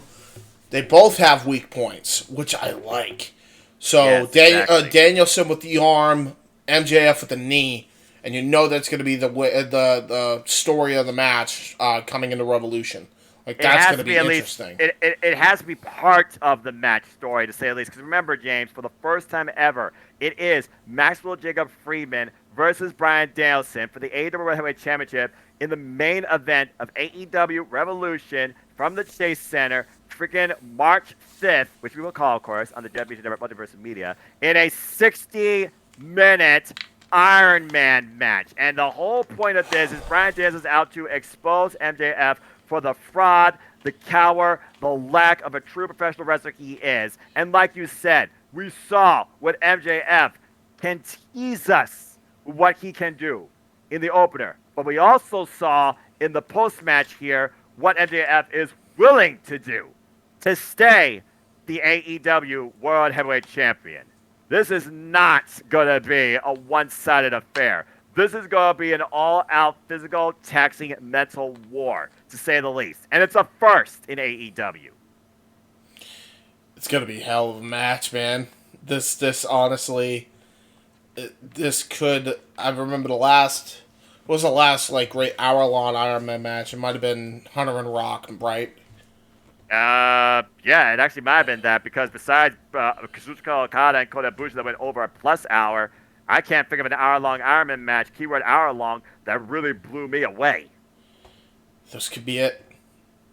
they both have weak points, which I like. So yes, exactly. Danielson with the arm, MJF with the knee, and you know that's going to be the story of the match coming into Revolution. Like, that's going to be at interesting. least, it has to be part of the match story, to say the least. Because remember, James, for the first time ever, it is Maxwell Jacob Friedman versus Bryan Danielson for the AEW World Heavyweight Championship in the main event of AEW Revolution from the Chase Center, freaking March 5th, which we will call, of course, on the WWE Multiverse Media, in a 60-minute Iron Man match. And the whole point of this is Bryan Danielson's out to expose MJF for the fraud, the coward, the lack of a true professional wrestler he is. And like you said, we saw what MJF can tease us what he can do in the opener. But we also saw in the post-match here what MJF is willing to do to stay the AEW World Heavyweight Champion. This is not going to be a one-sided affair. This is going to be an all-out physical, taxing mental war, to say the least. And it's a first in AEW. It's going to be a hell of a match, man. This honestly, this could, I remember the last like great hour-long Iron Man match. It might have been Hunter and Rock, right? Yeah, it actually might have been that, because besides Kazuchika Okada and Kota Ibushi that went over a plus hour, I can't think of an hour-long Iron Man match, keyword hour-long, that really blew me away. This could be it.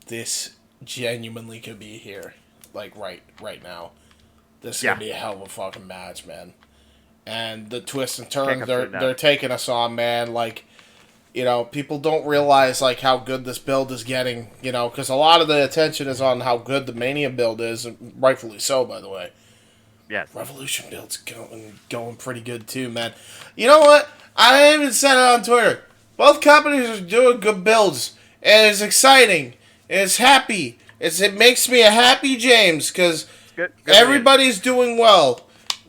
This genuinely could be here, like right now. This is gonna be a hell of a fucking match, man. And the twists and turns they're taking us on, man. Like, you know, people don't realize like how good this build is getting. You know, because a lot of the attention is on how good the Mania build is, and rightfully so, by the way. Yes. Revolution build's going pretty good too, man. You know what? I even said it on Twitter. Both companies are doing good builds, and it's exciting. And it's happy. It makes me a happy James, because everybody's doing well,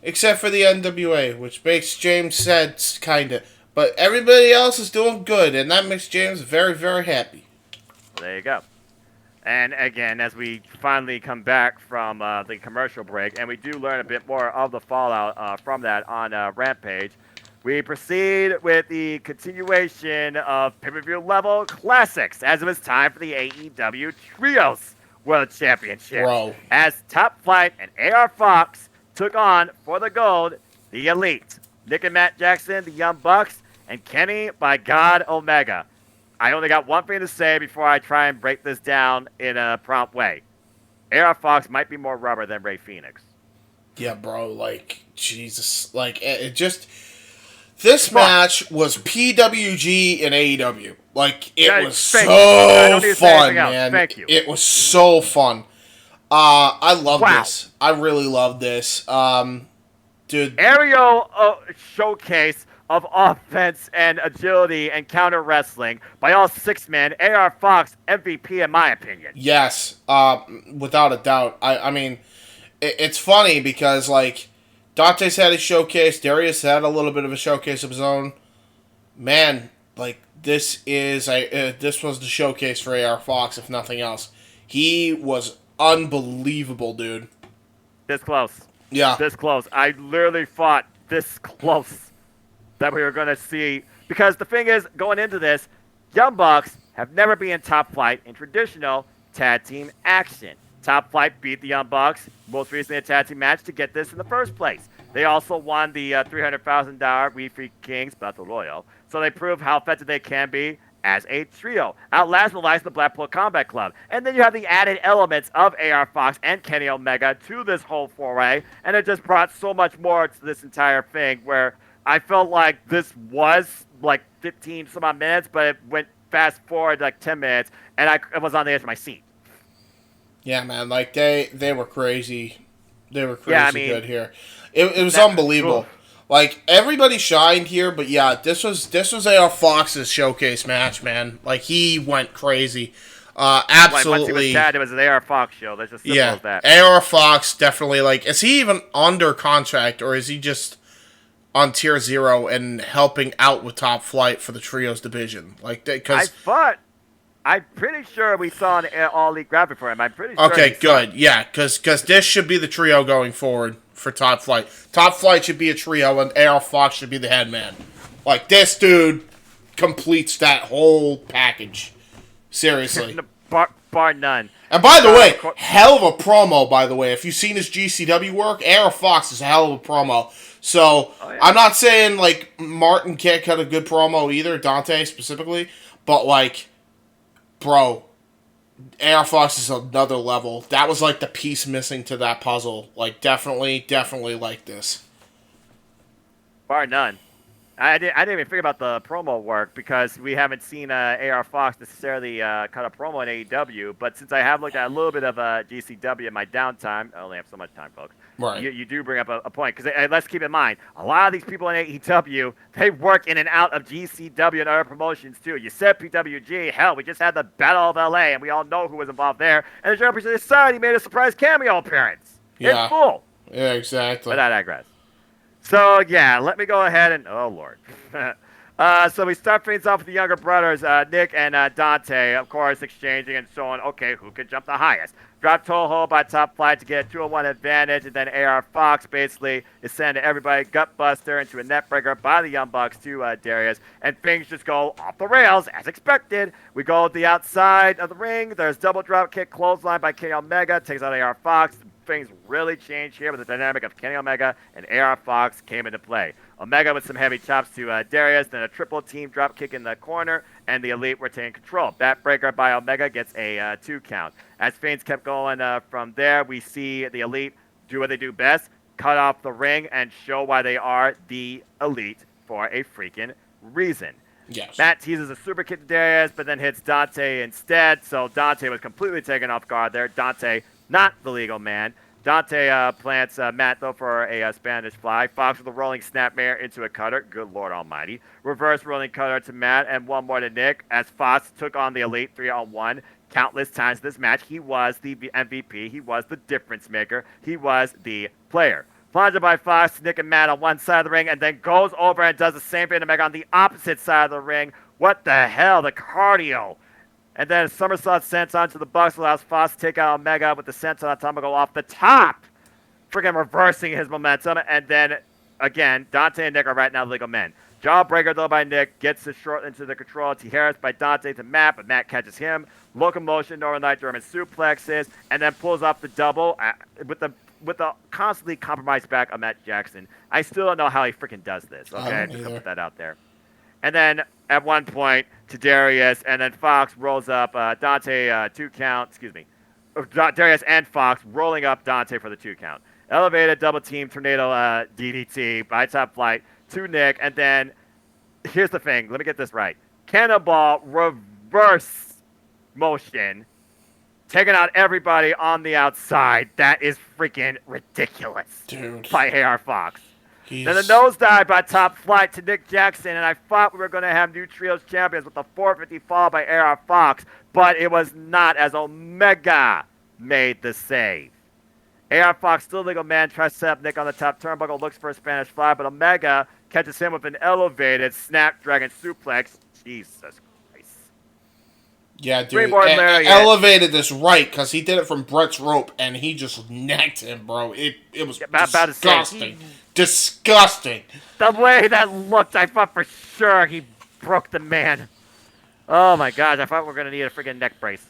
except for the NWA, which makes James sad, kinda. But everybody else is doing good, and that makes James very, very happy. There you go. And again, as we finally come back from the commercial break, and we do learn a bit more of the fallout from that on Rampage, we proceed with the continuation of pay-per-view level classics, as it was time for the AEW Trios World Championship. Bro. As Top Flight and AR Fox took on, for the gold, the Elite. Nick and Matt Jackson, the Young Bucks, and Kenny by God Omega. I only got one thing to say before I try and break this down in a prompt way. AR Fox might be more rubber than Rey Fenix. Yeah, bro, like, Jesus. Like, it just... This match was PWG and AEW. Like, it was so fun, man. Thank you. It was so fun. I love this. I really love this. Dude. Aerial showcase of offense and agility and counter wrestling by all six men. AR Fox, MVP in my opinion. Yes, without a doubt. I mean, it's funny because, like, Dante's had his showcase. Darius had a little bit of a showcase of his own. Man, like, this was the showcase for AR Fox, if nothing else. He was unbelievable, dude. This close. Yeah. This close. I literally thought this close that we were going to see. Because the thing is, going into this, Young Bucks have never been in Top Flight in traditional tag team action. Top Flight beat the Young Bucks, most recently a tag team match, to get this in the first place. They also won the $300,000 We Free Kings Battle Royal, so they prove how effective they can be as a trio. Outlast the Blackpool Combat Club. And then you have the added elements of AR Fox and Kenny Omega to this whole foray, and it just brought so much more to this entire thing, where I felt like this was like 15 some odd minutes, but it went fast forward like 10 minutes, and I was on the edge of my seat. Yeah, man, like, they were crazy. They were crazy good here. It was unbelievable. Like, everybody shined here, but yeah, this was AR Fox's showcase match, man. Like, he went crazy. Absolutely. Once he was sad, it was an AR Fox show. That's just simple as that. AR Fox definitely, like, is he even under contract, or is he just on Tier 0 and helping out with Top Flight for the Trios division? Like, because I'm pretty sure we saw an all-league graphic for him. I'm pretty sure. Okay, good. Yeah, because this should be the trio going forward for Top Flight. Top Flight should be a trio, and AR Fox should be the head man. Like, this dude completes that whole package. Seriously. bar none. And by the way, hell of a promo, by the way. If you've seen his GCW work, AR Fox is a hell of a promo. So, I'm not saying, like, Martin can't cut a good promo either, Dante specifically, but, like, bro, AR Fox is another level. That was, like, the piece missing to that puzzle. Like, definitely like this. Bar none. I didn't even think about the promo work because we haven't seen AR Fox necessarily cut a promo in AEW. But since I have looked at a little bit of GCW in my downtime, I only have so much time, folks. Right. You do bring up a point because let's keep in mind a lot of these people in AEW they work in and out of GCW and other promotions too. You said PWG, hell, we just had the Battle of LA and we all know who was involved there. And the German Society made a surprise cameo appearance. Yeah. In full. Yeah, exactly. But I digress. So, yeah, let me go ahead and... Oh, Lord. So we start things off with the younger brothers, Nick and Dante, of course, exchanging and showing, okay, who can jump the highest. Drop Toho by Top Flight to get a 2-on-1 advantage, and then AR Fox basically is sending everybody gutbuster into a neckbreaker by the Young Bucks to Darius, and things just go off the rails, as expected. We go to the outside of the ring. There's double drop kick clothesline by Kenny Omega, takes out AR Fox. Things really changed here with the dynamic of Kenny Omega and AR Fox came into play. Omega with some heavy chops to Darius, then a triple team drop kick in the corner, and the Elite were taking control. Backbreaker by Omega gets a 2 count. As things kept going from there, we see the Elite do what they do best, cut off the ring and show why they are the Elite for a freaking reason. Yes. Matt teases a super kick to Darius, but then hits Dante instead, so Dante was completely taken off guard there. Dante, not the legal man. Dante plants Matt, though, for a Spanish fly. Fox with a rolling snapmare into a cutter. Good Lord Almighty. Reverse rolling cutter to Matt, and one more to Nick, as Fox took on the Elite 3-on-1 countless times this match. He was the MVP. He was the difference maker. He was the player. Plunger by Fox, Nick and Matt on one side of the ring, and then goes over and does the same thing to Omega on the opposite side of the ring. What the hell? The cardio. And then somersault senton to the Bucks allows Fox to take out Omega with the senton atomic off the top. Freaking reversing his momentum. And then, again, Dante and Nick are right now legal men. Jawbreaker, though, by Nick. Gets the short into the control. T-Harris by Dante to Matt, but Matt catches him. Locomotion, Northern Light German suplexes, and then pulls off the double with the constantly compromised back of Matt Jackson. I still don't know how he freaking does this. Okay, just to put that out there. And then at one point to Darius, and then Fox rolls up Dante 2 count. Excuse me, Darius and Fox rolling up Dante for the 2 count. Elevated double team tornado DDT by Top Flight to Nick, and then here's the thing. Let me get this right. Cannonball reverse motion, taking out everybody on the outside. That is freaking ridiculous, dude. By AR Fox. Then the nosedive by Top Flight to Nick Jackson, and I thought we were going to have new trios champions with the 450 fall by AR Fox, but it was not, as Omega made the save. AR Fox, still legal man, tries to set up Nick on the top turnbuckle, looks for a Spanish fly, but Omega catches him with an elevated Snapdragon suplex. Jesus Christ. Yeah, dude. Elevated this right, because he did it from Brett's rope, and he just necked him, bro. It was disgusting. Disgusting. The way that looked, I thought for sure he broke the man. Oh my gosh, I thought we were going to need a freaking neck brace.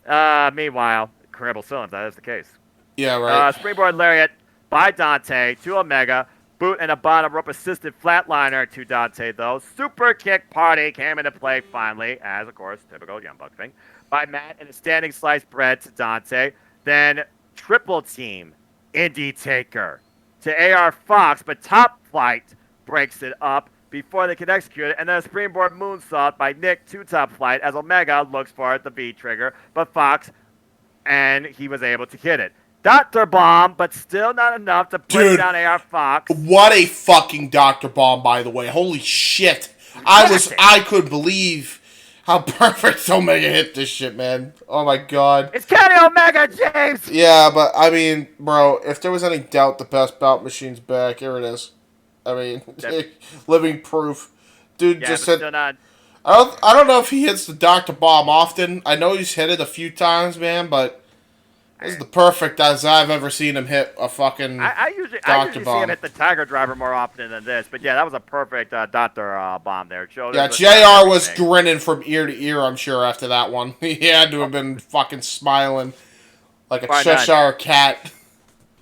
Meanwhile, incredible still if that is the case. Yeah, right. Springboard Lariat by Dante to Omega. Boot and a bottom rope assisted flatliner to Dante, though. Super kick party came into play finally, as, of course, typical Young Buck thing, by Matt and a standing sliced bread to Dante. Then triple team Indie Taker to AR Fox, but Top Flight breaks it up before they can execute it, and then a springboard moonsault by Nick to Top Flight as Omega looks for the V-trigger, but Fox, and he was able to hit it. Dr. Bomb, but still not enough to bring down AR Fox. What a fucking Dr. Bomb, by the way. Holy shit. I couldn't believe how perfect Omega hit this shit, man. Oh my god. It's Kenny Omega, James! Yeah, but I mean, bro, if there was any doubt, the best bout machine's back. Here it is. I mean, living proof. Dude just said... I don't know if he hits the Dr. Bomb often. I know he's hit it a few times, man, but... This is the perfect as I've ever seen him hit a fucking I usually bomb. see him hit the Tiger Driver more often than this, but yeah, that was a perfect doctor bomb there. Yeah, JR was grinning from ear to ear, I'm sure, after that one. He had to have been fucking smiling like a Cheshire cat.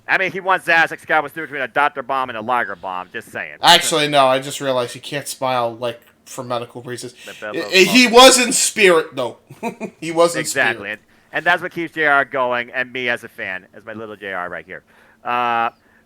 I mean, he wants to ask like Scott was doing between a doctor bomb and a Liger bomb. Just saying. Actually, no. I just realized he can't smile like for medical reasons. He was in spirit, though. He was in exactly, spirit. And that's what keeps JR going, and me as a fan, as my little JR right here.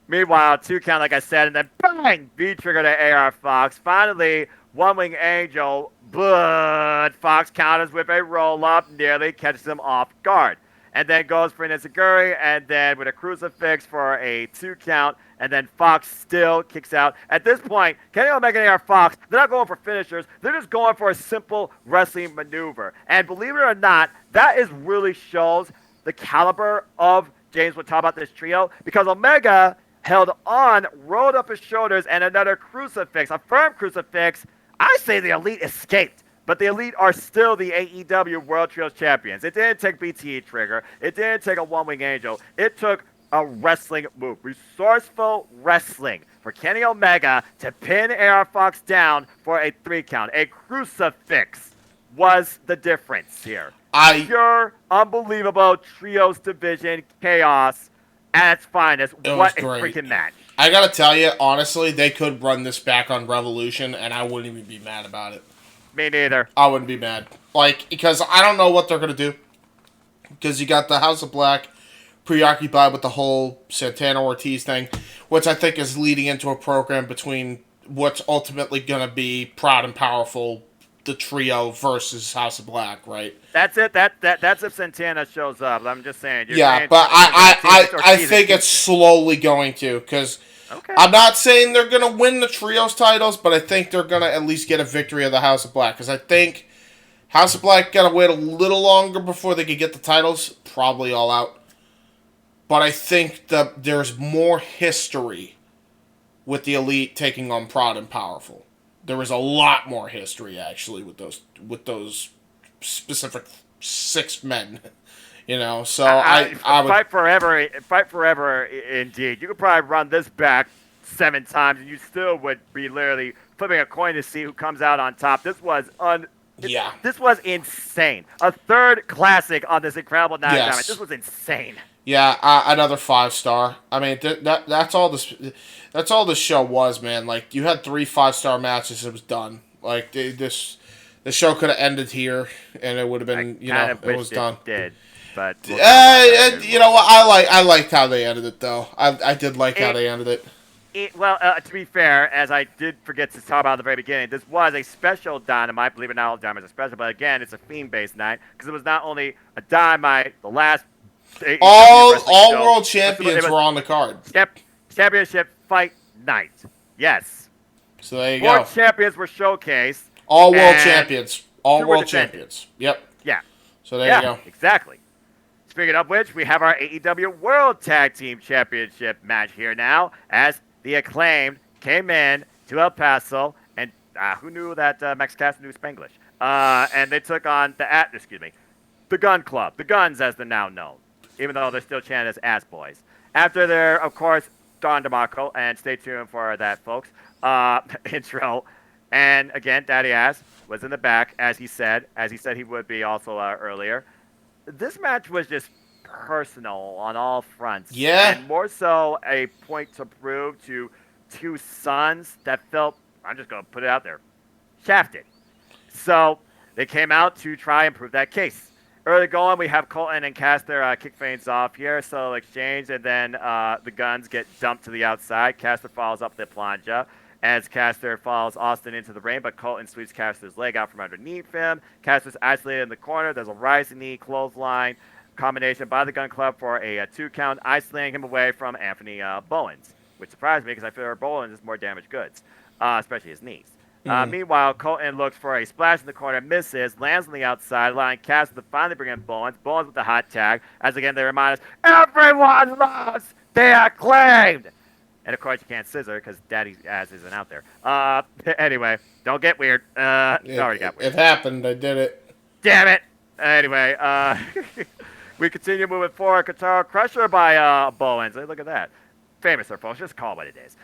Meanwhile, 2 count, like I said, and then bang, V trigger to AR Fox. Finally, One Wing Angel, but Fox counters with a roll up, nearly catches him off guard. And then goes for an Enziguri, and then with a crucifix for a 2 count, and then Fox still kicks out. At this point, Kenny Omega and AR Fox, they're not going for finishers. They're just going for a simple wrestling maneuver. And believe it or not, that is really shows the caliber of James would talk about this trio, because Omega held on, rolled up his shoulders, and another crucifix, a firm crucifix. I say the Elite escaped. But the Elite are still the AEW World Trios Champions. It didn't take BTE Trigger. It didn't take a One Wing Angel. It took a wrestling move. Resourceful wrestling for Kenny Omega to pin AR Fox down for a 3 count. A crucifix was the difference here. Pure, unbelievable Trios Division chaos at its finest. What a freaking match. I gotta tell you, honestly, they could run this back on Revolution, and I wouldn't even be mad about it. Me neither. I wouldn't be mad. Because I don't know what they're going to do. Because you got the House of Black preoccupied with the whole Santana-Ortiz thing, which I think is leading into a program between what's ultimately going to be Proud and Powerful, the trio, versus House of Black, right? That's it. That's if Santana shows up. I'm just saying. But I think it's slowly going to, because... Okay. I'm not saying they're going to win the trios titles, but I think they're going to at least get a victory of the House of Black. Because I think House of Black got to wait a little longer before they could get the titles. Probably all out. But I think that there's more history with the Elite taking on Proud and Powerful. There is a lot more history, actually, with those specific 6 men. You know, so I would fight forever. Indeed, you could probably run this back 7 times, and you still would be literally flipping a coin to see who comes out on top. This was This was insane. A 3rd classic on this incredible night. Yes. This was insane. Yeah, another 5-star. I mean, that's all this. That's all this show was, man. Like, you had 3 5-star matches. It was done. Like the show could have ended here, and it would have been. It was done. Did. But you know what? I liked how they ended it, though. I did like how they ended it. To be fair, as I did forget to talk about at the very beginning, this was a special Dynamite. Believe it or not, all Dynamites are special, but again, it's a Fiend-based night because it was not only a Dynamite, the last all world champions were on the card. Championship fight night. Yes. So there you go. 4 champions were showcased. All world champions. All world champions. Yep. Yeah. So there you go. Exactly. Speaking of which, we have our AEW World Tag Team Championship match here now, as the Acclaimed came in to El Paso, and who knew that Max Caster knew Spanglish? And they took on the Gun Club, the Guns as they're now known, even though they're still chanted as Ass Boys. After their, of course, Don DeMarco, and stay tuned for that, folks, intro. And again, Daddy Ass was in the back, as he said he would be also earlier. This match was just personal on all fronts. Yeah. And more so a point to prove to 2 sons that felt, I'm just going to put it out there, shafted. So they came out to try and prove that case. Early going, we have Colton and Caster kick feints off here, so exchange, and then the Guns get dumped to the outside. Caster follows up the plancha. As Caster follows Austin into the ring, but Colton sweeps Caster's leg out from underneath him. Caster's isolated in the corner. There's a rising knee clothesline combination by the Gun Club for a 2 count, isolating him away from Anthony Bowens, which surprised me because I feel Bowens is more damaged goods, especially his knees. Meanwhile, Colton looks for a splash in the corner, misses, lands on the outside, allowing Caster to finally bring in Bowens. Bowens with the hot tag, as again they remind us, everyone loves the Acclaimed! And, of course, you can't scissor because Daddy's ass isn't out there. Anyway, don't get weird. It already got weird. It happened. I did it. Damn it. Anyway, We continue moving forward. Katara Crusher by Bowens. Look at that. Famous, folks. Just call it what it is.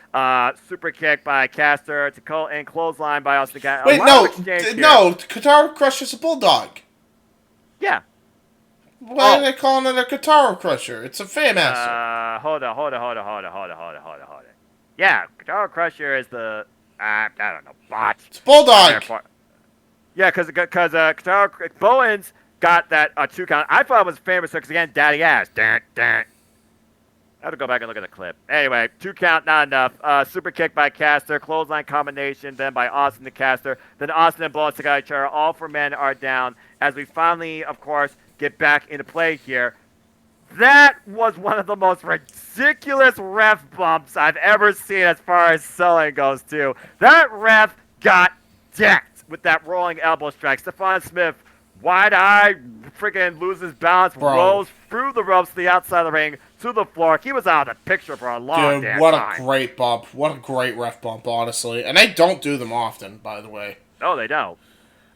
Super kick by Caster to call in clothesline by Austin. Wait, no, Katara Crusher's a bulldog. Yeah. Why are they calling it a Katara Crusher? It's a Fairmaster. Hold on. Yeah, Katara Crusher is the I don't know, botch. It's bulldog. Yeah, because Katara Bowens got that 2 count. I thought it was famous because again, daddy ass. Dun. I have to go back and look at the clip. Anyway, 2 count, not enough. Super kick by Caster, clothesline combination, then by Austin to Caster. Then Austin and Bowens to each other. All 4 men are down as we finally, of course, get back into play here. That was one of the most ridiculous ref bumps I've ever seen as far as selling goes, too. That ref got decked with that rolling elbow strike. Stephon Smith, wide-eyed, freaking loses balance, rolls through the ropes to the outside of the ring, to the floor. He was out of the picture for a long time. What a great bump. What a great ref bump, honestly. And they don't do them often, by the way. No, they don't.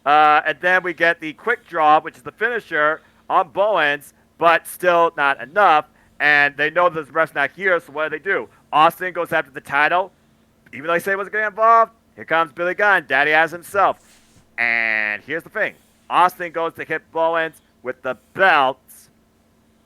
And then we get the quick draw, which is the finisher on Bowens, but still not enough. And they know that the ref's not here, so what do? Austin goes after the title. Even though he said he wasn't getting involved, here comes Billy Gunn, daddy ass himself. And here's the thing. Austin goes to hit Bowens with the belt.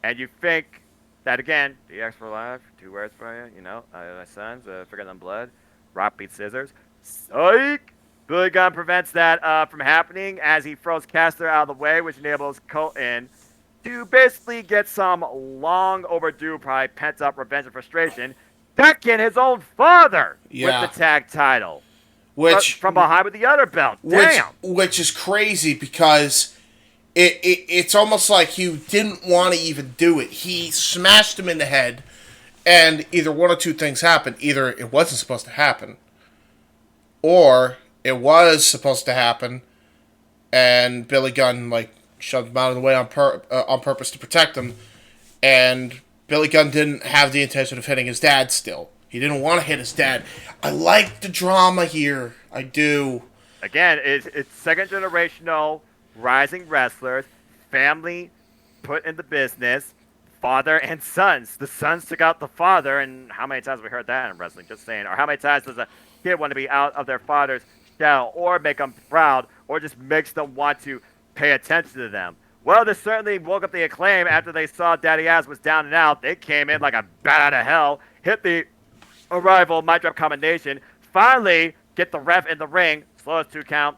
And you think that, again, DX for life, 2 words for you, my sons, forget them blood, rock, beat, scissors. Psych! Billy Gunn prevents that from happening as he throws Caster out of the way, which enables Colton to basically get some long overdue, probably pent-up revenge and frustration, decking his own father with the tag title. Which from behind with the other belt. Damn! Which is crazy because it's almost like he didn't want to even do it. He smashed him in the head, and either one or 2 things happened. Either it wasn't supposed to happen, or it was supposed to happen, and Billy Gunn shoved him out of the way on purpose to protect him, and Billy Gunn didn't have the intention of hitting his dad still. He didn't want to hit his dad. I like the drama here. I do. Again, it's second generational rising wrestlers, family put in the business, father and sons. The sons took out the father, and how many times have we heard that in wrestling? Just saying. Or how many times does a kid want to be out of their father's shell, or make them proud, or just makes them want to pay attention to them? Well, this certainly woke up the Acclaim after they saw Daddy Ass was down and out. They came in like a bat out of hell, hit the Arrival mic drop combination, finally get the ref in the ring, slowest 2 count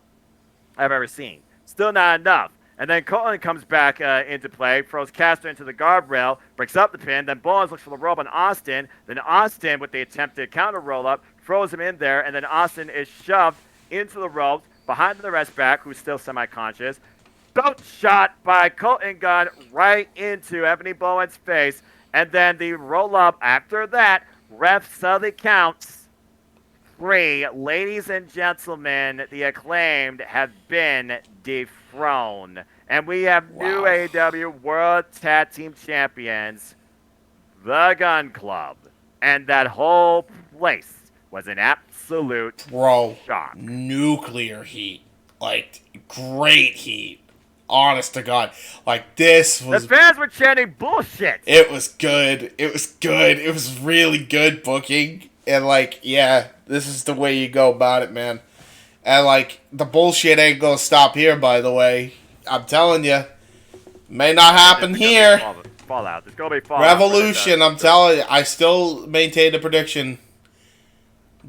I've ever seen. Still not enough. And then Colton comes back into play, throws Caster into the guardrail, breaks up the pin, then Bowens looks for the rope on Austin, then Austin with the attempted counter roll-up, throws him in there, and then Austin is shoved into the ropes, behind the ref's back, who's still semi-conscious. Belt shot by Colton Gunn right into Ebony Bowens' face, and then the roll-up after that, ref suddenly counts 3. Ladies and gentlemen, the Acclaimed have been dethroned. And we have new AEW World Tag Team Champions, the Gun Club. And that whole place was an absolute shock. Nuclear heat. Great heat. Honest to God. This was... The fans were chanting bullshit. It was good. It was really good booking. And, this is the way you go about it, man. And, the bullshit ain't gonna stop here, by the way. I'm telling you. May not happen here. Fallout. There's gonna be Fallout. Revolution, I'm telling you. I still maintain the prediction.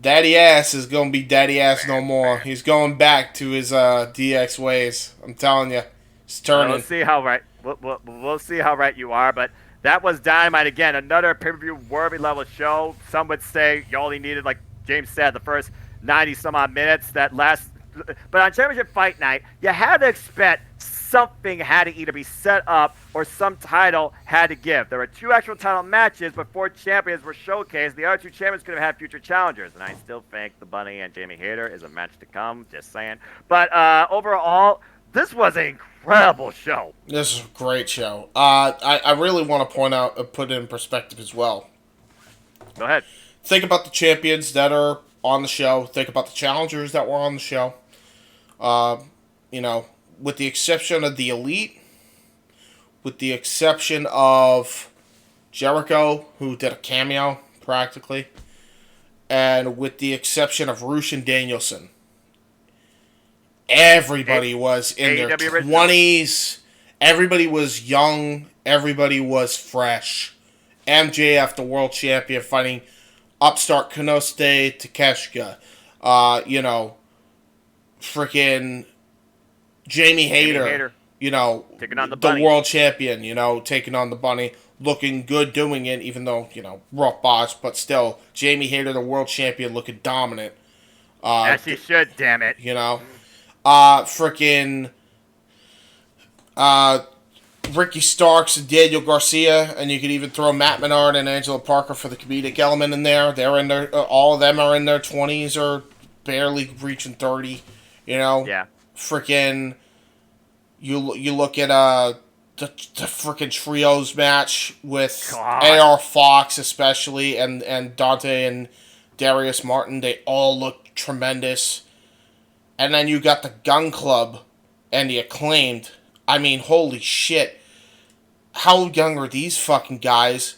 Daddy Ass is gonna be Daddy Ass no more. He's going back to his DX ways. I'm telling you. It's turning. We'll see how right. We'll see how right you are, but that was Dynamite again. Another pay-per-view worthy level show. Some would say you only needed, like James said, the first 90 some odd minutes. That last, but on Championship Fight Night, you had to expect something had to either be set up or some title had to give. There were 2 actual title matches, but 4 champions were showcased. The other 2 champions could have had future challengers, and I still think the Bunny and Jamie Hayter is a match to come. Just saying. But overall, this was an incredible show. This is a great show. I really want to point out, put it in perspective as well. Go ahead. Think about the champions that are on the show. Think about the challengers that were on the show. With the exception of the Elite, with the exception of Jericho, who did a cameo practically, and with the exception of Rush and Danielson, everybody was in their AEW original. 20s. Everybody was young. Everybody was fresh. MJF, the world champion, fighting upstart Konosuke Takeshita. Freaking Jamie Hayter. Taking on the the bunny. world champion, taking on the bunny, looking good doing it, even though, rough botch, but still, Jamie Hayter, the world champion, looking dominant. As he should, damn it. Freaking Ricky Starks and Daniel Garcia, and you could even throw Matt Menard and Angela Parker for the comedic element in there. They're in their, all of them are in their 20s or barely reaching 30, Yeah. Freaking, you look at the freaking trios match with God. AR Fox especially, and Dante and Darius Martin. They all look tremendous. And then you got the Gun Club and the Acclaimed. I mean, holy shit. How young are these fucking guys?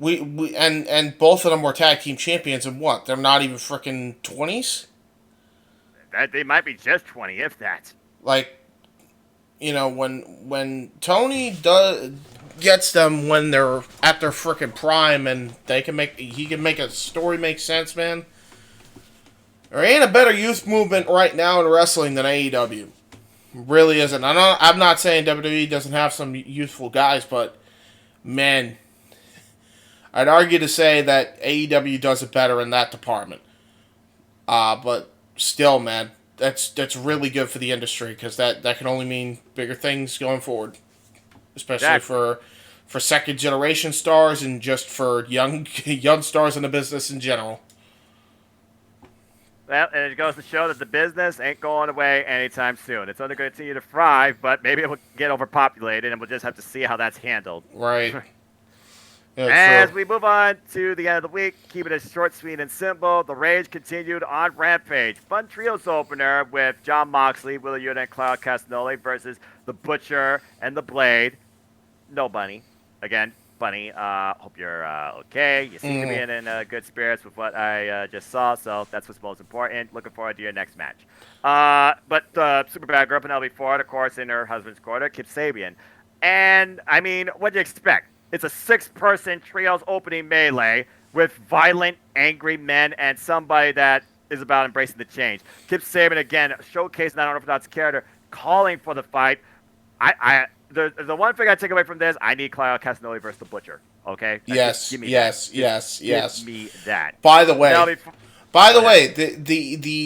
And both of them were tag team champions in what? They're not even freaking 20s? They might be just 20, if that. Like, when Tony gets them when they're at their freaking prime and he can make a story make sense, man. There ain't a better youth movement right now in wrestling than AEW. Really isn't. I'm not saying WWE doesn't have some youthful guys, but man, I'd argue to say that AEW does it better in that department. But still, man, that's really good for the industry, because that can only mean bigger things going forward, especially for second generation stars and just for young stars in the business in general. Well, and it goes to show that the business ain't going away anytime soon. It's only going to continue to thrive, but maybe it will get overpopulated, and we'll just have to see how that's handled. Right. Yeah, As true. we move on to the end of the week, keep it as short, sweet, and simple. The Rage continued on Rampage. Fun trios opener with Jon Moxley, Wheeler Yuta, and Claudio Castagnoli versus the Butcher and the Blade. No Bunny. Again, Bunny, hope you're okay. You seem to be in good spirits with what I just saw, so that's what's most important. Looking forward to your next match. But Superbad grew up in LB4, of course, in her husband's quarter, Kip Sabian. And, I mean, what do you expect? It's a 6-person trios opening melee with violent, angry men and somebody that is about embracing the change. Kip Sabian, again, showcasing that unorthodox character, calling for the fight. The one thing I take away from this, I need Claudio Castagnoli versus the Butcher. Okay? Yes. Give me Yes. that. Yes. Give me that. By the way, Now, the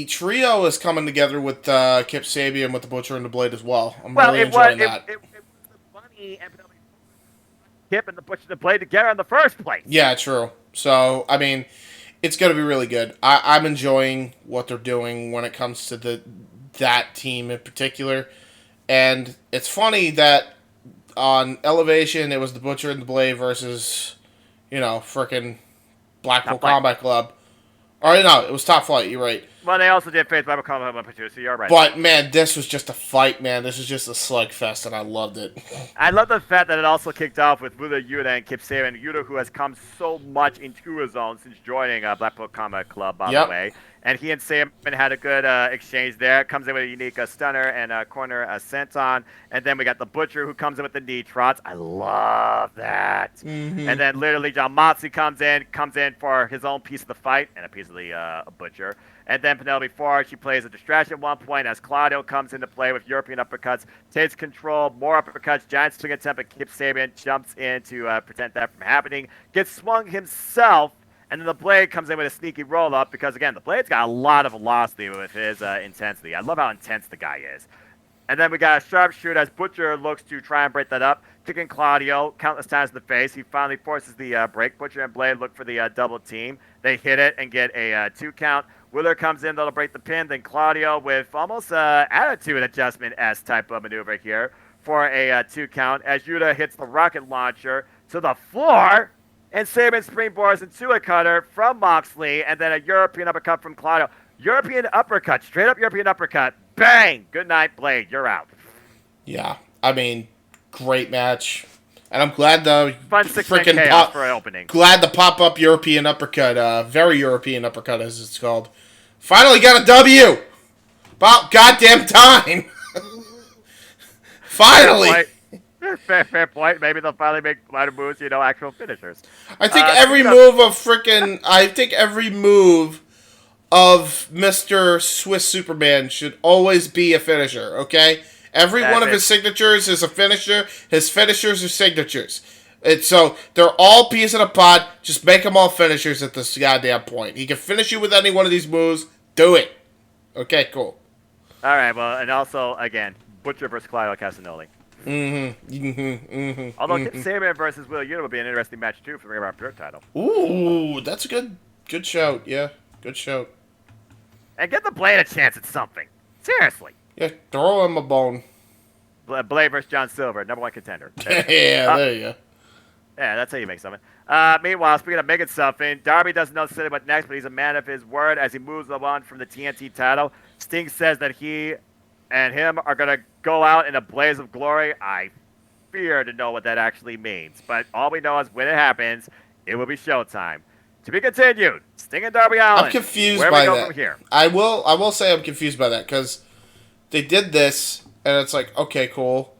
trio is coming together with Kip Sabian with the Butcher and the Blade as well. I'm really enjoying that. It was the Bunny and Kip and the Butcher and the Blade together in the first place. Yeah, true. So, I mean, it's going to be really good. I'm enjoying what they're doing when it comes to that team in particular. And it's funny that on Elevation, it was the Butcher and the Blade versus, frickin' Blackpool Combat Club. Or, no, it was Top Flight, you're right. Well, they also did face Blackpool Combat Club too, so you're right. But, man, this was just a fight, man. This was just a slugfest, and I loved it. I love the fact that it also kicked off with Wheeler Yuta and Kip Sabian. Yuta, who has come so much into his own since joining Blackpool Combat Club, by the way. And he and Sabian had a good exchange there. Comes in with a unique stunner and corner senton. And then we got the Butcher, who comes in with the knee trots. I love that. Mm-hmm. And then literally Jon Moxley comes in for his own piece of the fight and a piece of the Butcher. And then Penelope Ford, she plays a distraction at one point as Claudio comes into play with European uppercuts, takes control, more uppercuts, giant swing attempt, and Kip Sabian jumps in to prevent that from happening. Gets swung himself, and then the Blade comes in with a sneaky roll-up because, again, the Blade's got a lot of velocity with his intensity. I love how intense the guy is. And then we got a sharpshooter as Butcher looks to try and break that up, kicking Claudio countless times in the face. He finally forces the break. Butcher and Blade look for the double team. They hit it and get a 2 count. Wheeler comes in, that'll break the pin. Then Claudio with almost attitude adjustment-esque type of maneuver here for a 2 count as Yuta hits the rocket launcher to the floor. And Sabian springboards into a cutter from Moxley, and then a European uppercut from Claudio. European uppercut, straight up European uppercut. Bang! Good night, Blade. You're out. Yeah, I mean, great match. And I'm glad the Fun 6-man chaos for an opening. Glad the pop-up European uppercut, very European uppercut as it's called, finally got a W! About goddamn time! Finally! Fair point. Maybe they'll finally make minor moves, actual finishers. I think every move of Mr. Swiss Superman should always be a finisher, okay? Every one of his signatures is a finisher. His finishers are signatures. So they're all piece of the pot. Just make them all finishers at this goddamn point. He can finish you with any one of these moves. Do it. Okay, cool. All right, well, and also, again, Butcher versus Claudio Castagnoli. Although Kip Sabian versus Will Yuta would be an interesting match, too, for the Ring of Honor title. Ooh, that's a good shout. Yeah, good shout. And give the Blade a chance at something. Seriously. Yeah, throw him a bone. Blade versus John Silver, #1 contender. Yeah, there you go. Yeah, that's how you make something. Meanwhile, speaking of making something, Darby doesn't know what next, but he's a man of his word as he moves on from the TNT title. Sting says that he and him are going to go out in a blaze of glory. I fear to know what that actually means. But all we know is when it happens, it will be showtime. To be continued. Sting and Darby Allin. I'm confused Where by we go that. from here? I will say I'm confused by that because they did this and it's like, okay, cool,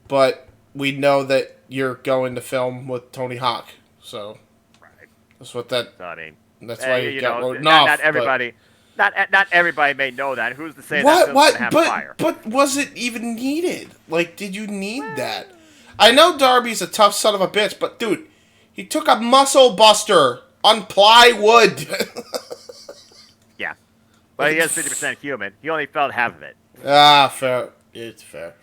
but we know that you're going to film with Tony Hawk, so Right. that's what that. So, I mean, that's why you got written not off. everybody. Not everybody may know that. Who's to say What? that film's gonna have But fire? but was it even needed? Like, did you need that? I know Darby's a tough son of a bitch, but dude, he took a muscle buster on plywood. Yeah, but he is 50% human. He only felt half of it. Fair. It's fair.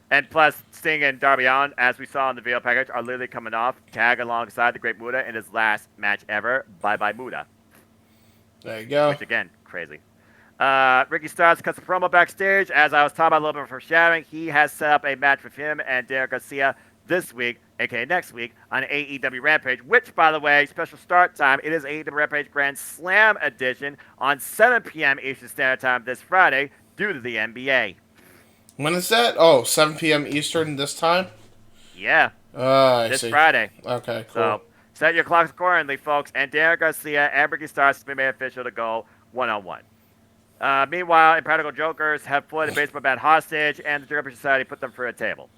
And plus, Sting and Darby Allin, as we saw in the video package, are literally coming off tag alongside the Great Muta in his last match ever. Bye bye Muta. There you go. Which again, crazy. Ricky Starks cuts a promo backstage. As I was talking about a little bit of foreshadowing, he has set up a match with him and Derek Garcia this week, aka next week, on AEW Rampage, which, by the way, special start time, it is AEW Rampage Grand Slam edition on 7 p.m. Eastern Standard Time this Friday due to the NBA. When is that? Oh, 7 p.m. Eastern this time? Yeah. I this see. Friday. Okay, cool. So, set your clocks accordingly, folks. And Derek Garcia and Ricky Starks have been made official to go one-on-one. Meanwhile, Impractical Jokers have put a baseball bat hostage, and the Jericho Society put them through a table.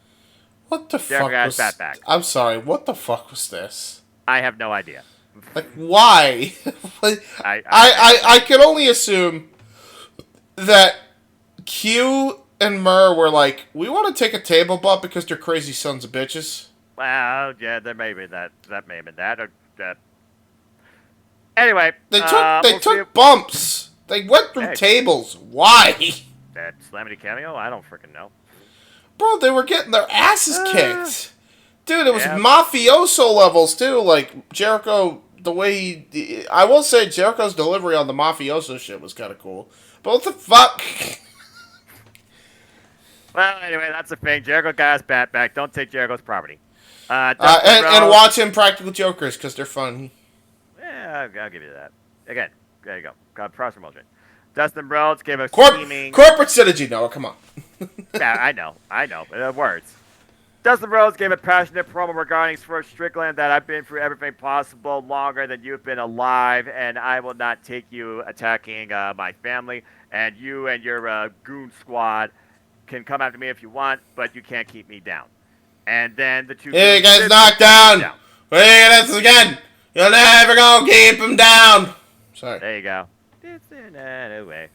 What the Derek fuck has was... bat back. I'm sorry, what the fuck was this? I have no idea. Like, why? I can only assume that Q and Murr were like, we want to take a table butt because they're crazy sons of bitches. Well, yeah, there may be that. That may have been that. Or, anyway, They we'll took bumps. They went through tables. Why? That Slamity cameo? I don't freaking know. Bro, they were getting their asses kicked. Dude, it was Yeah. mafioso levels, too. Like, Jericho, the way he... I will say Jericho's delivery on the mafioso shit was kind of cool. But what the fuck? Well, anyway, that's the thing. Jericho got his bat back. Don't take Jericho's property. And watch Impractical Jokers, because they're fun. Yeah, I'll give you that. Again, there you go. Got cross promotion. Dustin Rhodes gave a Corporate synergy, Noah, come on. Yeah, I know. But words. Dustin Rhodes gave a passionate promo regarding Swerve Strickland that I've been through everything possible longer than you've been alive, and I will not take you attacking my family, and you and your goon squad can come after me if you want, but you can't keep me down. And then the two... Hey, guys, knocked down. Hey, that's again. You're never gonna keep him down. Sorry. There you go. Anyway.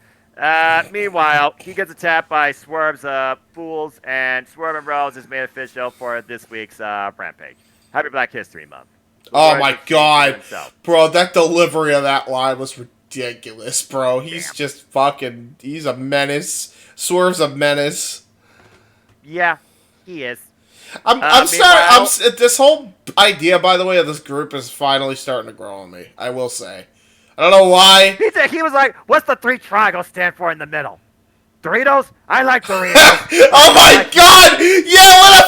Meanwhile, he gets attacked by Swerve's fools, and Swerve and Rhodes is made official for this week's Rampage. Happy Black History Month. Oh my god. Bro, that delivery of that line was ridiculous, bro. He's just fucking... He's a menace. Swerve's a menace. Yeah, he is. I'm sorry. This whole idea, by the way, of this group is finally starting to grow on me. I will say. I don't know why. He was like, what's the 3 triangles stand for in the middle? Doritos? I like Doritos. Oh my god! Yeah,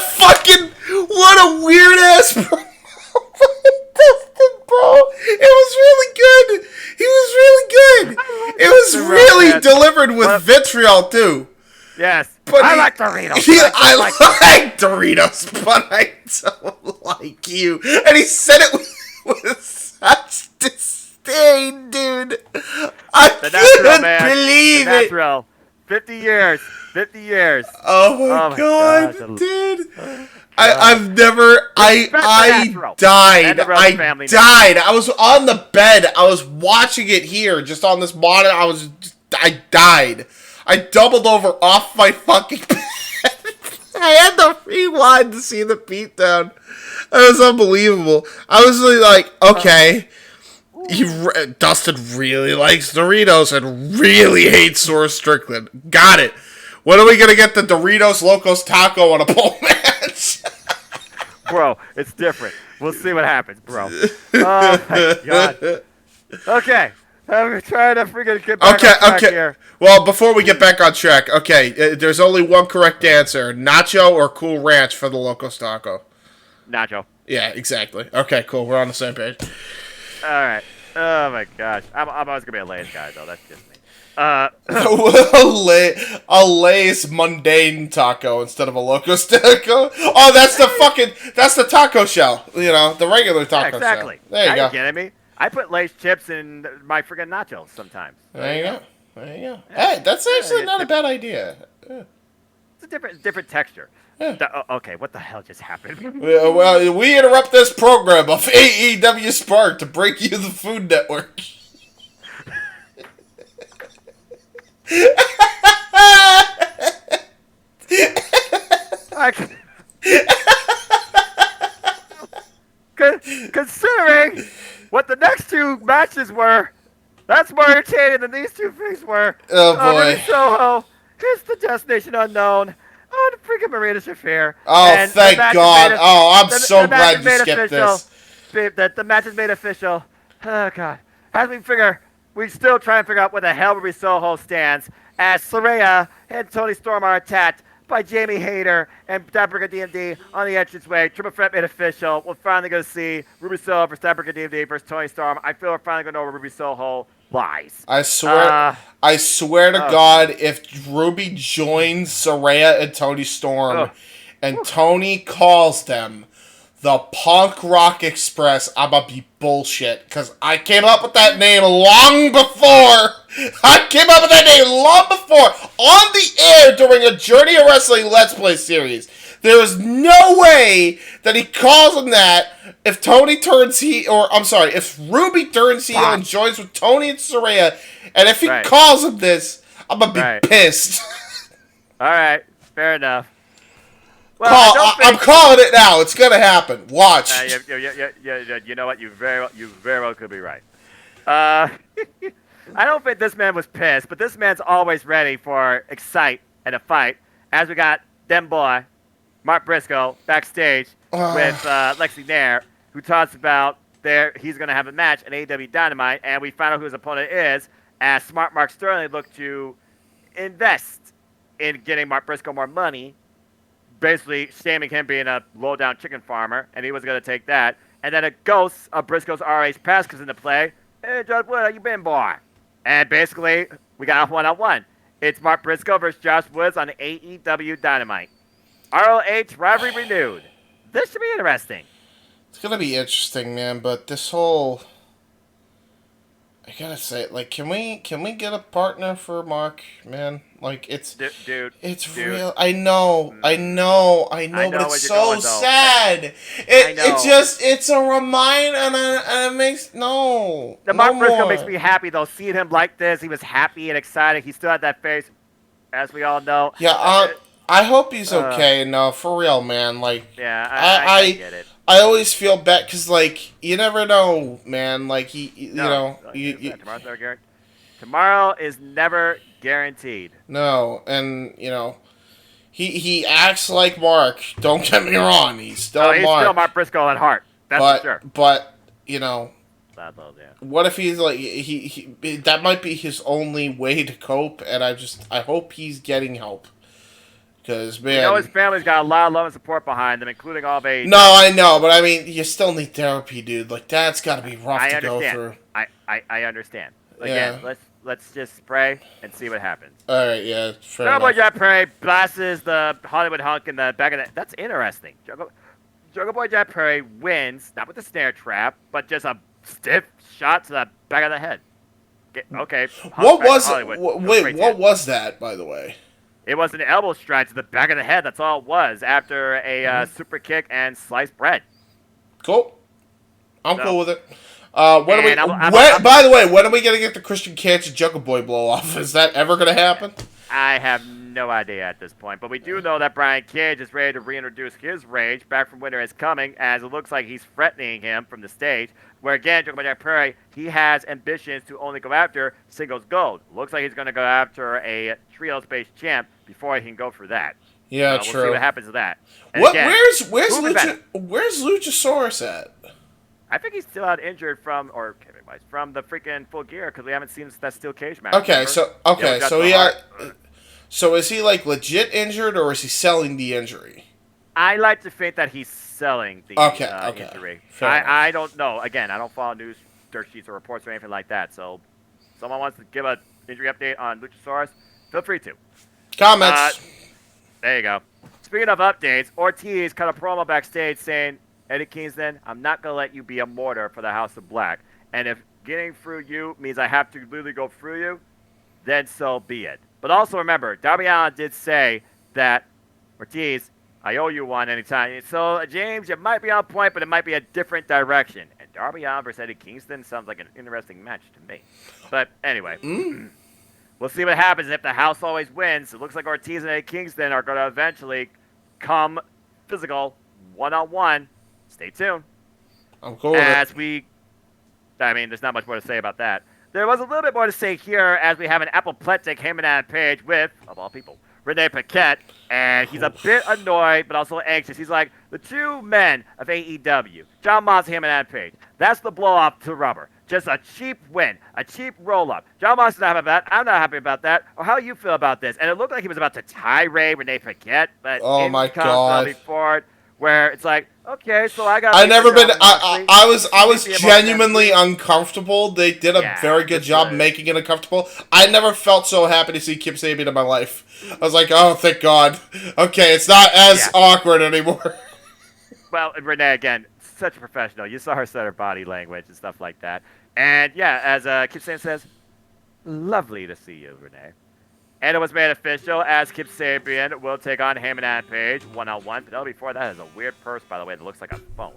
what a weird ass promo. Bro. It was really good. He was really good. It was really delivered with vitriol, too. Yes. But I like Doritos. I like Doritos, but I don't like you. And he said it with such disdain, dude. I couldn't believe it. Natural. 50 years. 50 years. Oh my god, gosh. dude. I've never. I died. I died. I was on the bed. I was watching it here, just on this monitor. I died. I doubled over off my fucking bed. I had to rewind to see the beatdown. It was unbelievable. I was really like, okay, Dustin really likes Doritos and really hates Sora Strickland. Got it. When are we gonna get the Doritos Locos Taco on a pole match? Bro, it's different. We'll see what happens, bro. Oh my god. Okay. I'm trying to freaking get back on track here. Well, before we get back on track, there's only one correct answer: Nacho or Cool Ranch for the Locos Taco. Nacho. Yeah, exactly. Okay, cool. We're on the same page. All right. Oh my gosh. I'm always gonna be a Lay's guy though. That's just me. A Lay's mundane taco instead of a Locos Taco. Oh, that's the taco shell. You know, the regular taco exactly. shell. There you go. Are you kidding me? I put Lay's chips in my freaking nachos sometimes. There you go. Hey, that's actually not a bad idea. Yeah. It's a different texture. Yeah. Okay, what the hell just happened? Well, we interrupt this program of AEW Spark to break you the Food Network. Considering what the next two matches were, that's more entertaining than these two things were. Oh boy. Soho, here's the Destination Unknown. Oh, the freaking Marina Shafir. Oh, and thank God. I'm so glad you skipped this. The match is made official. Oh, God. As we still try and figure out where the hell Ruby Soho stands, as Saraya and Tony Storm are attacked by Jamie Hayter and Steinberger DMD on the entranceway. Triple Threat made official. We're finally going to see Ruby Soho versus Steinberger DMD versus Tony Storm. I feel we're finally going to know where Ruby Soho lies. I swear to God, if Ruby joins Saraya and Tony Storm and Tony calls them the Punk Rock Express, I'm going to be bullshit. Because I came up with that name long before. On the air during a Journey of Wrestling Let's Play series. There is no way that he calls him that if Tony turns heel, if Ruby turns heel and joins with Tony and Saraya, and if he calls him this, I'm going to be pissed. All right, fair enough. Well, I'm calling it now. It's gonna happen. Watch. You know what? You very well could be right. I don't think this man was pissed, but this man's always ready for excite and a fight. As we got them boy, Mark Briscoe, backstage with Lexi Nair, who talks about he's gonna have a match at AEW Dynamite, and we find out who his opponent is. As Smart Mark Sterling looked to invest in getting Mark Briscoe more money. Basically shaming him being a low-down chicken farmer, and he was going to take that. And then a ghost of Briscoe's RH past comes into play. Hey, Josh Wood, how you been, boy? And basically, we got a one-on-one. It's Mark Briscoe versus Josh Woods on AEW Dynamite. ROH rivalry renewed. This should be interesting. It's going to be interesting, man, but this whole... I gotta say, like, can we get a partner for Mark, man? Like, it's dude, it's real. I know, but it's so sad. It's a reminder, and it makes The Mark Briscoe makes me happy though. Seeing him like this, he was happy and excited. He still had that face, as we all know. Yeah, I hope he's okay. No, for real, man. Like, yeah, I get it. I always feel bad because, like, you never know, man. Like, Tomorrow is never guaranteed. No, and he acts like Mark. Don't get me wrong. He's still Mark. He's still Mark Briscoe at heart. That's for sure. But what if he's like he that might be his only way to cope, and I hope he's getting help. Because, man... his family's got a lot of love and support behind them, including all of AEW. No, I know, but I mean, you still need therapy, dude. Like, that's got to be rough to go through. I understand. Again, let's just spray and see what happens. All right, yeah, fair Jungle Boy enough. Jet Prairie blasts the Hollywood Hunk in the back of the. That's interesting. Jungle Boy Jet Prairie wins, not with the snare trap, but just a stiff shot to the back of the head. Okay. What was Hollywood. wait? What was that, by the way? It was an elbow strike to the back of the head. That's all it was. After a super kick and sliced bread. Cool. I'm cool with it. By the way, when are we gonna get the Christian Cancer Jungle Boy blow off? Is that ever gonna happen? I have no idea at this point, but we do know that Brian Cage is ready to reintroduce his Rage. Back from Winter is coming, as it looks like he's threatening him from the stage. Where again, Jungle Boy Prairie, he has ambitions to only go after singles gold. Looks like he's going to go after a trios-based champ before he can go for that. Yeah, so true. We'll see what happens to that. And What? Again, Where's Luchasaurus at? I think he's still out injured from the freaking Full Gear because we haven't seen that steel cage match. Okay, so is he like legit injured or is he selling the injury? I like to think that he's selling the injury. I don't know. Again, I don't follow news, dirt sheets, or reports or anything like that. So, if someone wants to give an injury update on Luchasaurus, feel free to. Comments. There you go. Speaking of updates, Ortiz cut a promo backstage saying, Eddie Kingston, I'm not going to let you be a mortar for the House of Black. And if getting through you means I have to literally go through you, then so be it. But also remember, Darby Allin did say that, Ortiz, I owe you one anytime. So, James, it might be on point, but it might be a different direction. And Darby Allin versus Eddie Kingston sounds like an interesting match to me. But anyway, we'll see what happens if the house always wins. It looks like Ortiz and Eddie Kingston are going to eventually come physical one-on-one. Stay tuned. I'm cool with it. There's not much more to say about that. There was a little bit more to say here as we have an apoplectic Heyman Page with, of all people, Renee Paquette, and he's a bit annoyed, but also anxious. He's like, the two men of AEW, John Moss and Heyman Page. That's the blow-off to rubber. Just a cheap win, a cheap roll-up. John Moss is not happy about that. I'm not happy about that. Or how do you feel about this? And it looked like he was about to tirade Renee Paquette, but oh my God. Before it, where it's like, okay, so I was genuinely uncomfortable. They did a very good job making it uncomfortable. I never felt so happy to see Kip Sabian in my life. I was like, oh, thank God. Okay, it's not as awkward anymore. Well, Renee, again, such a professional. You saw her set her body language and stuff like that. And yeah, as Kip Sabian says, lovely to see you, Renee. And it was made official as Kip Sabian will take on Heyman Page one-on-one. But before that is a weird purse, by the way, that looks like a phone.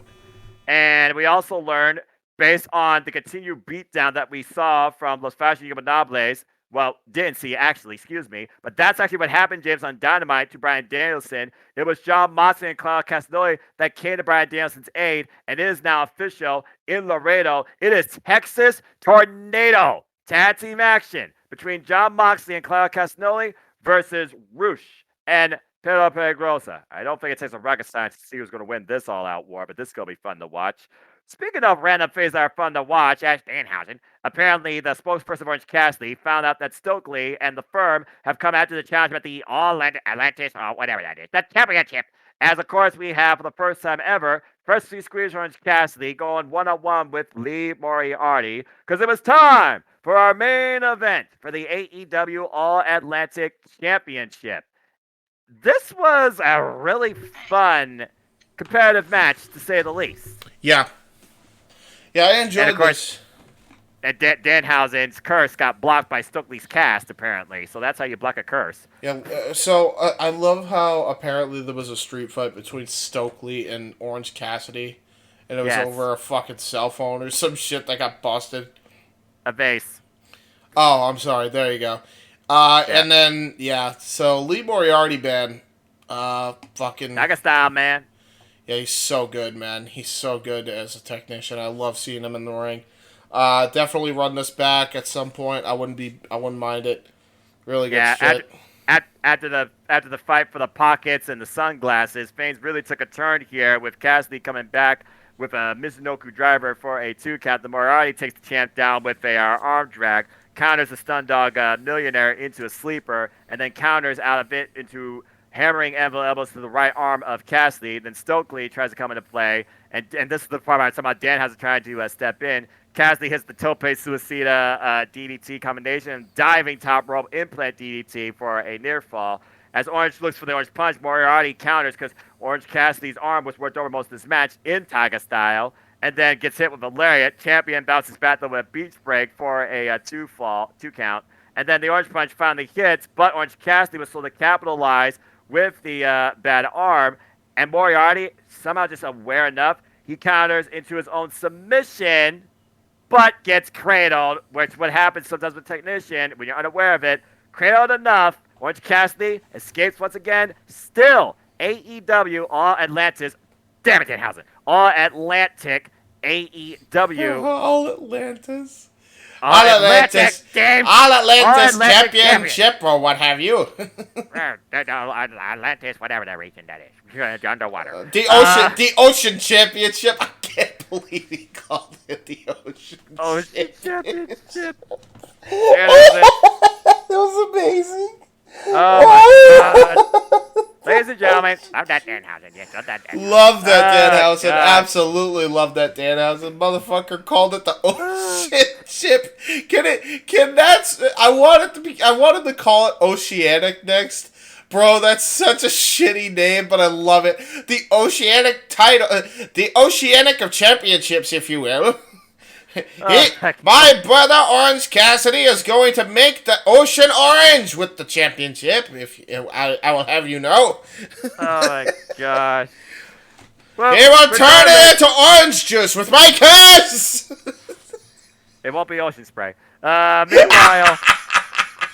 And we also learned, based on the continued beatdown that we saw from Los Fashion Ingobernables, well, didn't see, actually, excuse me, but that's actually what happened, James, on Dynamite to Bryan Danielson. It was John Moxley and Claudio Castagnoli that came to Bryan Danielson's aid, and it is now official in Laredo. It is Texas Tornado tag team action between John Moxley and Claudio Castagnoli versus Rush and Pedro Pelagrosa. I don't think it takes a rocket science to see who's going to win this all-out war, but this is going to be fun to watch. Speaking of random things that are fun to watch, Ash Danhausen, apparently the spokesperson of Orange Cassidy found out that Stokely and the firm have come after the challenge at the Atlantis, or whatever that is, the championship. As, of course, we have, for the first time ever, Freshly Squeezed Orange Cassidy going one-on-one with Lee Moriarty, because it was time for our main event for the AEW All-Atlantic Championship. This was a really fun competitive match, to say the least. Yeah. Yeah, I enjoyed this. And Danhausen's curse got blocked by Stokely's cast, apparently. So that's how you block a curse. Yeah, I love how apparently there was a street fight between Stokely and Orange Cassidy. And it was over a fucking cell phone or some shit that got busted. A vase. Oh, I'm sorry. There you go. And then, so Lee Moriarty, man. Fucking... Naga style, man. Yeah, he's so good, man. He's so good as a technician. I love seeing him in the ring. Definitely run this back at some point. I wouldn't mind it. Really good shit. After the fight for the pockets and the sunglasses, things really took a turn here with Cassidy coming back with a Mizunoku driver for a 2 count. The Moriarty takes the champ down with a arm drag, counters the Stun Dog Millionaire into a sleeper, and then counters out of it into hammering anvil elbows to the right arm of Cassidy. Then Stokely tries to come into play, and this is the part I'm talking about. Danhausen trying to step in. Cassidy hits the tope suicida DDT combination, diving top rope implant DDT for a near fall. As Orange looks for the Orange Punch, Moriarty counters because Orange Cassidy's arm was worked over most of this match in Tiger style, and then gets hit with a lariat. Champion bounces back with a beach break for a two count. And then the Orange Punch finally hits, but Orange Cassidy was able to capitalize with the bad arm, and Moriarty, somehow just aware enough, he counters into his own submission, but gets cradled, which what happens sometimes with Technician, when you're unaware of it, cradled enough, Orange Cassidy escapes once again. Still, AEW, All Atlantis, damn it, Danhausen, All Atlantic AEW. All Atlantis. All Atlantis Championship, or what have you. Atlantis, whatever that region that is. Underwater. The Ocean Championship. I can't believe he called it the Ocean Championship. That was amazing. Oh my God. Ladies and gentlemen, love that Danhausen. Yes, love that Danhausen. Love that Danhausen. Absolutely love that Danhausen. Motherfucker called it the Ocean Ship. I wanted to call it Oceanic next. Bro, that's such a shitty name, but I love it. The Oceanic title, the Oceanic of Championships, if you will. My brother Orange Cassidy is going to make the ocean orange with the championship. I will have you know. Oh my gosh! Well, he will turn it into orange juice with my kiss. It won't be ocean spray. Meanwhile.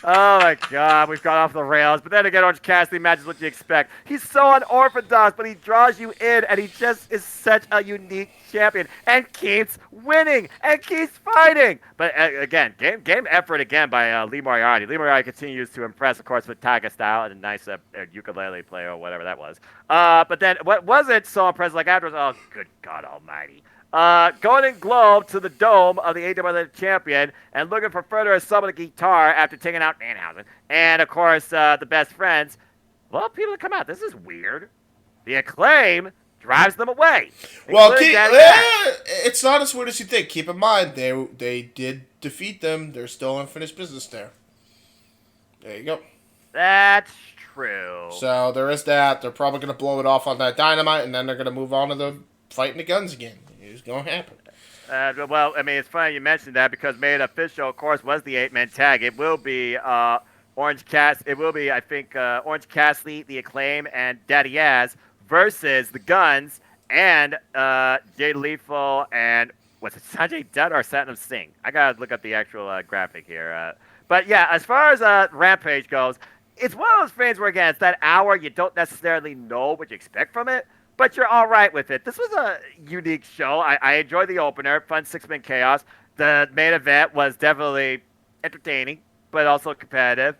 Oh my God, we've gone off the rails. But then again, Orange Cassidy matches what you expect. He's so unorthodox, but he draws you in, and he just is such a unique champion, and keeps winning, and keeps fighting. But again, game effort again by Lee Moriarty. Lee Moriarty continues to impress, of course, with Tiger style and a nice ukulele player or whatever that was. But then what wasn't so impressive, like afterwards, oh, good God almighty. Golden Globe to the dome of the AEW champion and looking for further assault with a guitar after taking out Danhausen. And, of course, the best friends. Well, people come out. This is weird. The Acclaim drives them away. Well, it's not as weird as you think. Keep in mind, they did defeat them. They're still unfinished business there. There you go. That's true. So there is that. They're probably going to blow it off on that Dynamite, and then they're going to move on to the fighting the guns again. It's going to happen. Well, I mean, it's funny you mentioned that because made official, of course, was the 8-man tag. It will be Orange Cassidy. It will be, I think, Orange Cassidy, the Acclaim, and Daddy Yaz versus the Guns and Jay Lethal and was it Sanjay Dutt or Satnam Singh? I gotta look up the actual graphic here. But yeah, as far as Rampage goes, it's one of those things where again, it's that hour you don't necessarily know what you expect from it. But you're all right with it. This was a unique show. I enjoyed the opener, fun 6-man chaos. The main event was definitely entertaining, but also competitive.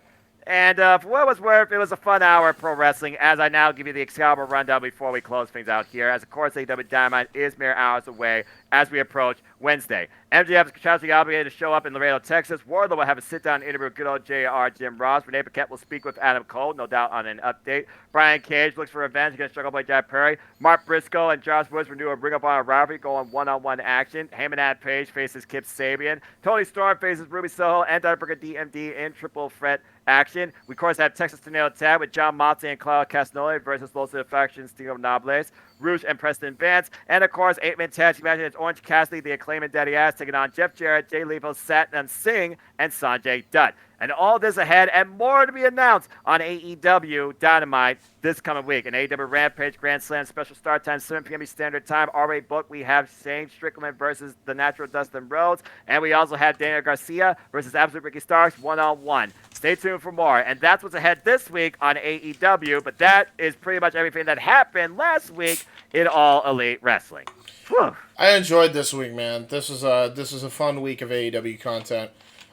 And for what it was worth, it was a fun hour of pro wrestling, as I now give you the Excalibur rundown before we close things out here. As, of course, AEW Dynamite is mere hours away as we approach Wednesday. MJF is contractually obligated to show up in Laredo, Texas. Wardlow will have a sit-down interview with good old JR Jim Ross. Renee Paquette will speak with Adam Cole, no doubt on an update. Brian Cage looks for revenge against Struggle Boy Jack Perry. Mark Briscoe and Josh Woods renew a Ring of Honor rivalry going one-on-one action. Heyman Adam Page faces Kip Sabian. Tony Storm faces Ruby Soho and Dynamite DMD in triple threat action. We, of course, have Texas Tornado Tag with John Moxley and Claudio Castagnoli versus Los Factions, Tino Nobles, Rouge and Preston Vance. And, of course, 8-man tag team match. It's Orange Cassidy, the Acclaim, and Daddy Ass taking on Jeff Jarrett, Jay Lethal, Satnam Singh, and Sanjay Dutt. And all this ahead and more to be announced on AEW Dynamite this coming week. An AEW Rampage Grand Slam special start time, 7 p.m. Standard Time. Already booked. We have Shane Strickland versus the Natural Dustin Rhodes. And we also have Daniel Garcia versus Absolute Ricky Starks one-on-one. Stay tuned for more. And that's what's ahead this week on AEW. But that is pretty much everything that happened last week in All Elite Wrestling. Whew. I enjoyed this week, man. This is a fun week of AEW content.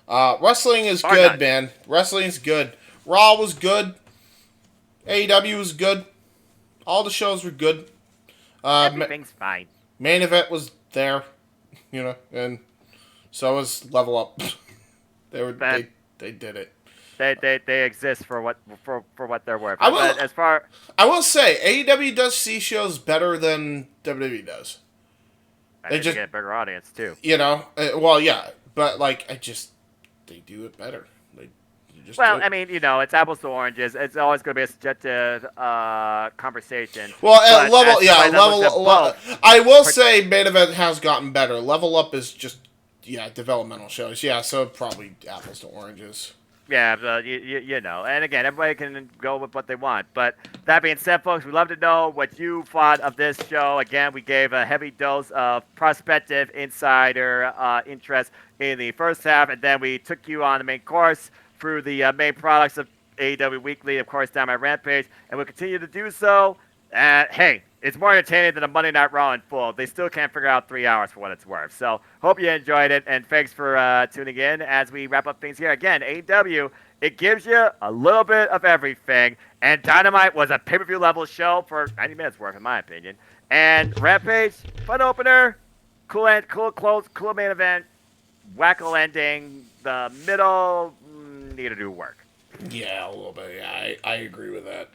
Wrestling is good, man. Wrestling's good. Raw was good. AEW was good. All the shows were good. Everything's fine. Main event was there, and so was Level Up. They did it. They exist for what they're worth. I will. But as far I will say AEW does see shows better than WWE does. I They think just, they get a bigger audience too. well, yeah, but like they do it better. You just Well, do it. I mean, it's apples to oranges. It's always going to be a subjective conversation. Well, But level, as yeah, somebody that looks at both, I will say main event has gotten better. Level up is just developmental shows. Yeah, so probably apples to oranges. yeah, but and again, everybody can go with what they want. But that being said, folks, we'd love to know what you thought of this show. Again, we gave a heavy dose of prospective insider interest in the first half, and then we took you on the main course through the main products of AEW Weekly, of course, Dynamite Rampage, and we'll continue to do so. Hey, it's more entertaining than a Monday Night Raw in full. They still can't figure out 3 hours for what it's worth. So hope you enjoyed it, and thanks for tuning in as we wrap up things here. Again, AEW, it gives you a little bit of everything, and Dynamite was a pay-per-view level show for 90 minutes worth, in my opinion. And Rampage, fun opener, cool close, cool main event, wacko ending. The middle need to do work. Yeah, a little bit. Yeah, I agree with that.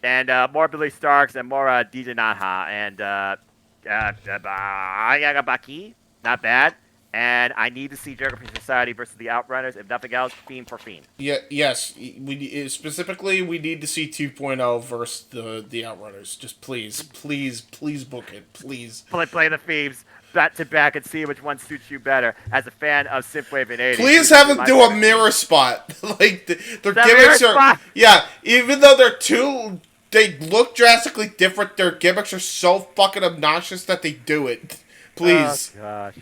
And more Billy Starks and more DJ Naha and Ayagabaki, not bad. And I need to see Jericho Society versus the Outrunners. If nothing else, Fiend for Fiend. Yeah, yes. Specifically, we need to see 2.0 versus the Outrunners. Just please book it, please. Play the Thieves back to back and see which one suits you better. As a fan of Synthwave and 80s. Please have them do a mirror spot. Like their gimmicks are, even though they look drastically different. Their gimmicks are so fucking obnoxious that they do it. Please. Oh gosh.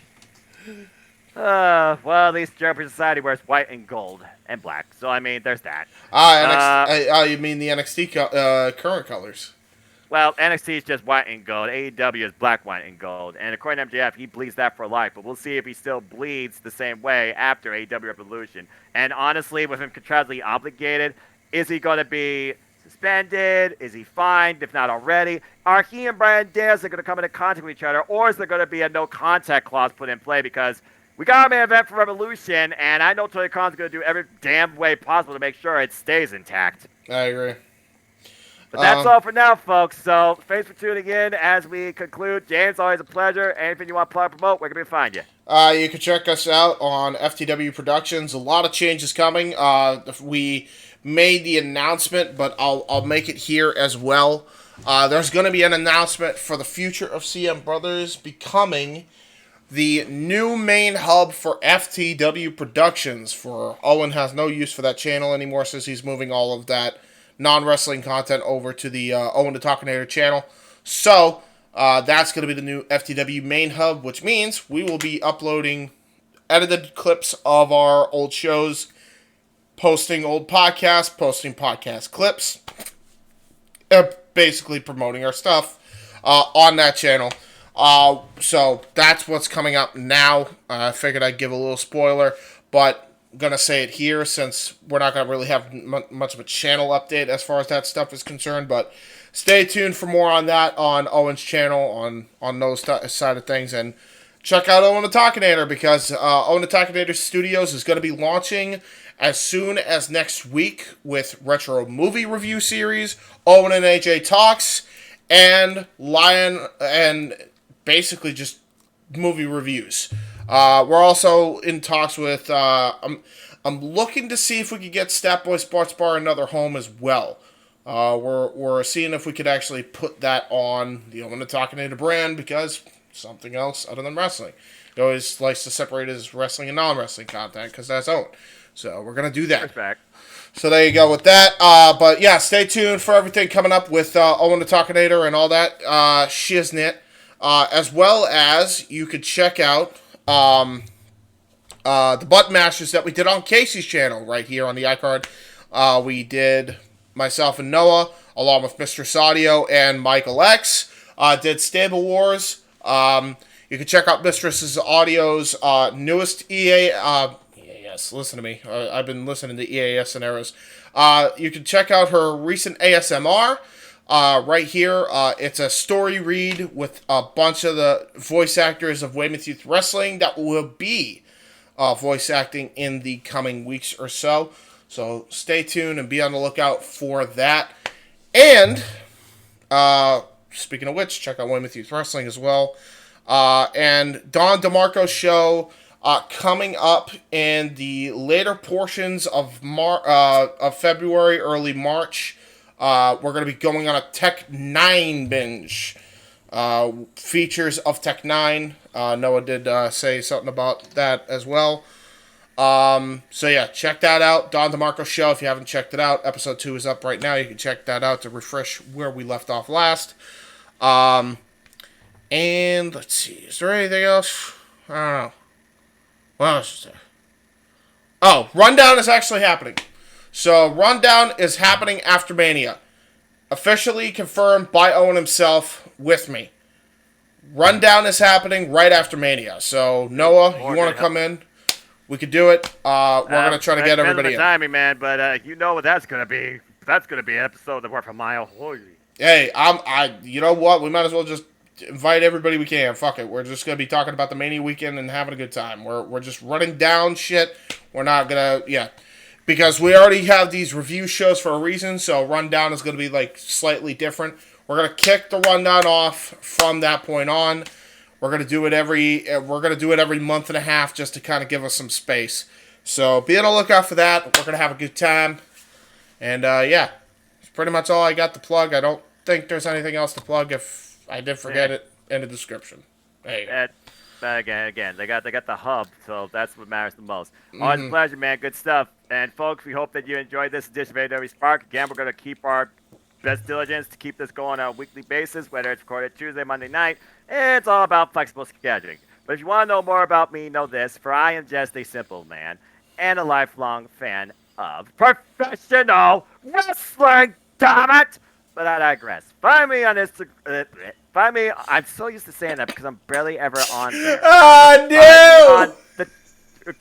Well, at least Jericho Society wears white and gold and black. So, I mean, there's that. You mean the NXT current colors? Well, NXT is just white and gold. AEW is black, white, and gold. And according to MJF, he bleeds that for life. But we'll see if he still bleeds the same way after AEW Revolution. And honestly, with him contractually obligated, is he going to be suspended? Is he fined, if not already? Are he and Bryan Danielson going to come into contact with each other? Or is there going to be a no-contact clause put in play? Because we got a main event for Revolution, and I know Tony Khan's going to do every damn way possible to make sure it stays intact. I agree. But that's all for now, folks. So thanks for tuning in as we conclude. James, always a pleasure. Anything you want to plug or promote, where can we find you? You can check us out on FTW Productions. A lot of changes coming. We made the announcement, but I'll make it here as well. There's going to be an announcement for the future of CM Brothers becoming the new main hub for FTW Productions. For Owen has no use for that channel anymore since he's moving all of that non-wrestling content over to the Owen the Talkinator channel. So that's going to be the new FTW main hub, which means we will be uploading edited clips of our old shows, posting old podcasts, posting podcast clips, basically promoting our stuff on that channel. So that's what's coming up now. I figured I'd give a little spoiler, but I'm going to say it here since we're not going to really have much of a channel update as far as that stuff is concerned. But stay tuned for more on that on Owen's channel, on those side of things. And check out Owen the Talkinator, because Owen the Talkinator Studios is going to be launching as soon as next week with retro movie review series, Owen and AJ Talks, and Lion, and basically just movie reviews. We're also in talks with, I'm looking to see if we could get Statboy Sports Bar another home as well. We're seeing if we could actually put that on the Owen the Talkinator brand, because something else other than wrestling. He always likes to separate his wrestling and non-wrestling content, because that's Owen. So we're going to do that. Respect. So there you go with that. But yeah, stay tuned for everything coming up with Owen the Talkinator and all that shiznit. As well as you could check out the Butt Masters that we did on Casey's channel right here on the iCard. We did, myself and Noah, along with Mr. Saudio and Michael X, did Stable Wars. You can check out Mistress Audio's newest EAS. Listen to me. I've been listening to EAS and Arrows. You can check out her recent ASMR. Right here, it's a story read with a bunch of the voice actors of Weymouth Youth Wrestling that will be voice acting in the coming weeks or so. So stay tuned and be on the lookout for that. And speaking of which, check out Weymouth Youth Wrestling as well. And Don DeMarco's show coming up in the later portions of February, early March. We're going to be going on a Tech 9 binge. Features of Tech 9. Noah did say something about that as well. So yeah, check that out. Don DeMarco's show. If you haven't checked it out, episode 2 is up right now. You can check that out to refresh where we left off last. And let's see, is there anything else? I don't know. What else is there? Oh, Rundown is actually happening. So Rundown is happening after Mania. Officially confirmed by Owen himself with me. Rundown is happening right after Mania. So Noah, you want to come in? We could do it. We're gonna try to get everybody in. Timing, man, but you know what that's gonna be. That's gonna be an episode that worth a mile. Holy. Hey, you know what? We might as well just invite everybody we can. Fuck it. We're just gonna be talking about the Mania weekend and having a good time. We're just running down shit. We're not gonna because we already have these review shows for a reason. So Rundown is gonna be like slightly different. We're gonna kick the Rundown off from that point on. We're gonna do it every month and a half just to kind of give us some space. So be on the lookout for that. We're gonna have a good time. And that's pretty much all I got to plug. I don't think there's anything else to plug. If I did forget it, in the description. Hey. Again, they got the hub, so that's what matters the most. Always a pleasure, man. Good stuff. And folks, we hope that you enjoyed this edition of AEW Spark. Again, we're gonna keep our best diligence to keep this going on a weekly basis, whether it's recorded Tuesday, Monday night. It's all about flexible scheduling. But if you want to know more about me, know this, for I am just a simple man and a lifelong fan of professional wrestling, damn it! But I digress. Find me on Instagram. I'm so used to saying that because I'm barely ever on there. Oh, no!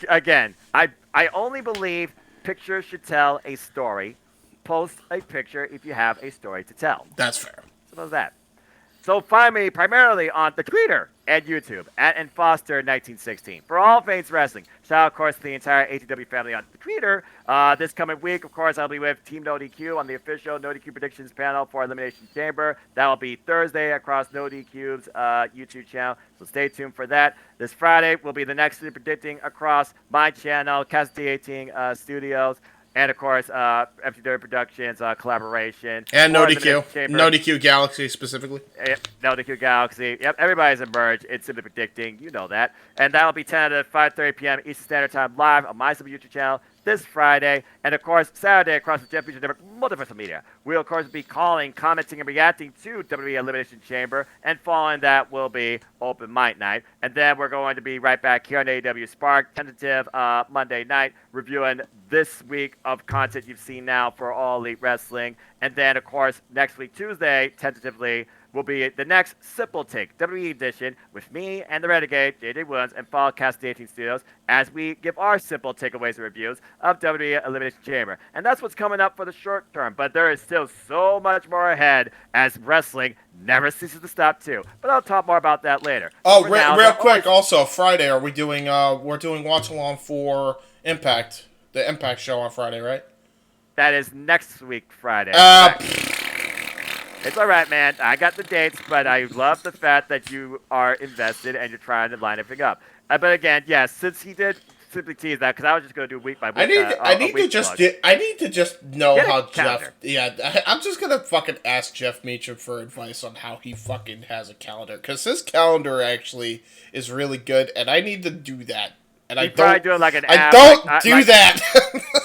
Again, I only believe pictures should tell a story. Post a picture if you have a story to tell. That's fair. So how's that? So find me primarily on the Twitter and YouTube at @NFoster1916 for all things wrestling. Shout out, of course, to the entire AEW family on the Twitter. This coming week, of course, I'll be with Team No DQ on the official No DQ predictions panel for Elimination Chamber. That will be Thursday across No DQ's YouTube channel. So stay tuned for that. This Friday will be the next predicting across my channel, Cassidy 18 Studios. And, of course, FTW Productions collaboration. And No DQ. No DQ Galaxy specifically. No DQ Galaxy. Yep, everybody's emerged. It's simply predicting. You know that. And that'll be 10 to 5:30 p.m. Eastern Standard Time live on my YouTube channel this Friday. And, of course, Saturday across the Jeff Beach Network multiple media. We'll, of course, be calling, commenting, and reacting to WWE Elimination Chamber. And following that will be Open Mic Night. And then we're going to be right back here on AEW Spark, tentative Monday night, reviewing this week of content you've seen now for All Elite Wrestling. And then, of course, next week, Tuesday, tentatively, will be the next Simple Take, WWE edition, with me and the Renegade, JJ Williams, and Fall Cast 18 Studios, as we give our simple takeaways and reviews of WWE Elimination Chamber. And that's what's coming up for the short term, but there is still so much more ahead, as wrestling never ceases to stop, too. But I'll talk more about that later. Oh, real quick, also, Friday, we're doing Watch Along for Impact, the Impact show on Friday, right? That is next week, Friday. It's all right, man. I got the dates, but I love the fact that you are invested and you're trying to line everything up. But again, yes, since he did simply tease that, because I was just going to do week by week. I need to just know Get how a calendar. Jeff. Yeah, I'm just gonna fucking ask Jeff Meacham for advice on how he fucking has a calendar, because his calendar actually is really good, and I need to do that. And I don't do it like an I app. don't do that.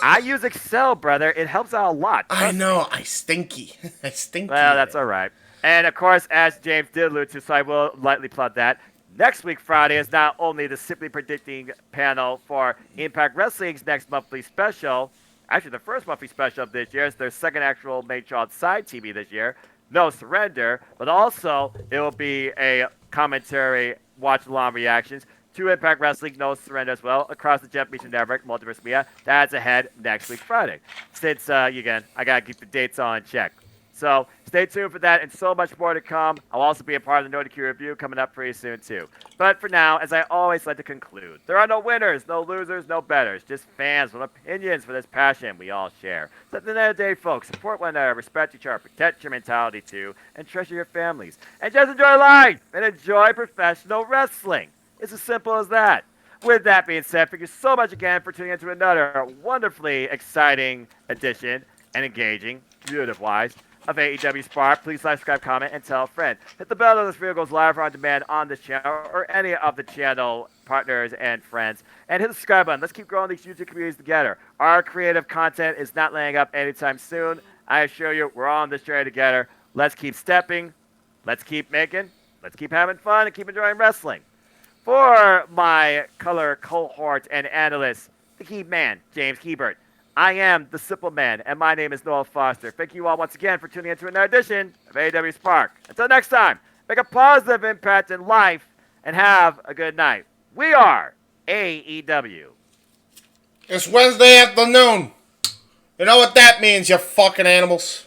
I use Excel, brother. It helps out a lot. I know. I stinky. Well, that's all right. And, of course, as James did allude to, so I will lightly plug that, next week, Friday, is not only the Simply Predicting panel for Impact Wrestling's next monthly special, actually the first monthly special of this year, it's their second actual main show on Side TV this year, No Surrender, but also it will be a commentary, watch-along reactions to Impact Wrestling, No Surrender as well, across the Jeff Beach Network, Multiverse Media. That's ahead next week, Friday. Since, again, I got to keep the dates on check. So stay tuned for that and so much more to come. I'll also be a part of the Notiki review coming up pretty soon too. But for now, as I always like to conclude, there are no winners, no losers, no betters, just fans with opinions for this passion we all share. So at the end of the day, folks, support one another, respect each other, protect your mentality too, and treasure your families. And just enjoy life and enjoy professional wrestling. It's as simple as that. With that being said, thank you so much again for tuning into another wonderfully exciting edition and engaging, creative-wise, of AEW Spark. Please like, subscribe, comment, and tell a friend. Hit the bell so this video goes live or on demand on this channel or any of the channel partners and friends. And hit the subscribe button. Let's keep growing these YouTube communities together. Our creative content is not laying up anytime soon. I assure you, we're all on this journey together. Let's keep stepping. Let's keep making. Let's keep having fun and keep enjoying wrestling. For my color cohort and analyst, the key man, James Hebert. I am the Simple Man, and my name is Noel Foster. Thank you all once again for tuning into another edition of AEW Spark. Until next time, make a positive impact in life and have a good night. We are AEW. It's Wednesday afternoon. You know what that means, you fucking animals.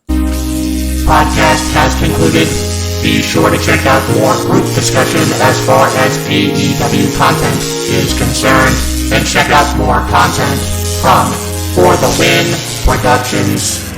Podcast has concluded. Be sure to check out more group discussion as far as AEW content is concerned, and check out more content from For the Win Productions.